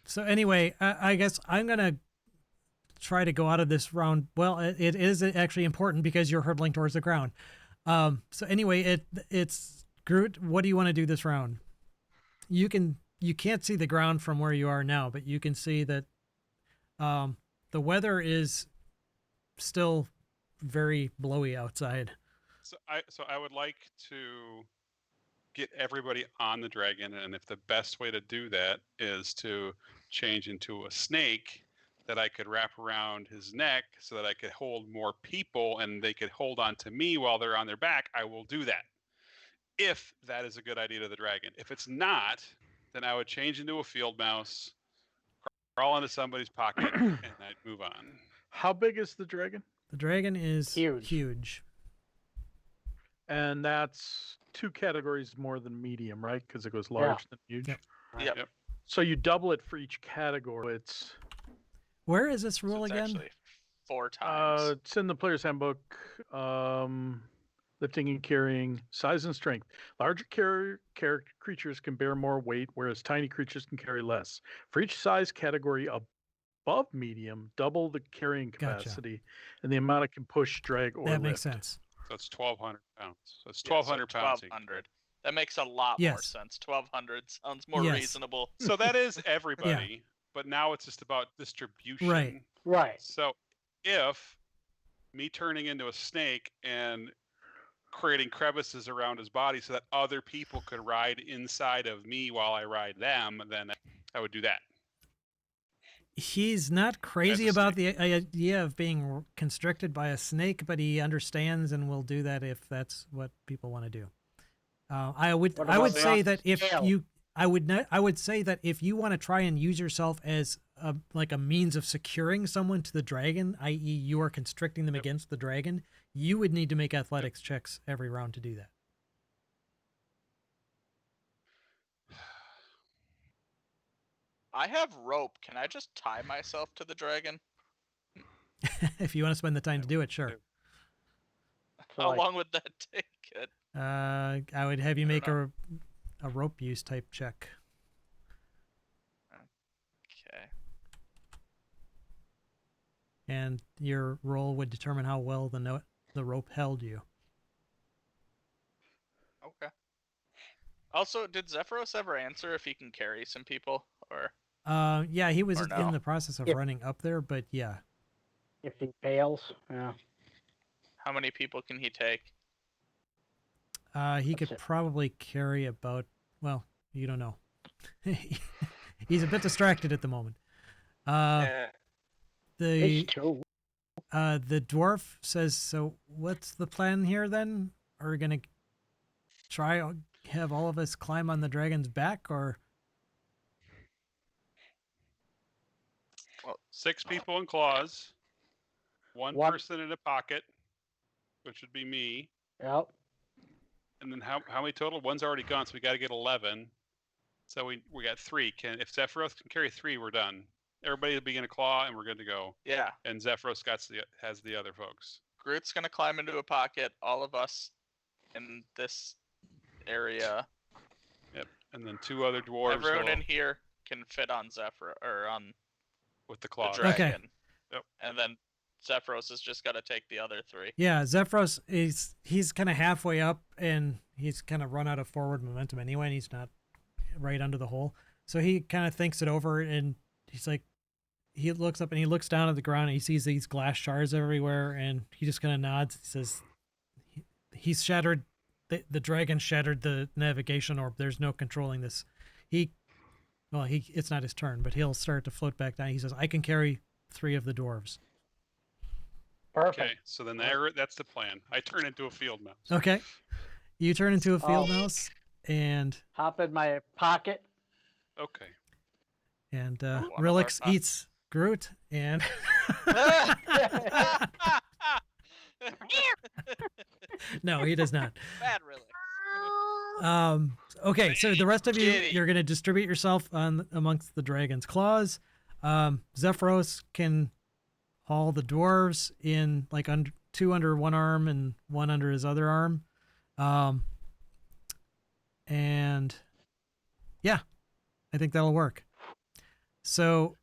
So anyway, I guess I'm gonna try to go out of this round. Well, it is actually important because you're hurtling towards the ground. So anyway, it's Groot. What do you want to do this round? You can't see the ground from where you are now, but you can see that the weather is still very blowy outside. So I would like to get everybody on the dragon, and if the best way to do that is to change into a snake that I could wrap around his neck so that I could hold more people and they could hold on to me while they're on their back, I will do that. If that is a good idea to the dragon. If it's not, then I would change into a field mouse, crawl into somebody's pocket, and I'd move on. How big is the dragon? The dragon is Huge. huge. And that's 2 categories more than medium, right? Because it goes large than huge. Yep. Yep. So you double it for each category. It's Where is this So rule it's again? actually 4 times. it's in the player's handbook. Lifting and carrying, size and strength. Larger creatures can bear more weight, whereas tiny creatures can carry less. For each size category above medium, double the carrying Gotcha. capacity and the amount it can push, drag, or That lift. makes sense. So it's 1,200 pounds. So it's Yeah, so 1,200 pounds. 1,200. That makes a lot more Yes. sense. 1,200 sounds more Yes. reasonable. So that is everybody, but now it's just about distribution. Right. Right. So if me turning into a snake and creating crevices around his body so that other people could ride inside of me while I ride them, then I would do that. He's not crazy As a about the idea of being constricted by a snake, but he understands and will do that if that's what people want to do. I would What I about would the say that if scale? I would say that if you want to try and use yourself as like a means of securing someone to the dragon, i.e., you are constricting them against the dragon, you would need to make athletics checks every round to do that. I have rope. Can I just tie myself to the dragon? If you want to spend the time to do it, sure. So, How like, long would that take? It? I would have you I make don't a rope use type check. Okay. And your roll would determine how well the rope held you. Okay. Also, did Zephyros ever answer if he can carry some people, or Yeah, he was Or in no? the process of If- running up there, but yeah. if he fails, yeah. how many people can he take? He That's could it. probably carry about, well, you don't know. He's a bit distracted at the moment. Eh, It's The two. the dwarf says, "So what's the plan here then? Are we gonna have all of us climb on the dragon's back, or?" 6 people in claws, one One- person in a pocket, which would be me, Yep. and then how many total? One's already gone, so we got to get 11. So we got 3. If Zephyros can carry 3, we're done. Everybody will be in a claw, and we're good to go. Yeah, And Zephyros has the other folks. Groot's gonna climb into a pocket. All of us in this area. And then 2 other dwarves Everyone will, in here can fit on Zephyr or on with the the claws. Okay. dragon. Yep. And then Zephyros has just got to take the other 3. Yeah, Zephyros he's kind of halfway up, and he's kind of run out of forward momentum anyway, and he's not right under the hole. So he kind of thinks it over, and he's like, he looks up and he looks down at the ground, and he sees these glass shards everywhere, and he just kind of nods. He says, "He's shattered. The dragon shattered the navigation orb. There's no controlling this. It's not his turn, but he'll start to float back down. He says, I can carry 3 of the dwarves." Perfect. Okay, so then that's the plan. I turn into a field mouse. Okay. You turn into a field Oh. mouse, and Hop in my pocket. Okay. and One of our Relix top- eats Groot, and no, he does not. Bad, really. Okay, so the rest of you, Kitty. you're going to distribute yourself amongst the dragon's claws. Zephyros can haul the dwarves in, like, 2 under one arm and 1 under his other arm. And yeah, I think that'll work. So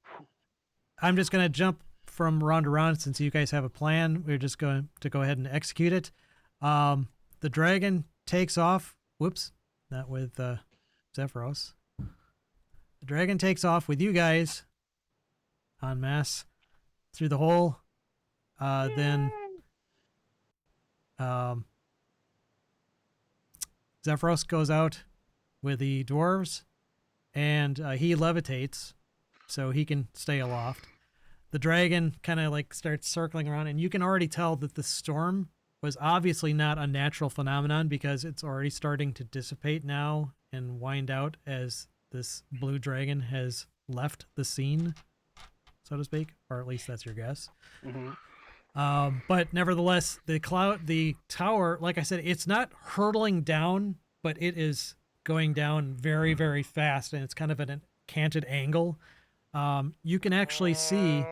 I'm just going to jump from round to round since you guys have a plan. We're just going to go ahead and execute it. The dragon takes off. Whoops, not with Zephyros. The dragon takes off with you guys en masse through the hole. Then Zephyros goes out with the dwarves, and he levitates so he can stay aloft. The dragon kind of like starts circling around, and you can already tell that the storm was obviously not a natural phenomenon because it's already starting to dissipate now and wind out as this blue dragon has left the scene, so to speak, or at least that's your guess. Mm-hmm. But nevertheless, the tower, like I said, it's not hurtling down, but it is going down very, very fast, and it's kind of at an canted angle. You can actually see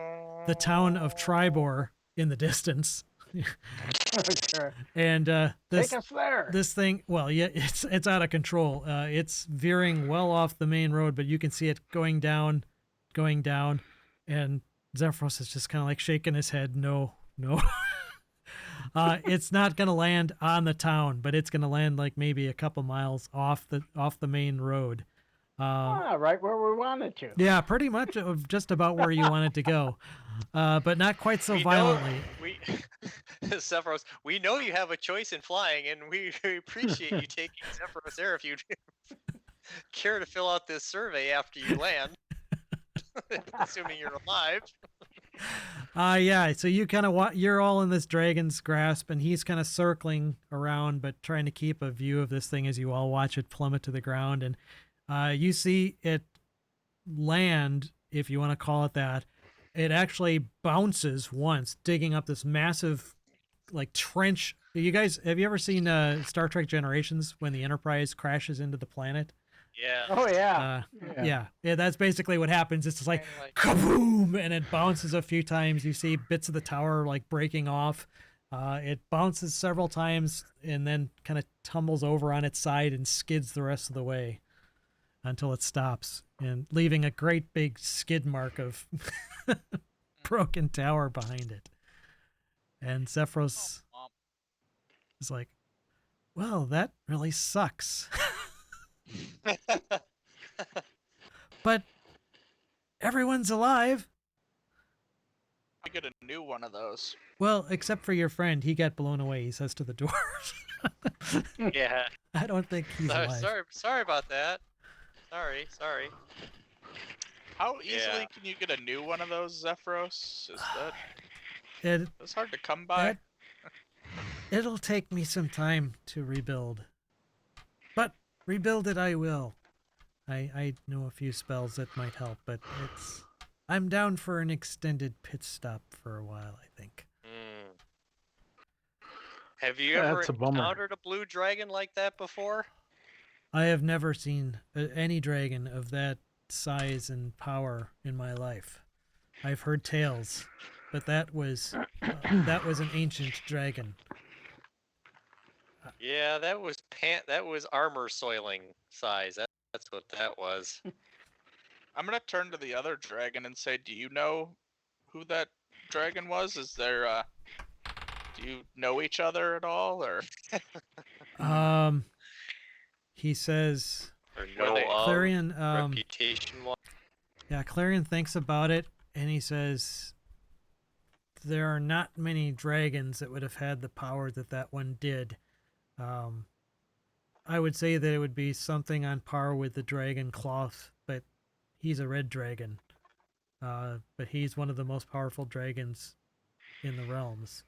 the town of Tribor in the distance. Sure. And Take us there. this thing, well, yeah, it's out of control. It's veering well off the main road, but you can see it going down, and Zephyros is just kind of like shaking his head. No. It's not going to land on the town, but it's going to land like maybe a couple miles off the main road. Right where we wanted to. Yeah, pretty much of just about where you want it to go, but not quite so We know- violently. Zephyros, we know you have a choice in flying, and we appreciate you taking Zephyros there if you care to fill out this survey after you land, assuming you're alive. Yeah, so you kind of you're all in this dragon's grasp, and he's kind of circling around, but trying to keep a view of this thing as you all watch it plummet to the ground. And you see it land, if you want to call it that. It actually bounces once, digging up this massive, like, trench. You guys, have you ever seen Star Trek Generations when the Enterprise crashes into the planet? Yeah. Oh yeah. Yeah, that's basically what happens. It's just like Kinda like- kaboom, and it bounces a few times. You see bits of the tower like breaking off. It bounces several times and then kind of tumbles over on its side and skids the rest of the way until it stops, and leaving a great big skid mark of broken tower behind it. And Zephyros Womp. is like, well, that really sucks. But everyone's alive. I get a new one of those. Well, except for your friend. He got blown away, he says to the dwarves. Yeah. I don't think he's alive. Sorry about that. Sorry. How easily Yeah. can you get a new one of those, Zephyros? Is It, that's hard to come by? it'll take me some time to rebuild. But rebuild it I will. I know a few spells that might help, but I'm down for an extended pit stop for a while, I think. Hmm. Have you Yeah, ever that's a bummer. encountered a blue dragon like that before? I have never seen any dragon of that size and power in my life. I've heard tales, but that was an ancient dragon. Yeah, that was armor soiling size. That's what that was. I'm gonna turn to the other dragon and say, do you know who that dragon was? Is there do you know each other at all, or He says, Or Were no they- Clarion, reputation. yeah, Clarion thinks about it, and he says, there are not many dragons that would have had the power that one did. I would say that it would be something on par with the dragon cloth, but he's a red dragon. But he's one of the most powerful dragons in the realms.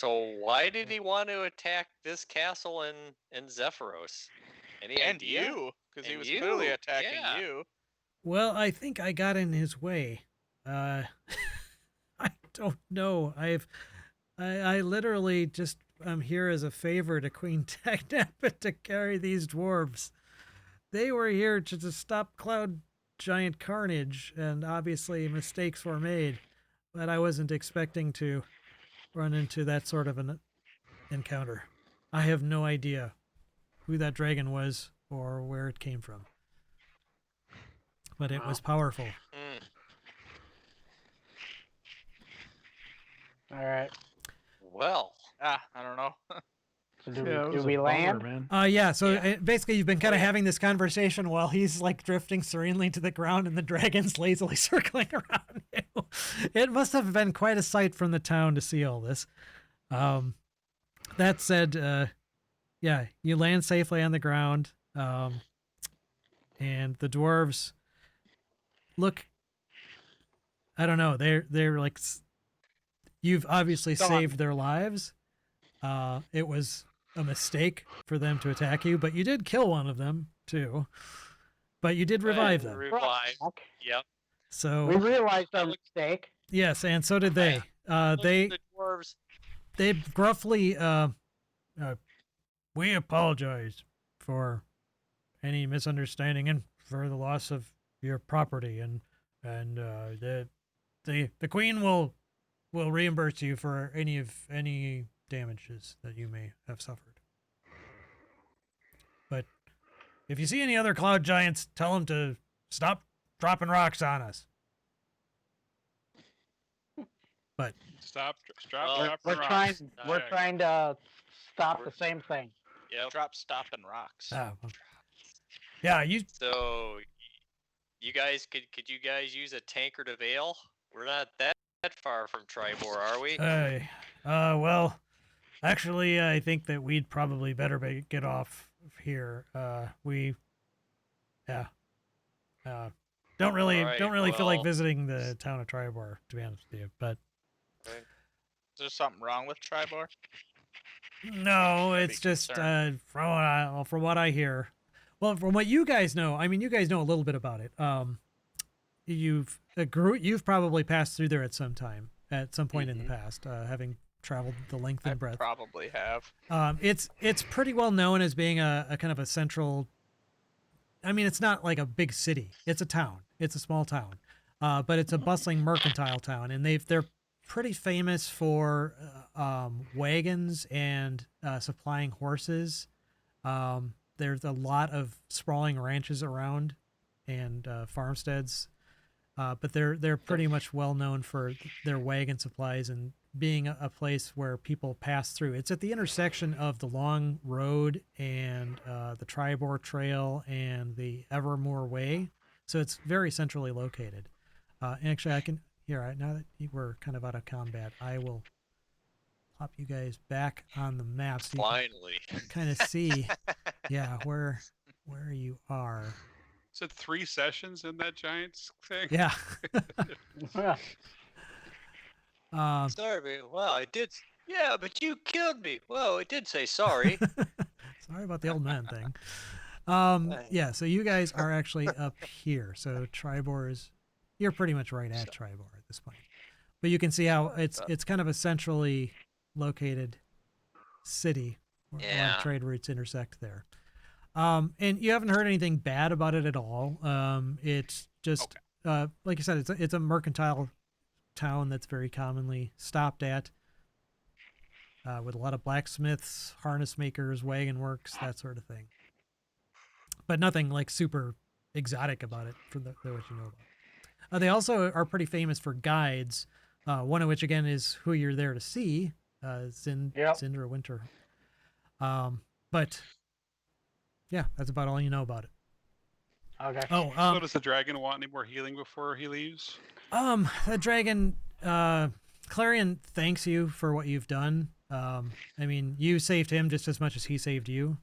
So why did he want to attack this castle in Zephyros? Any and idea? you? Because he And was clearly you, attacking yeah. you. Well, I think I got in his way. I don't know. I literally just I'm here as a favor to Queen Tagnappa to carry these dwarves. They were here to just stop Cloud Giant carnage, and obviously mistakes were made, but I wasn't expecting to run into that sort of an encounter. I have no idea who that dragon was or where it came from, but it was powerful. Hmm. All right. Well, I don't know. So do, Yeah, it do was a we bummer, land? man. Yeah, so Yeah. basically you've been kind of yeah. having this conversation while he's like drifting serenely to the ground and the dragon's lazily circling around you. It must have been quite a sight from the town to see all this. That said, yeah, you land safely on the ground, and the dwarves look, I don't know, they're like, you've obviously Go on. saved their lives. It was a mistake for them to attack you, but you did kill one of them too. But you did revive them. Revive. Okay. Yep. We So realized our Look- mistake. yes, and so did they. Look at They the dwarves. gruffly we apologize for any misunderstanding and for the loss of your property, and the queen will reimburse you for any damages that you may have suffered. But if you see any other cloud giants, tell them to stop dropping rocks on us. But Stop. Well, Drop We're rocks. trying. We're Okay. trying to stop We're- the same thing. Yep. Drop stopping rocks. yeah, you So, you guys could you guys use a tankard of ale? We're not that far from Tribor, are we? well, actually, I think that we'd probably better get off here. Don't really Alright, feel like well- visiting the town of Tribor, to be honest with you. But Is there something wrong with Tribor? no, That'd it's be just concerned. from what I hear. Well, from what you guys know, I mean, you guys know a little bit about it. You've probably passed through there at some point in the past, having traveled the length I and breadth. probably have. It's pretty well known as being a kind of a central. I mean, it's not like a big city. It's a town. It's a small town, but it's a bustling mercantile town, and they're pretty famous for wagons and supplying horses. There's a lot of sprawling ranches around and farmsteads, but they're pretty much well known for their wagon supplies and being a place where people pass through. It's at the intersection of the Long Road and the Tribor Trail and the Evermore Way, so it's very centrally located. And actually, I can now that we're kind of out of combat, I will pop you guys back on the map so you Finally. can kind of see, yeah, where you are. Is it 3 sessions in that Giants thing? Yeah. Yeah. Sorry, well, I did. Yeah, but you killed me. Well, it did say sorry. Sorry about the old man thing. Yeah, so you guys are actually up here. So Tribor is, you're pretty much right at Tribor at this point. But you can see how it's kind of a centrally located city where a lot of Yeah. trade routes intersect there. And you haven't heard anything bad about it at all. It's just like you said, it's a mercantile town that's very commonly stopped at. With a lot of blacksmiths, harness makers, wagon works, that sort of thing. But nothing like super exotic about it for what you know about. They also are pretty famous for guides, one of which, again, is who you're there to see, Zindra Winter. But, yeah, that's about all you know about it. Okay. Oh, So does the dragon want any more healing before he leaves? the dragon, Clarion thanks you for what you've done. I mean, you saved him just as much as he saved you.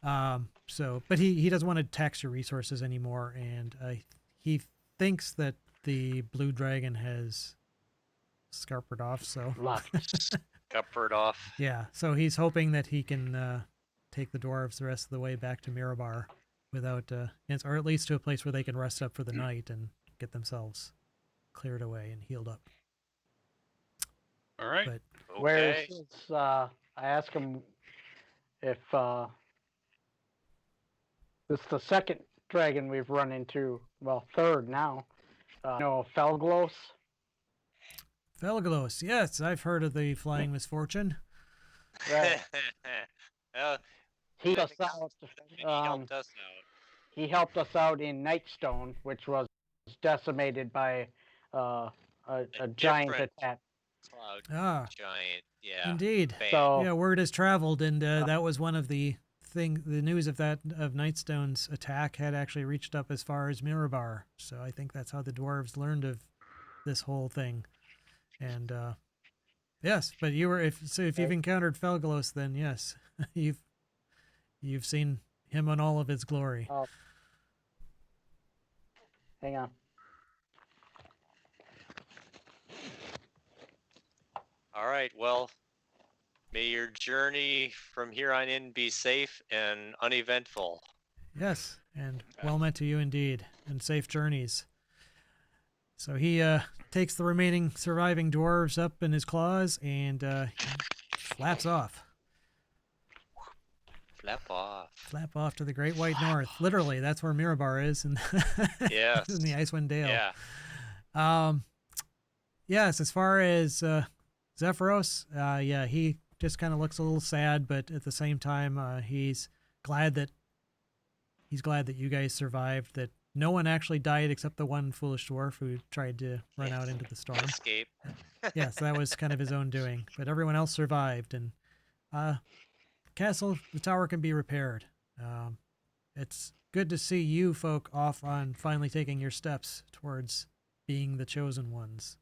But he doesn't want to tax your resources anymore, and he thinks that the blue dragon has scarpered off. So Scuppered off. yeah, so he's hoping that he can take the dwarves the rest of the way back to Mirabar without, or at least to a place where they can rest up for the night and get themselves cleared away and healed up. All right. But Where Okay. is I asked him if this is the second dragon we've run into. Well, third now. Felglos. Felglos, yes, I've heard of the flying misfortune. Right. He Good helped us out. he helped us out. He helped us out in Nightstone, which was decimated by a giant different- attack. Cloud Ah, giant. Yeah. indeed. Bam. So Yeah, word has traveled, and that was one of the news of Nightstone's attack had actually reached up as far as Mirabar. So I think that's how the dwarves learned of this whole thing. And yes, but if you've encountered Felglos, then yes, you've seen him in all of his glory. Oh. Hang on. All right. Well, may your journey from here on in be safe and uneventful. Yes, and well met to you indeed, and safe journeys. So he takes the remaining surviving dwarves up in his claws and flaps off. Flap Flap off. off to the Great White North. Literally, that's where Mirabar is, and Yes. in the Icewind Dale. Yeah. Yes, as far as Zephyros, yeah, he just kind of looks a little sad, but at the same time, he's glad that you guys survived. That no one actually died except the one foolish dwarf who tried to run out into the storm. Escape. Yes, that was kind of his own doing, but everyone else survived, and the tower can be repaired. It's good to see you folk off on finally taking your steps towards being the chosen ones.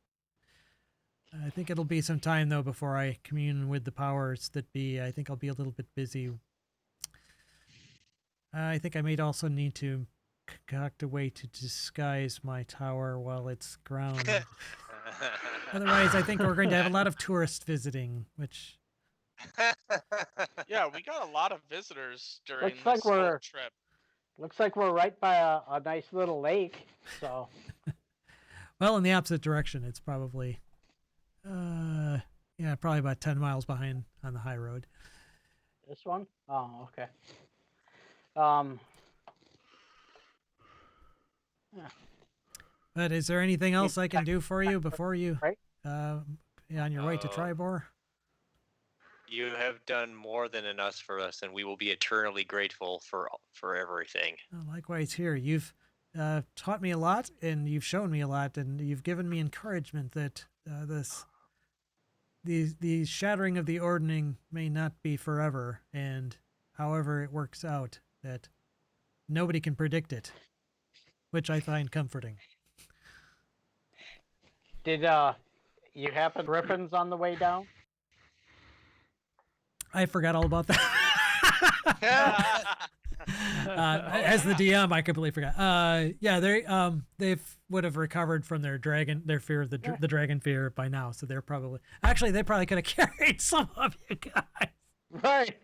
I think it'll be some time, though, before I commune with the powers that be. I think I'll be a little bit busy. I think I may also need to concoct a way to disguise my tower while it's grounded. Otherwise, I think we're going to have a lot of tourists visiting, which... Yeah, we got a lot of visitors during Looks like this whole we're- trip. Looks like we're right by a nice little lake. So Well, in the opposite direction, it's probably Yeah, probably about 10 miles behind on the high road. This one? Oh, okay. Um, But is there anything else I can do for you before you, Right. on your way to Oh. Tribor? You have done more than enough for us, and we will be eternally grateful for everything. Oh, likewise here. You've taught me a lot, and you've shown me a lot, and you've given me encouragement that the shattering of the ordning may not be forever, and however it works out, that nobody can predict it, which I find comforting. did you happen Griffins on the way down? I forgot all about that. As the DM, I completely forgot. Yeah, they would have recovered from their fear of the dragon fear by now. So they're probably they probably could have carried some of you guys. Right.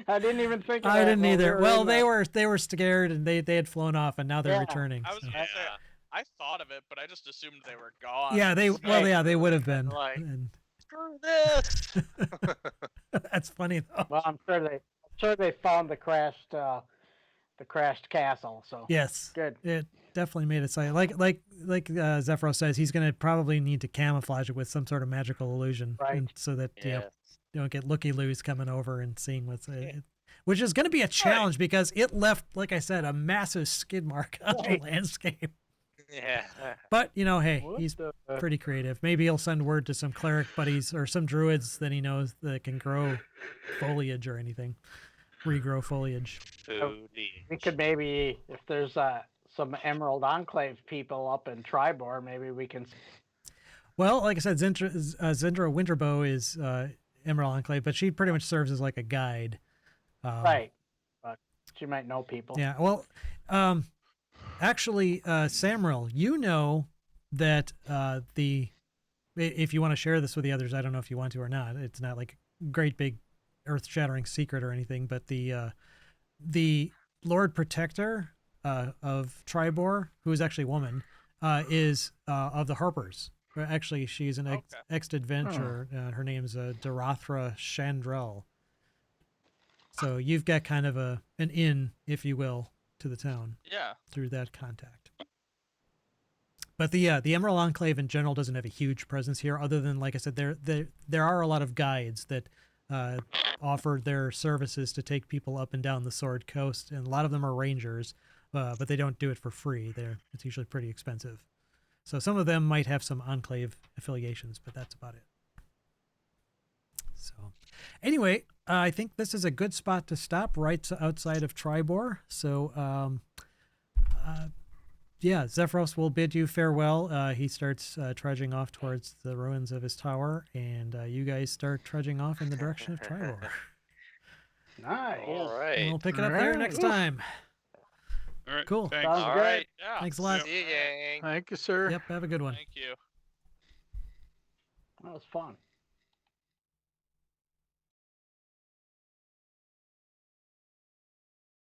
I didn't even think of I that didn't while either. we were Well, in they were scared and they had flown off and now they're Yeah. returning. I was so. gonna say, I thought of it, but I just assumed they were gone. Yeah, they would have been. Like- And Screw this. that's funny though. Well, I'm sure they found the crashed castle. So Yes. good. It definitely made it so like Zephyros says, he's gonna probably need to camouflage it with some sort of magical illusion, Right. and so that Yes. you don't get looky-loos coming over and seeing what's which is going to be a challenge because it left, like I said, a massive skid mark on the Right. landscape. Yeah. But hey, What he's the- pretty creative. Maybe he'll send word to some cleric buddies or some druids that he knows that can grow foliage or anything, regrow foliage. Foodie. We could maybe, if there's some Emerald Enclave people up in Tribor, maybe we can. Well, like I said, Zendra Winterbow is Emerald Enclave, but she pretty much serves as like a guide. Right. But she might know people. Yeah. Well, actually, Samril, you know that if you want to share this with the others, I don't know if you want to or not. It's not like a great big earth-shattering secret or anything, but the Lord Protector of Tribor, who is actually a woman, is of the Harpers. Actually, she's an ex-adventurer. Her name's Darathra Chandrel. So you've got kind of an in, if you will, to the town Yeah. through that contact. But the Emerald Enclave in general doesn't have a huge presence here, other than, like I said, there are a lot of guides that offer their services to take people up and down the Sword Coast, and a lot of them are rangers, but they don't do it for free. It's usually pretty expensive. So some of them might have some Enclave affiliations, but that's about it. So anyway, I think this is a good spot to stop right outside of Tribor. So yeah, Zephyros will bid you farewell. He starts trudging off towards the ruins of his tower, and you guys start trudging off in the direction of Tribor. Nice. All And right. we'll pick it up there next time. All right. Cool. Thanks. Sounds All good. right. Yeah. Thanks a lot. See you, gang. Thank you, sir. Yep, have a good one. Thank you. That was fun.